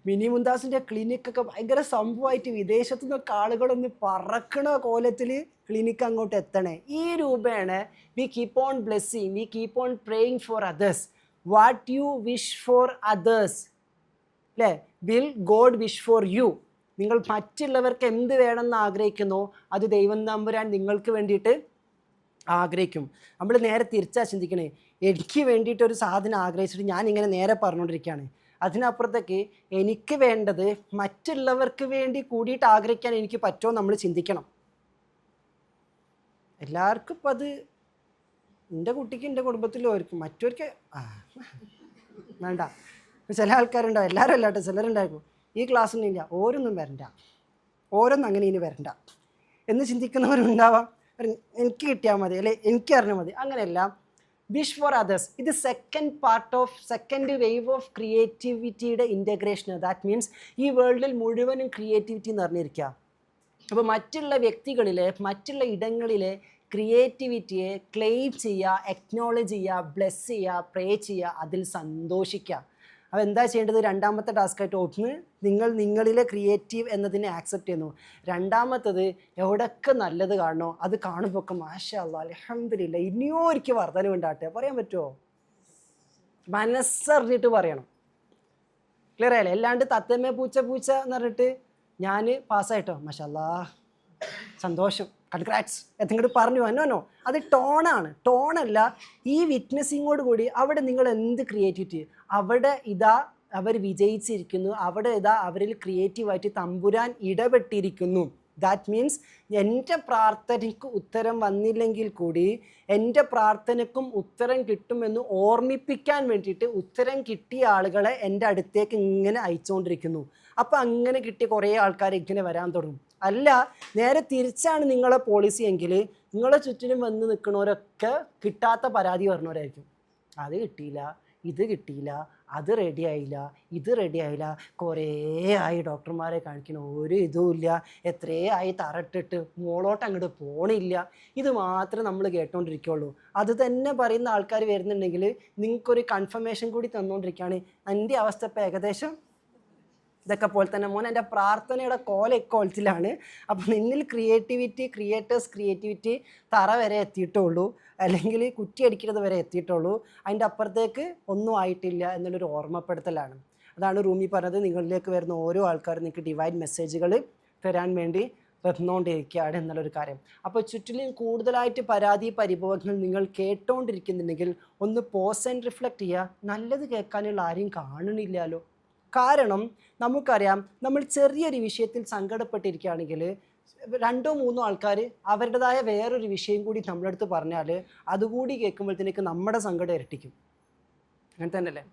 മിനി മുന്താസിൻ്റെ ക്ലിനിക്കൊക്കെ ഭയങ്കര സംഭവമായിട്ട് വിദേശത്തു നിന്നൊക്കെ ആളുകളൊന്ന് പറക്കണ കോലത്തിൽ ക്ലിനിക്ക് അങ്ങോട്ട് എത്തണേ. ഈ രൂപേണ we keep on blessing, we keep on praying for others. What you wish for others, അല്ലേ, will god wish for you. നിങ്ങൾ മറ്റുള്ളവർക്ക് എന്ത് വേണമെന്ന് ആഗ്രഹിക്കുന്നോ അത് ദൈവം തമ്പുരാൻ നിങ്ങൾക്ക് വേണ്ടിയിട്ട് ആഗ്രഹിക്കും. നമ്മൾ നേരെ തിരിച്ചാ ചിന്തിക്കണേ. എനിക്ക് വേണ്ടിയിട്ടൊരു സാധനം ആഗ്രഹിച്ചിട്ട് ഞാനിങ്ങനെ നേരെ പറഞ്ഞുകൊണ്ടിരിക്കുകയാണ്. അതിനപ്പുറത്തേക്ക് എനിക്ക് വേണ്ടത് മറ്റുള്ളവർക്ക് വേണ്ടി കൂടിയിട്ട് ആഗ്രഹിക്കാൻ എനിക്ക് പറ്റുമോ നമ്മൾ ചിന്തിക്കണം. എല്ലാവർക്കും ഇപ്പം അത് എൻ്റെ കുട്ടിക്ക് എൻ്റെ കുടുംബത്തിലും ആയിരിക്കും, മറ്റവർക്ക് വേണ്ട. ചില ആൾക്കാരുണ്ടാവും, എല്ലാവരും അല്ല കേട്ടോ, ചിലരുണ്ടായിരിക്കും ഈ ക്ലാസ്സൊന്നും ഇല്ല, ഓരോന്നും വരണ്ട, ഓരോന്നും അങ്ങനെ ഇനി വരണ്ട എന്ന് ചിന്തിക്കുന്നവരുണ്ടാവാം. എനിക്ക് കിട്ടിയാൽ മതി, അല്ലെ എനിക്ക് അറിഞ്ഞാൽ മതി, അങ്ങനെയല്ല. വിഷ് ഫോർ അതേഴ്സ്, ഇത് സെക്കൻഡ് വേവ് ഓഫ് ക്രിയേറ്റിവിറ്റിയുടെ ഇൻ്റഗ്രേഷൻ. ദാറ്റ് മീൻസ് ഈ വേൾഡിൽ മുഴുവനും ക്രിയേറ്റിവിറ്റി നിറഞ്ഞിരിക്കുക. അപ്പോൾ മറ്റുള്ള വ്യക്തികളിലെ, മറ്റുള്ള ഇടങ്ങളിലെ ക്രിയേറ്റിവിറ്റിയെ ക്ലെയിം ചെയ്യുക, എക്നോളജ് ചെയ്യുക, ബ്ലെസ് ചെയ്യുക, പ്രേ ചെയ്യുക, അതിൽ സന്തോഷിക്കുക. അപ്പോൾ എന്താ ചെയ്യേണ്ടത്? രണ്ടാമത്തെ ടാസ്ക്കായിട്ട്, ഒന്ന് നിങ്ങളിലെ ക്രിയേറ്റീവ് എന്നതിനെ ആക്സെപ്റ്റ് ചെയ്യുന്നു. രണ്ടാമത്തത് എവിടെയൊക്കെ നല്ലത് കാണണോ അത് കാണുമ്പോൾ ഒക്കെ മാഷാ അല്ലാഹ് അൽഹംദുലില്ലാഹ് ഇനിയോ എനിക്ക് വർധന ഉണ്ടാകട്ടെ പറയാൻ പറ്റുമോ? മനസ്സറിഞ്ഞിട്ട് പറയണം. ക്ലിയർ ആയല്ലേ? അല്ലാണ്ട് തത്തമ്മ പൂച്ച എന്ന് പറഞ്ഞിട്ട് ഞാൻ പാസ്സായിട്ടോ മാഷാ അല്ലാഹ് സന്തോഷം കൺഗ്രാറ്റ്സ് എന്നിങ്ങോട്ട് പറഞ്ഞു എന്നോ, അത് ടോണല്ല. ഈ വിറ്റ്നസിങ്ങോട് കൂടി അവിടെ നിങ്ങൾ എന്ത് ക്രിയേറ്റിവിറ്റി, അവിടെ അവർ വിജയിച്ചിരിക്കുന്നു, അവിടെ അവരിൽ ക്രിയേറ്റീവായിട്ട് തമ്പുരാൻ ഇടപെട്ടിരിക്കുന്നു. ദാറ്റ് മീൻസ് എൻ്റെ പ്രാർത്ഥനയ്ക്ക് ഉത്തരം വന്നില്ലെങ്കിൽ കൂടി എൻ്റെ പ്രാർത്ഥനയ്ക്കും ഉത്തരം കിട്ടുമെന്ന് ഓർമ്മിപ്പിക്കാൻ വേണ്ടിയിട്ട് ഉത്തരം കിട്ടിയ ആളുകളെ എൻ്റെ അടുത്തേക്ക് ഇങ്ങനെ അയച്ചുകൊണ്ടിരിക്കുന്നു. അപ്പോൾ അങ്ങനെ കിട്ടിയ കുറേ ആൾക്കാർ ഇങ്ങനെ വരാൻ തുടങ്ങും. അല്ല, നേരെ തിരിച്ചാണ് നിങ്ങളെ പോളിസി എങ്കിൽ നിങ്ങളെ ചുറ്റിനും വന്ന് നിൽക്കുന്നവരൊക്കെ കിട്ടാത്ത പരാതി പറഞ്ഞവരായിരിക്കും. അത് കിട്ടിയില്ല, ഇത് കിട്ടിയില്ല, അത് റെഡി ആയില്ല, ഇത് റെഡി ആയില്ല, കുറേ ആയി ഡോക്ടർമാരെ കാണിക്കണം, ഒരു ഇതുമില്ല, എത്രയേ ആയി തറട്ടിട്ട് മോളോട്ട് അങ്ങോട്ട് പോണില്ല. ഇത് മാത്രമേ നമ്മൾ കേട്ടോണ്ടിരിക്കുകയുള്ളൂ. അത് തന്നെ പറയുന്ന ആൾക്കാർ വരുന്നുണ്ടെങ്കിൽ നിങ്ങൾക്കൊരു കൺഫർമേഷൻ കൂടി തന്നുകൊണ്ടിരിക്കുകയാണ്. എൻ്റെ അവസ്ഥ ഇപ്പോൾ ഏകദേശം ഇതൊക്കെ പോലെ തന്നെ മോനെ എൻ്റെ പ്രാർത്ഥനയുടെ ഇക്കോളത്തിലാണ്. അപ്പം നിന്നിൽ ക്രിയേറ്റേഴ്സ് ക്രിയേറ്റിവിറ്റി തറ വരെ എത്തിയിട്ടുള്ളൂ, അല്ലെങ്കിൽ കുറ്റി അടിക്കുന്നത് വരെ എത്തിയിട്ടുള്ളൂ. അതിൻ്റെ അപ്പുറത്തേക്ക് ഒന്നും ആയിട്ടില്ല എന്നുള്ളൊരു ഓർമ്മപ്പെടുത്തലാണ്. അതാണ് റൂമി പറഞ്ഞത്, നിങ്ങളിലേക്ക് വരുന്ന ഓരോ ആൾക്കാരും നിങ്ങൾക്ക് ഡിവൈൻ മെസ്സേജുകൾ തരാൻ വേണ്ടി വന്നുകൊണ്ടിരിക്കുകയാണ് എന്നുള്ളൊരു കാര്യം. അപ്പോൾ ചുറ്റിലും കൂടുതലായിട്ട് പരാതി പരിഭവങ്ങൾ നിങ്ങൾ കേട്ടോണ്ടിരിക്കുന്നുണ്ടെങ്കിൽ ഒന്ന് പോസ് ആൻഡ് റിഫ്ലക്റ്റ് ചെയ്യുക. നല്ലത് കേൾക്കാനുള്ള ആരെയും കാണണില്ലല്ലോ. കാരണം നമുക്കറിയാം, നമ്മൾ ചെറിയൊരു വിഷയത്തിൽ സങ്കടപ്പെട്ടിരിക്കുകയാണെങ്കിൽ 2-3 ആൾക്കാർ അവരുടേതായ വേറൊരു വിഷയം കൂടി നമ്മുടെ അടുത്ത് പറഞ്ഞാൽ അതുകൂടി കേൾക്കുമ്പോഴത്തേക്ക് നമ്മുടെ സങ്കടം ഇരട്ടിക്കും. അങ്ങനെ തന്നെയല്ലേ?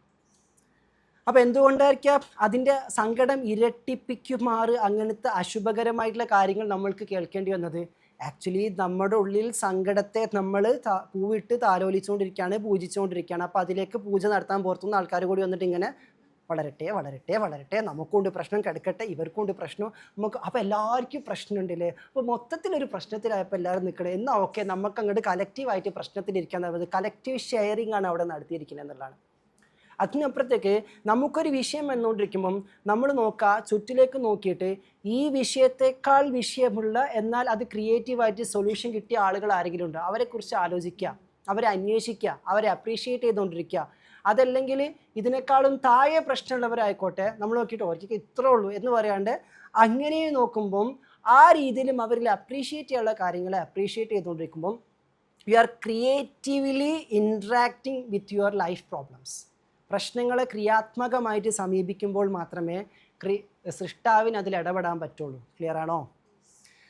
അപ്പോൾ എന്തുകൊണ്ടായിരിക്കാം അതിൻ്റെ സങ്കടം ഇരട്ടിപ്പിക്കുമാറ് അങ്ങനത്തെ അശുഭകരമായിട്ടുള്ള കാര്യങ്ങൾ നമ്മൾക്ക് കേൾക്കേണ്ടി വന്നത്? ആക്ച്വലി നമ്മുടെ ഉള്ളിൽ സങ്കടത്തെ നമ്മൾ പൂവിട്ട് താലോലിച്ചുകൊണ്ടിരിക്കുകയാണ്, പൂജിച്ചുകൊണ്ടിരിക്കുകയാണ്. അപ്പോൾ അതിലേക്ക് പൂജ നടത്താൻ പുറത്തുനിന്ന് ആൾക്കാർ കൂടി വന്നിട്ട് ഇങ്ങനെ വളരട്ടെ വളരട്ടെ വളരട്ടെ, നമുക്കുണ്ട് പ്രശ്നം, കിടക്കട്ടെ, ഇവർക്കുണ്ട് പ്രശ്നം, നമുക്ക് അപ്പോൾ എല്ലാവർക്കും പ്രശ്നമുണ്ടല്ലേ. അപ്പോൾ മൊത്തത്തിലൊരു പ്രശ്നത്തിലായപ്പോൾ എല്ലാവരും നിൽക്കണേ എന്നാൽ ഓക്കെ, നമുക്ക് അങ്ങോട്ട് കലക്റ്റീവായിട്ട് പ്രശ്നത്തിലിരിക്കാൻ പറയുന്നത് കലക്റ്റീവ് ഷെയറിംഗ് ആണ് അവിടെ നടത്തിയിരിക്കുന്നത് എന്നുള്ളതാണ്. അതിനപ്പുറത്തേക്ക് നമുക്കൊരു വിഷയം വന്നുകൊണ്ടിരിക്കുമ്പം നമ്മൾ ചുറ്റിലേക്ക് നോക്കിയിട്ട് ഈ വിഷയത്തെക്കാൾ വിഷയമുള്ള എന്നാൽ അത് ക്രിയേറ്റീവായിട്ട് സൊല്യൂഷൻ കിട്ടിയ ആളുകൾ ആരെങ്കിലും ഉണ്ടോ അവരെക്കുറിച്ച് ആലോചിക്കുക, അവരെ അന്വേഷിക്കുക, അവരെ അപ്രീഷിയേറ്റ് ചെയ്തുകൊണ്ടിരിക്കുക. അതല്ലെങ്കിൽ ഇതിനേക്കാളും താഴെ പ്രശ്നമുള്ളവരായിക്കോട്ടെ, നമ്മൾ നോക്കിയിട്ട് അവർക്ക് ഇത്രേ ഉള്ളൂ എന്ന് പറയാണ്ട് അങ്ങനെ നോക്കുമ്പം ആ രീതിയിലും അവരിൽ അപ്രീഷിയേറ്റ് ചെയ്യാനുള്ള കാര്യങ്ങളെ അപ്രീഷിയേറ്റ് ചെയ്തുകൊണ്ടിരിക്കുമ്പം you are creatively interacting with your life problems. പ്രശ്നങ്ങളെ ക്രിയാത്മകമായിട്ട് സമീപിക്കുമ്പോൾ മാത്രമേ സൃഷ്ടാവിന് അതിൽ ഇടപെടാൻ പറ്റുള്ളൂ. ക്ലിയർ ആണോ?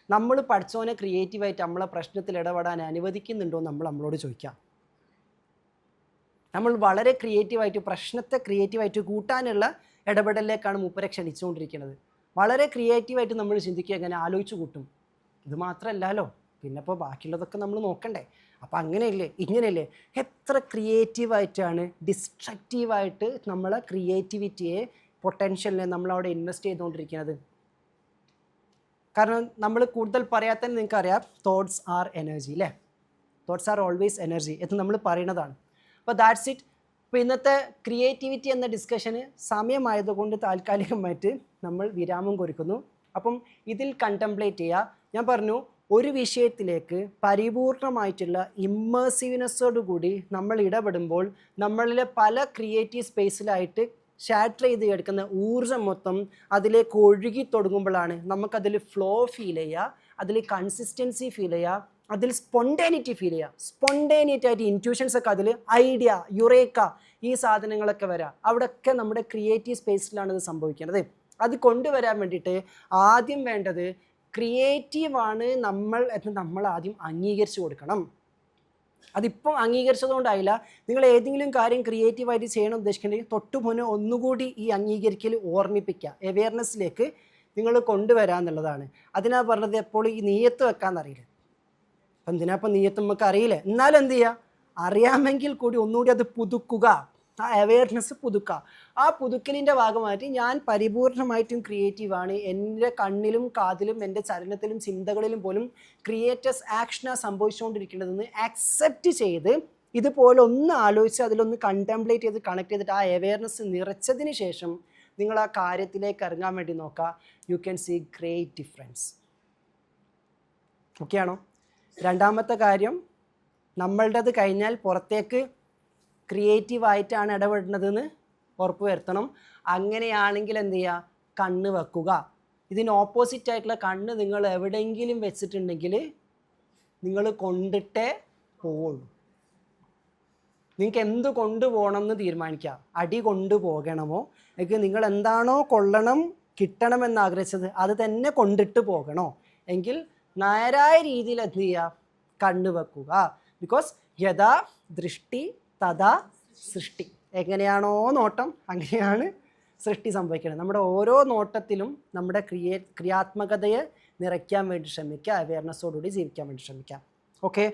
നമ്മൾ പഠിച്ചവനെ ക്രിയേറ്റീവായിട്ട് നമ്മളെ പ്രശ്നത്തിൽ ഇടപെടാൻ അനുവദിക്കുന്നുണ്ടോ നമ്മളോട് ചോദിക്കാം. നമ്മൾ വളരെ ക്രിയേറ്റീവായിട്ട് പ്രശ്നത്തെ ക്രിയേറ്റീവായിട്ട് കൂട്ടാനുള്ള ഇടപെടലിലേക്കാണ് മൂപ്പരെ ക്ഷണിച്ചുകൊണ്ടിരിക്കുന്നത്. വളരെ ക്രിയേറ്റീവായിട്ട് നമ്മൾ ചിന്തിക്കുക, എങ്ങനെ ആലോചിച്ച് കൂട്ടും. ഇത് മാത്രമല്ലല്ലോ, പിന്നെ ഇപ്പോൾ ബാക്കിയുള്ളതൊക്കെ നമ്മൾ നോക്കണ്ടേ. അപ്പോൾ അങ്ങനെയല്ലേ ഇങ്ങനെയല്ലേ, എത്ര ക്രിയേറ്റീവായിട്ടാണ് ഡിസ്ട്രക്റ്റീവായിട്ട് നമ്മളെ ക്രിയേറ്റിവിറ്റിയെ പൊട്ടൻഷ്യലിനെ നമ്മളവിടെ ഇൻവെസ്റ്റ് ചെയ്തുകൊണ്ടിരിക്കുന്നത്. കാരണം നമ്മൾ കൂടുതൽ പറയാൻ തന്നെ നിങ്ങൾക്കറിയാം, തോട്ട്സ് ആർ എനർജി അല്ലേ, തോട്ട്സ് ആർ ഓൾവേസ് എനർജി എന്ന് നമ്മൾ പറയുന്നതാണ്. അപ്പോൾ ദാറ്റ്സ് ഇറ്റ്. അപ്പോൾ ഇന്നത്തെ ക്രിയേറ്റിവിറ്റി എന്ന ഡിസ്കഷന് സമയമായതുകൊണ്ട് താൽക്കാലികമായിട്ട് നമ്മൾ വിരാമം കുറിക്കുന്നു. അപ്പം ഇതിൽ കണ്ടംപ്ലേറ്റ് ചെയ്യുക. ഞാൻ പറഞ്ഞു, ഒരു വിഷയത്തിലേക്ക് പരിപൂർണമായിട്ടുള്ള ഇമ്മേഴ്സീവ്നെസ്സോടുകൂടി നമ്മൾ ഇടപെടുമ്പോൾ നമ്മളിലെ പല ക്രിയേറ്റീവ് സ്പേസിലായിട്ട് ഷാറ്റർ ചെയ്ത് കിടക്കുന്ന ഊർജ്ജം മൊത്തം അതിലേക്ക് ഒഴുകി തുടങ്ങുമ്പോഴാണ് നമുക്കതിൽ ഫ്ലോ ഫീൽ ചെയ്യുക, അതിൽ കൺസിസ്റ്റൻസി ഫീൽ ചെയ്യുക, അതിൽ സ്പോണ്ടേനിറ്റി ഫീൽ ചെയ്യുക. സ്പോണ്ടേനിറ്റി ആയിട്ട് ഇൻറ്റ്യൂഷൻസ് ഒക്കെ, അതിൽ ഐഡിയ, യുറേക്ക, ഈ സാധനങ്ങളൊക്കെ വരാം. അവിടെയൊക്കെ നമ്മുടെ ക്രിയേറ്റീവ് സ്പേസിലാണ് ഇത് സംഭവിക്കുന്നത്. അത് കൊണ്ടുവരാൻ വേണ്ടിയിട്ട് ആദ്യം വേണ്ടത് ക്രിയേറ്റീവാണ് നമ്മൾ എന്ന് നമ്മൾ ആദ്യം അംഗീകരിച്ചു കൊടുക്കണം. അതിപ്പം അംഗീകരിച്ചതുകൊണ്ടായില്ല. നിങ്ങൾ ഏതെങ്കിലും കാര്യം ക്രിയേറ്റീവായിട്ട് ചെയ്യണം ഉദ്ദേശിക്കുന്നുണ്ടെങ്കിൽ തൊട്ടു മുന്നേ ഒന്നുകൂടി ഈ അംഗീകരിക്കൽ ഓർമ്മിപ്പിക്കുക, അവെയർനെസ്സിലേക്ക് നിങ്ങൾ കൊണ്ടുവരാമെന്നുള്ളതാണ്. അതിനാ പറഞ്ഞത് എപ്പോൾ ഈ നീയത്ത് വെക്കാമെന്നറിയില്ല. അപ്പം എന്തിനാപ്പം നീയത്ത് നമുക്ക് അറിയില്ല, എന്നാലും എന്ത് ചെയ്യുക, അറിയാമെങ്കിൽ കൂടി ഒന്നുകൂടി അത് പുതുക്കുക, ആ അവെയർനെസ് പുതുക്കുക. ആ പുതുക്കലിൻ്റെ ഭാഗമായിട്ട് ഞാൻ പരിപൂർണമായിട്ടും ക്രിയേറ്റീവാണ്, എൻ്റെ കണ്ണിലും കാതിലും എൻ്റെ ചലനത്തിലും ചിന്തകളിലും പോലും ക്രിയേറ്റേഴ്സ് ആക്ഷനാണ് സംഭവിച്ചുകൊണ്ടിരിക്കേണ്ടതെന്ന് ആക്സെപ്റ്റ് ചെയ്ത് ഇതുപോലെ ഒന്ന് ആലോചിച്ച് അതിലൊന്ന് കണ്ടംപ്ലേറ്റ് ചെയ്ത് കണക്ട് ചെയ്തിട്ട് ആ അവെയർനെസ് നിറച്ചതിന് ശേഷം നിങ്ങൾ ആ കാര്യത്തിലേക്ക് ഇറങ്ങാൻ വേണ്ടി നോക്കുക. You can see great difference. Okay ആണോ? രണ്ടാമത്തെ കാര്യം, നമ്മളുടേത് കഴിഞ്ഞാൽ പുറത്തേക്ക് ക്രിയേറ്റീവായിട്ടാണ് ഇടപെടുന്നതെന്ന് ഉറപ്പ് വരുത്തണം. അങ്ങനെയാണെങ്കിൽ എന്ത് ചെയ്യുക, കണ്ണ് വെക്കുക. ഇതിന് ഓപ്പോസിറ്റ് ആയിട്ടുള്ള കണ്ണ് നിങ്ങൾ എവിടെയെങ്കിലും വെച്ചിട്ടുണ്ടെങ്കിൽ നിങ്ങൾ കൊണ്ടിട്ടേ പോവുള്ളൂ. നിങ്ങൾക്ക് എന്ത് കൊണ്ടുപോകണം എന്ന് തീരുമാനിക്കുക. അടി കൊണ്ടുപോകണമോ, അല്ലെങ്കിൽ നിങ്ങൾ എന്താണോ കൊള്ളണം കിട്ടണമെന്ന് ആഗ്രഹിച്ചത് അത് തന്നെ കൊണ്ടിട്ട് പോകണോ, എങ്കിൽ നേരായ രീതിയിൽ എന്ത് ചെയ്യുക, കണ്ണ് വെക്കുക. ബിക്കോസ് യഥാ ദൃഷ്ടി തഥാ സൃഷ്ടി. എങ്ങനെയാണോ നോട്ടം അങ്ങനെയാണ് സൃഷ്ടി സംഭവിക്കുന്നത്. നമ്മുടെ ഓരോ നോട്ടത്തിലും നമ്മുടെ ക്രിയാത്മകതയെ നിറയ്ക്കാൻ വേണ്ടി ശ്രമിക്കുക, അവെയർനെസ്സോടുകൂടി ജീവിക്കാൻ വേണ്ടി ശ്രമിക്കാം. ഓക്കെ,